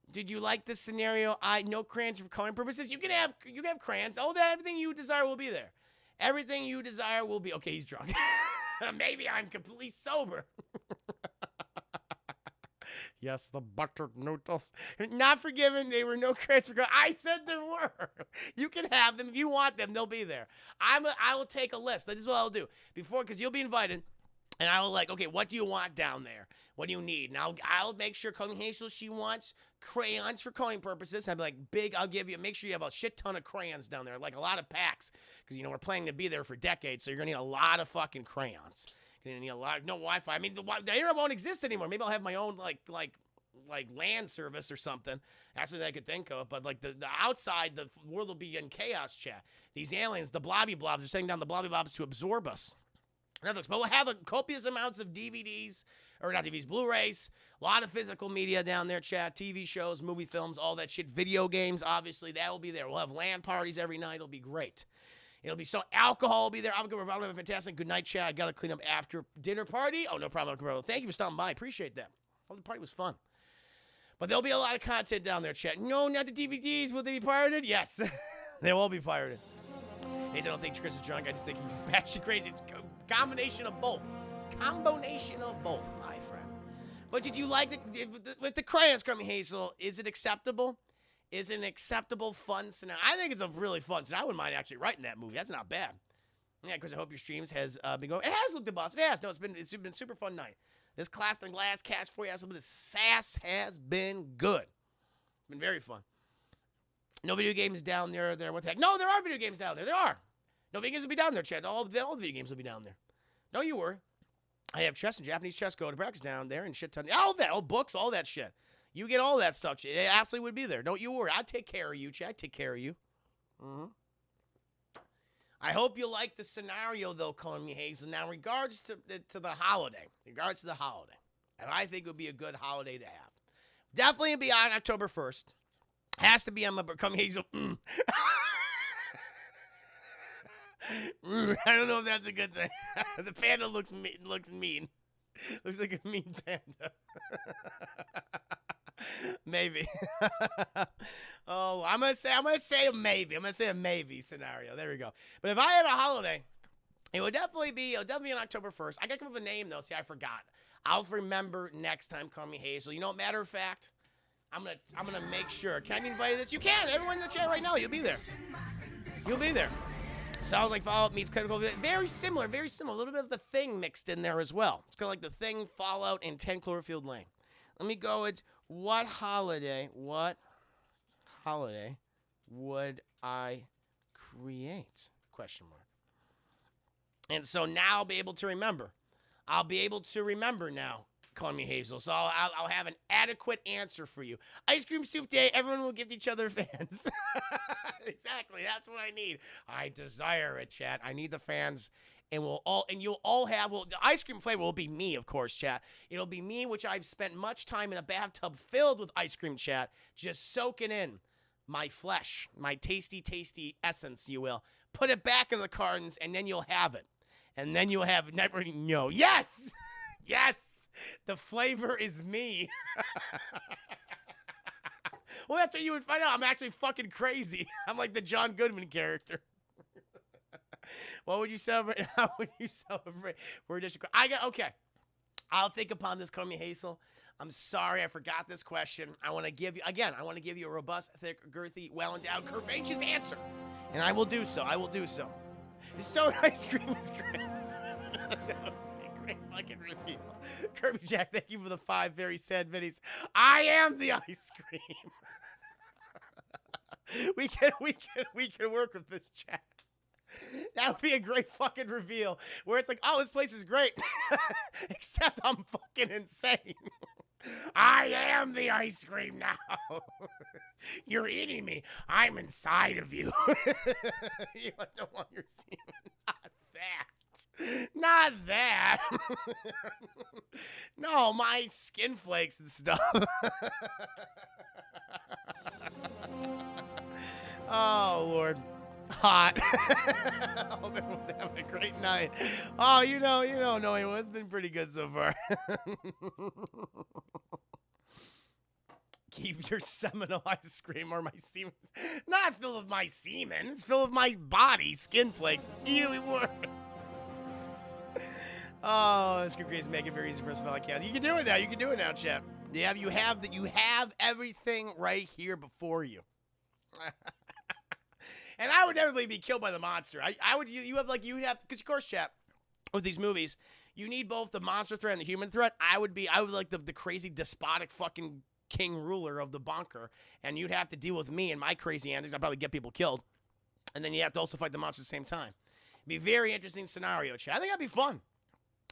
Did you like the scenario? No crayons for coloring purposes. You can have crayons. Everything you desire will be there. Everything you desire will be. Okay, he's drunk. Maybe I'm completely sober. Yes, the buttered noodles. Not forgiven. They were no crayons for. I said there were. You can have them if you want them. They'll be there. I will take a list. This is what I'll do because you'll be invited. And I will okay, what do you want down there? What do you need? And I'll make sure Coney Hazel, she wants crayons for coloring purposes. I'll be I'll give you, make sure you have a shit ton of crayons down there, like a lot of packs. Because, we're planning to be there for decades, so you're going to need a lot of fucking crayons. You're going to need a lot, no Wi-Fi. I mean, the internet won't exist anymore. Maybe I'll have my own, like LAN service or something. That's what I could think of. But, the outside, the world will be in chaos, chat. These aliens, the blobby blobs, are sending down the blobby blobs to absorb us. But we'll have copious amounts of DVDs, or not DVDs, Blu-rays, a lot of physical media down there, chat, TV shows, movie films, all that shit, video games, obviously, that will be there. We'll have LAN parties every night. It'll be great. It'll be alcohol will be there. I'll have a fantastic good night, chat. I got to clean up after dinner party. Oh, no problem, bro. Thank you for stopping by. Appreciate that. Oh, the party was fun. But there'll be a lot of content down there, chat. No, not the DVDs. Will they be pirated? Yes. They will be pirated. I don't think Chris is drunk. I just think he's batshit crazy. It's a combination of both. Combination of both, my friend. But did you like with the crayons, Crummy Hazel? Is it acceptable? Is it an acceptable, fun scenario? I think it's a really fun scenario. I wouldn't mind actually writing that movie. That's not bad. Yeah, Chris, I hope your streams has been going. It has looked at boss. It has. No, it's been a super fun night. This Class and Glass cast for you. Some of the sass has been good. It's been very fun. No video games down there. What the heck? No, there are video games down there. There are. No video games will be down there, Chad. All the video games will be down there. No, you were. I have chess and Japanese chess go to practice down there and shit ton. All that, all books, all that shit. You get all that stuff. It absolutely would be there. Don't you worry. I'd take care of you, Chad. I'd take care of you. Mm-hmm. I hope you like the scenario, though, calling me Hazel. Now, in regards to the holiday, and I think it would be a good holiday to have. Definitely be on October 1st. Has to be on my Come Hazel. I don't know if that's a good thing. The panda looks mean. Looks like a mean panda. Maybe. Oh, I'm gonna say a maybe. I'm gonna say a maybe scenario. There we go. But if I had a holiday, it would definitely be on October 1st. I gotta come up with a name though. See, I forgot. I'll remember next time. Call me Hazel. You know, matter of fact, I'm gonna make sure. Can I be invited to this? You can. Everyone in the chat right now, you'll be there. You'll be there. Sounds like Fallout meets Critical. Very similar. A little bit of The Thing mixed in there as well. It's kind of like The Thing, Fallout, and 10 Cloverfield Lane. Let me go with what holiday would I create? Question mark. And so now I'll be able to remember. Now. Calling me Hazel. So I'll have an adequate answer for you. Ice cream soup day. Everyone will give each other fans. Exactly. That's what I need. I desire it, chat. I need the fans. And you'll all have, the ice cream flavor will be me, of course, chat. It'll be me, which I've spent much time in a bathtub filled with ice cream, chat, just soaking in my flesh, my tasty, tasty essence, you will. Put it back in the cartons, and then you'll have it. And then you'll have never know. Yes! Yes! The flavor is me. Well, that's what you would find out. I'm actually fucking crazy. I'm like the John Goodman character. What would you celebrate? How would you celebrate? Okay. I'll think upon this, Call Me Hazel. I'm sorry I forgot this question. I want to give you a robust, thick, girthy, well-endowed, curvaceous answer. And I will do so. So ice cream is Chris. Great fucking reveal. Kirby Jack, thank you for the 5 very sad minis. I am the ice cream. we can work with this chat. That would be a great fucking reveal where it's like, oh, this place is great. Except I'm fucking insane. I am the ice cream now. You're eating me. I'm inside of you. You don't want your semen. Not that. No, my skin flakes and stuff. Oh, Lord. Hot. Hope everyone's having a great night. Oh, you don't know anyone. It's been pretty good so far. Keep your seminal ice cream or my semen. Not filled with my semen. It's filled with my body, skin flakes. It's really worse. Oh, this group is making it very easy for us to fill out. You can do it now. Chat. You have everything right here before you. And I would never be killed by the monster. You have because of course, chat, with these movies, you need both the monster threat and the human threat. I would like the crazy despotic fucking king ruler of the bunker, and you'd have to deal with me and my crazy antics. I'd probably get people killed. And then you have to also fight the monster at the same time. It'd be a very interesting scenario, chat. I think that'd be fun.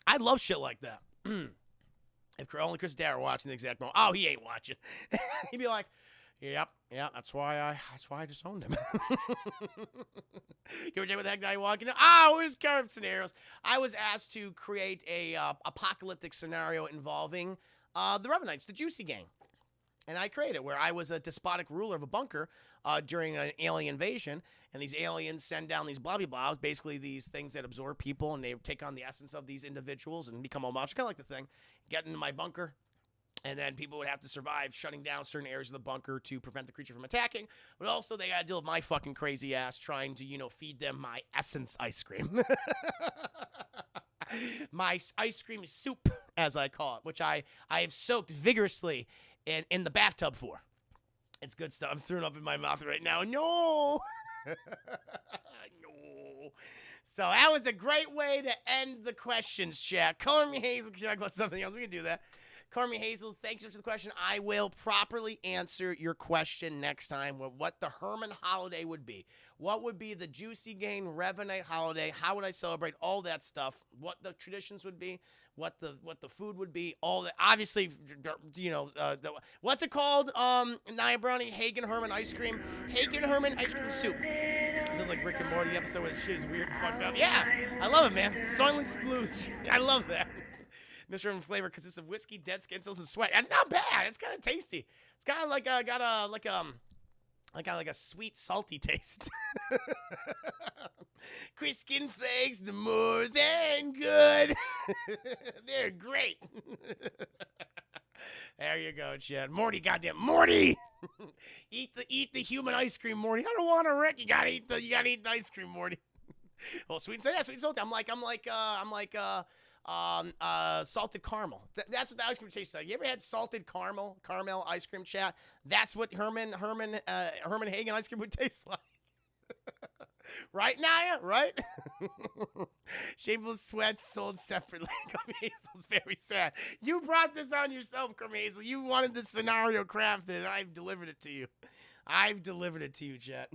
I'd love shit like that. If only Chris and Dad were watching the exact moment. Oh, he ain't watching. He'd be like, yep, that's why I disowned him. You ever check what the heck I walking in? Oh, here's current scenarios. I was asked to create a apocalyptic scenario involving the Revenites, the Juicy Gang. And I created where I was a despotic ruler of a bunker during an alien invasion, and these aliens send down these blobby blobs, basically these things that absorb people, and they take on the essence of these individuals and become a monster, kind of like the Thing. Get into my bunker, and then people would have to survive shutting down certain areas of the bunker to prevent the creature from attacking, but also they got to deal with my fucking crazy ass trying to, feed them my essence ice cream. My ice cream soup, as I call it, which I have soaked vigorously in the bathtub for. It's good stuff. I'm throwing up in my mouth right now. No! No. So that was a great way to end the questions, chat. Color me Hazel. Talk about something else. We can do that. Color me Hazel. Thank you for the question. I will properly answer your question next time. What the Herman holiday would be. What would be the Juicy Gang Revenite holiday? How would I celebrate all that stuff? What the traditions would be? What the food would be? All that. Obviously, what's it called? Nia Brownie, Hagen Herman ice cream. Hagen Herman ice cream soup. This is like Rick and Morty episode where this shit is weird and fucked up. Yeah, I love it, man. Soylent Splooge. I love that. Mr. Herman flavor consists of whiskey, dead skin cells, and sweat. That's not bad. It's kind of tasty. It's kind of like a sweet, salty taste. Chris Skin Flakes, the more than good. They're great. There you go, Chad. Morty, goddamn Morty. Eat the human ice cream, Morty. I don't want to wreck. You gotta eat the ice cream, Morty. Well, sweet and salty. Yeah, sweet and salty. I'm like salted caramel. That's what the ice cream tastes like. You ever had salted caramel ice cream, chat? That's what Herman Hagen ice cream would taste like. Right, Naya? Right? Shameless Sweats sold separately. Carmen Hazel's very sad. You brought this on yourself, Carmen Hazel. You wanted this scenario crafted, and I've delivered it to you. Chat.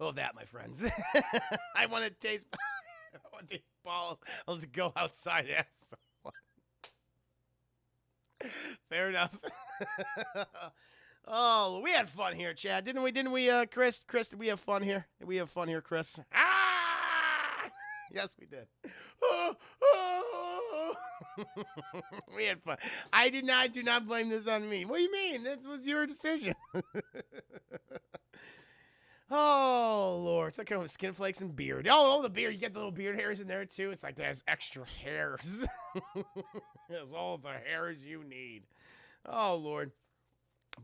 Oh, that, my friends. I want to taste balls. Let's go outside, ass. Fair enough. Oh, we had fun here, Chad, didn't we, Chris? Chris, did we have fun here? Did we have fun here, Chris? Ah! Yes, we did. We had fun. Do not blame this on me. What do you mean? This was your decision. Oh, Lord. It's like kind of skin flakes and beard. Oh, the beard. You get the little beard hairs in there, too. It's like that has extra hairs. It has all the hairs you need. Oh, Lord.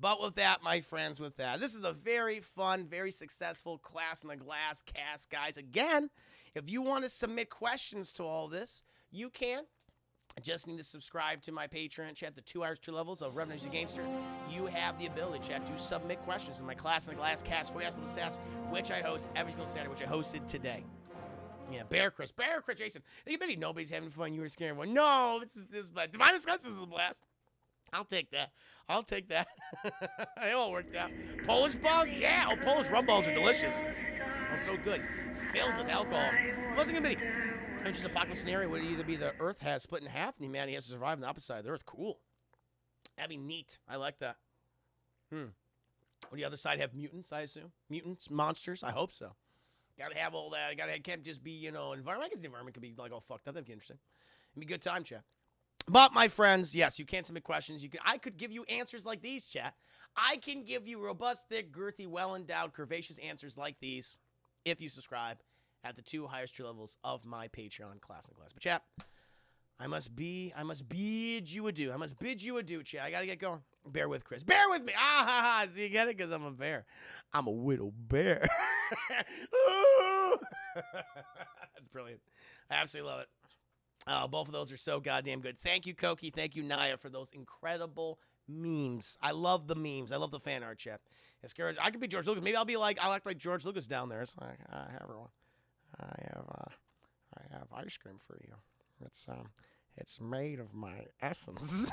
But with that, my friends, this is a very fun, very successful Class in the Glass cast, guys. Again, if you want to submit questions to all this, you can. I just need to subscribe to my Patreon, chat, the 2 hours, 2 levels of Revenue Gangster. You have the ability, chat, to submit questions in my Class in the Glass cast for Ask Sass, which I host every single Saturday, which I hosted today. Yeah, Bear Chris, Jason. You bet nobody's having fun. You were scared one. No, this is blast. Divine Discuss is a blast. I'll take that. It all worked out. Polish balls? Yeah. Oh, Polish rum balls are delicious. Oh, so good. Filled with alcohol. Wasn't gonna be. It's just a apocalypse scenario would either be the Earth has split in half and humanity has to survive on the opposite side of the Earth. Cool. That'd be neat. I like that. Would the other side have mutants, I assume? Mutants? Monsters? I hope so. Gotta have all that. Can't just be, environment. I guess the environment could be like all fucked up. That'd be interesting. It'd be a good time, chat. But, my friends, yes, you can submit questions. I could give you answers like these, chat. I can give you robust, thick, girthy, well-endowed, curvaceous answers like these if you subscribe at the 2 highest tier levels of my Patreon Class in Class. But, chat, I must bid you adieu, chat. I got to get going. Bear with Chris. Bear with me. See, you get it? Because I'm a bear. I'm a widow bear. Brilliant. I absolutely love it. Both of those are so goddamn good. Thank you, Koki. Thank you, Naya, for those incredible memes. I love the memes. I love the fan art chat. It's courage. I could be George Lucas. Maybe I'll act like George Lucas down there. It's like, hi, everyone. I have ice cream for you. It's made of my essence.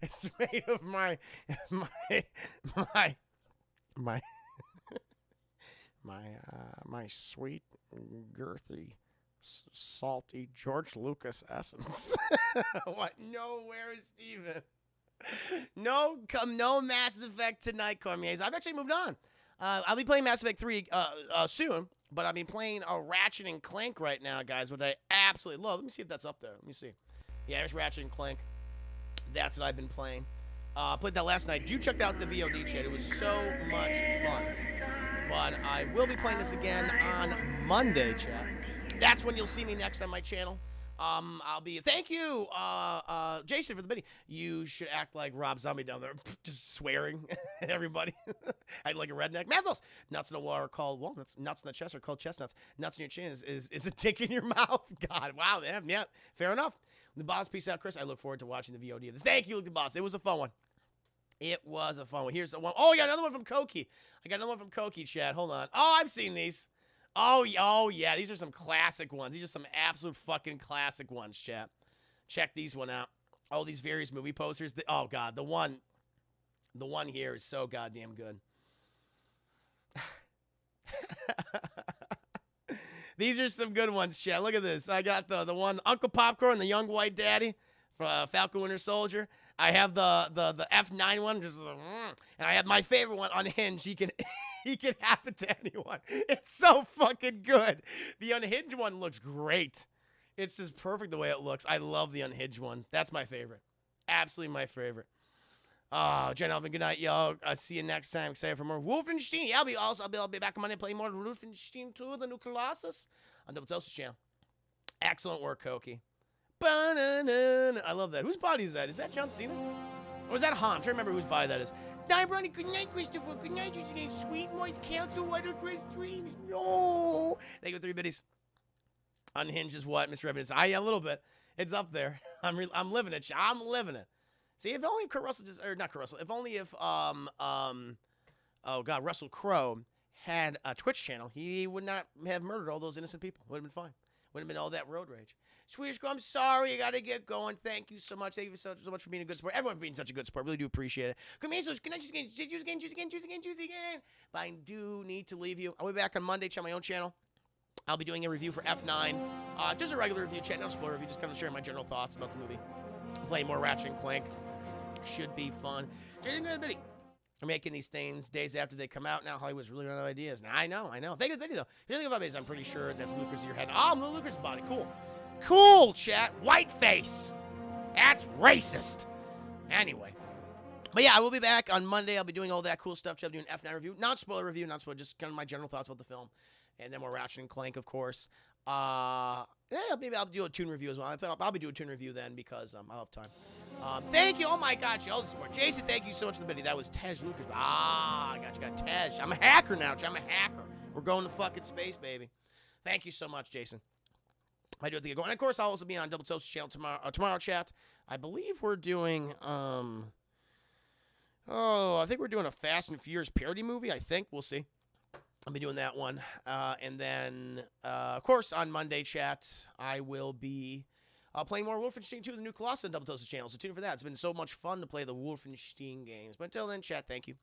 It's made of my sweet, girthy, salty George Lucas essence. What? No, where is Steven? No Mass Effect tonight, Cormiers. I've actually moved on. I'll be playing Mass Effect 3 soon, but I've been playing a Ratchet and Clank right now, guys, which I absolutely love. Let me see if that's up there. Let me see. Yeah, there's Ratchet and Clank. That's what I've been playing. Played that last night. Do check out the VOD chat. It was so much fun. But I will be playing this again on Monday, chat. That's when you'll see me next on my channel. Thank you, Jason, for the video. You should act like Rob Zombie down there, just swearing at everybody. I'd like a redneck. Mathos, nuts in the water are called walnuts. Nuts in the chest are called chestnuts. Nuts in your chin is a dick in your mouth. God, wow, yeah, fair enough. The boss, peace out, Chris. I look forward to watching the VOD of this. Thank you, the boss. It was a fun one. It was a fun one. Here's the one. Oh, I got another one from Koki. Chad. Hold on. Oh, I've seen these. Oh, yeah. These are some classic ones. These are some absolute fucking classic ones, chat. Check these one out. Oh, these various movie posters. Oh, God. The one here is so goddamn good. These are some good ones, chat. Look at this. I got the one Uncle Popcorn, the Young White Daddy for Falcon Winter Soldier. I have the F9 one, and I have my favorite one, Unhinged. He can happen to anyone. It's so fucking good. The Unhinged one looks great. It's just perfect the way it looks. I love the Unhinged one. That's my favorite. Absolutely my favorite. Jen Alvin, good night, y'all. I'll see you next time. Excited for more Wolfenstein. Yeah, I'll be back on Monday playing more Wolfenstein 2, the new Colossus on Double Toast's channel. Excellent work, Koki. I love that. Whose body is that? Is that John Cena? Or is that Han? I'm trying to remember whose body that is. Night, Brownie. Good night, Christopher. Good night, Justine. Sweet Moist Council. What are Chris dreams? No. Thank you for 3 biddies. Unhinged is what, Mr. Evans? A little bit. It's up there. I'm living it. I'm living it. See, if only Kurt Russell not Kurt Russell. If only Russell Crowe had a Twitch channel, he would not have murdered all those innocent people. Would have been fine. Wouldn't have been all that road rage. Swedish Girl, I'm sorry. I got to get going. Thank you so much. Thank you so much for being a good sport. Everyone for being such a good sport. Really do appreciate it. Come here, so can I choose again? But I do need to leave you. I'll be back on Monday. Check my own channel. I'll be doing a review for F9. Just a regular review, chat, no spoiler review. Just kind of sharing my general thoughts about the movie. Playing more Ratchet and Clank. Should be fun. Jason Goodbitty. I'm making these things days after they come out. Now Hollywood's really running out of ideas. Now I know. Thank you for the video though. Here's the thing about it is I'm pretty sure that's Lucas in your head. Oh, I'm the Lucas body. Cool, chat. Whiteface. That's racist. Anyway. But yeah, I will be back on Monday. I'll be doing all that cool stuff. I'm doing F9 review. Not spoiler review, just kind of my general thoughts about the film. And then more Ratchet and Clank, of course. Yeah, maybe I'll do a tune review as well. I'll be doing a tune review then because I'll have time. Thank you. Oh my God, all the support. Jason, thank you so much for the video. That was Tej Lucas. I got Tej. I'm a hacker now. I'm a hacker. We're going to fucking space, baby. Thank you so much, Jason. I do have to get going. And of course, I'll also be on Double Toast's channel tomorrow, chat. I believe we're doing, I think we're doing a Fast and Furious parody movie. I think. We'll see. I'll be doing that one. And then, of course, on Monday, chat, I will be playing more Wolfenstein 2, the new Colossus on Double Toast's channel. So tune in for that. It's been so much fun to play the Wolfenstein games. But until then, chat, thank you.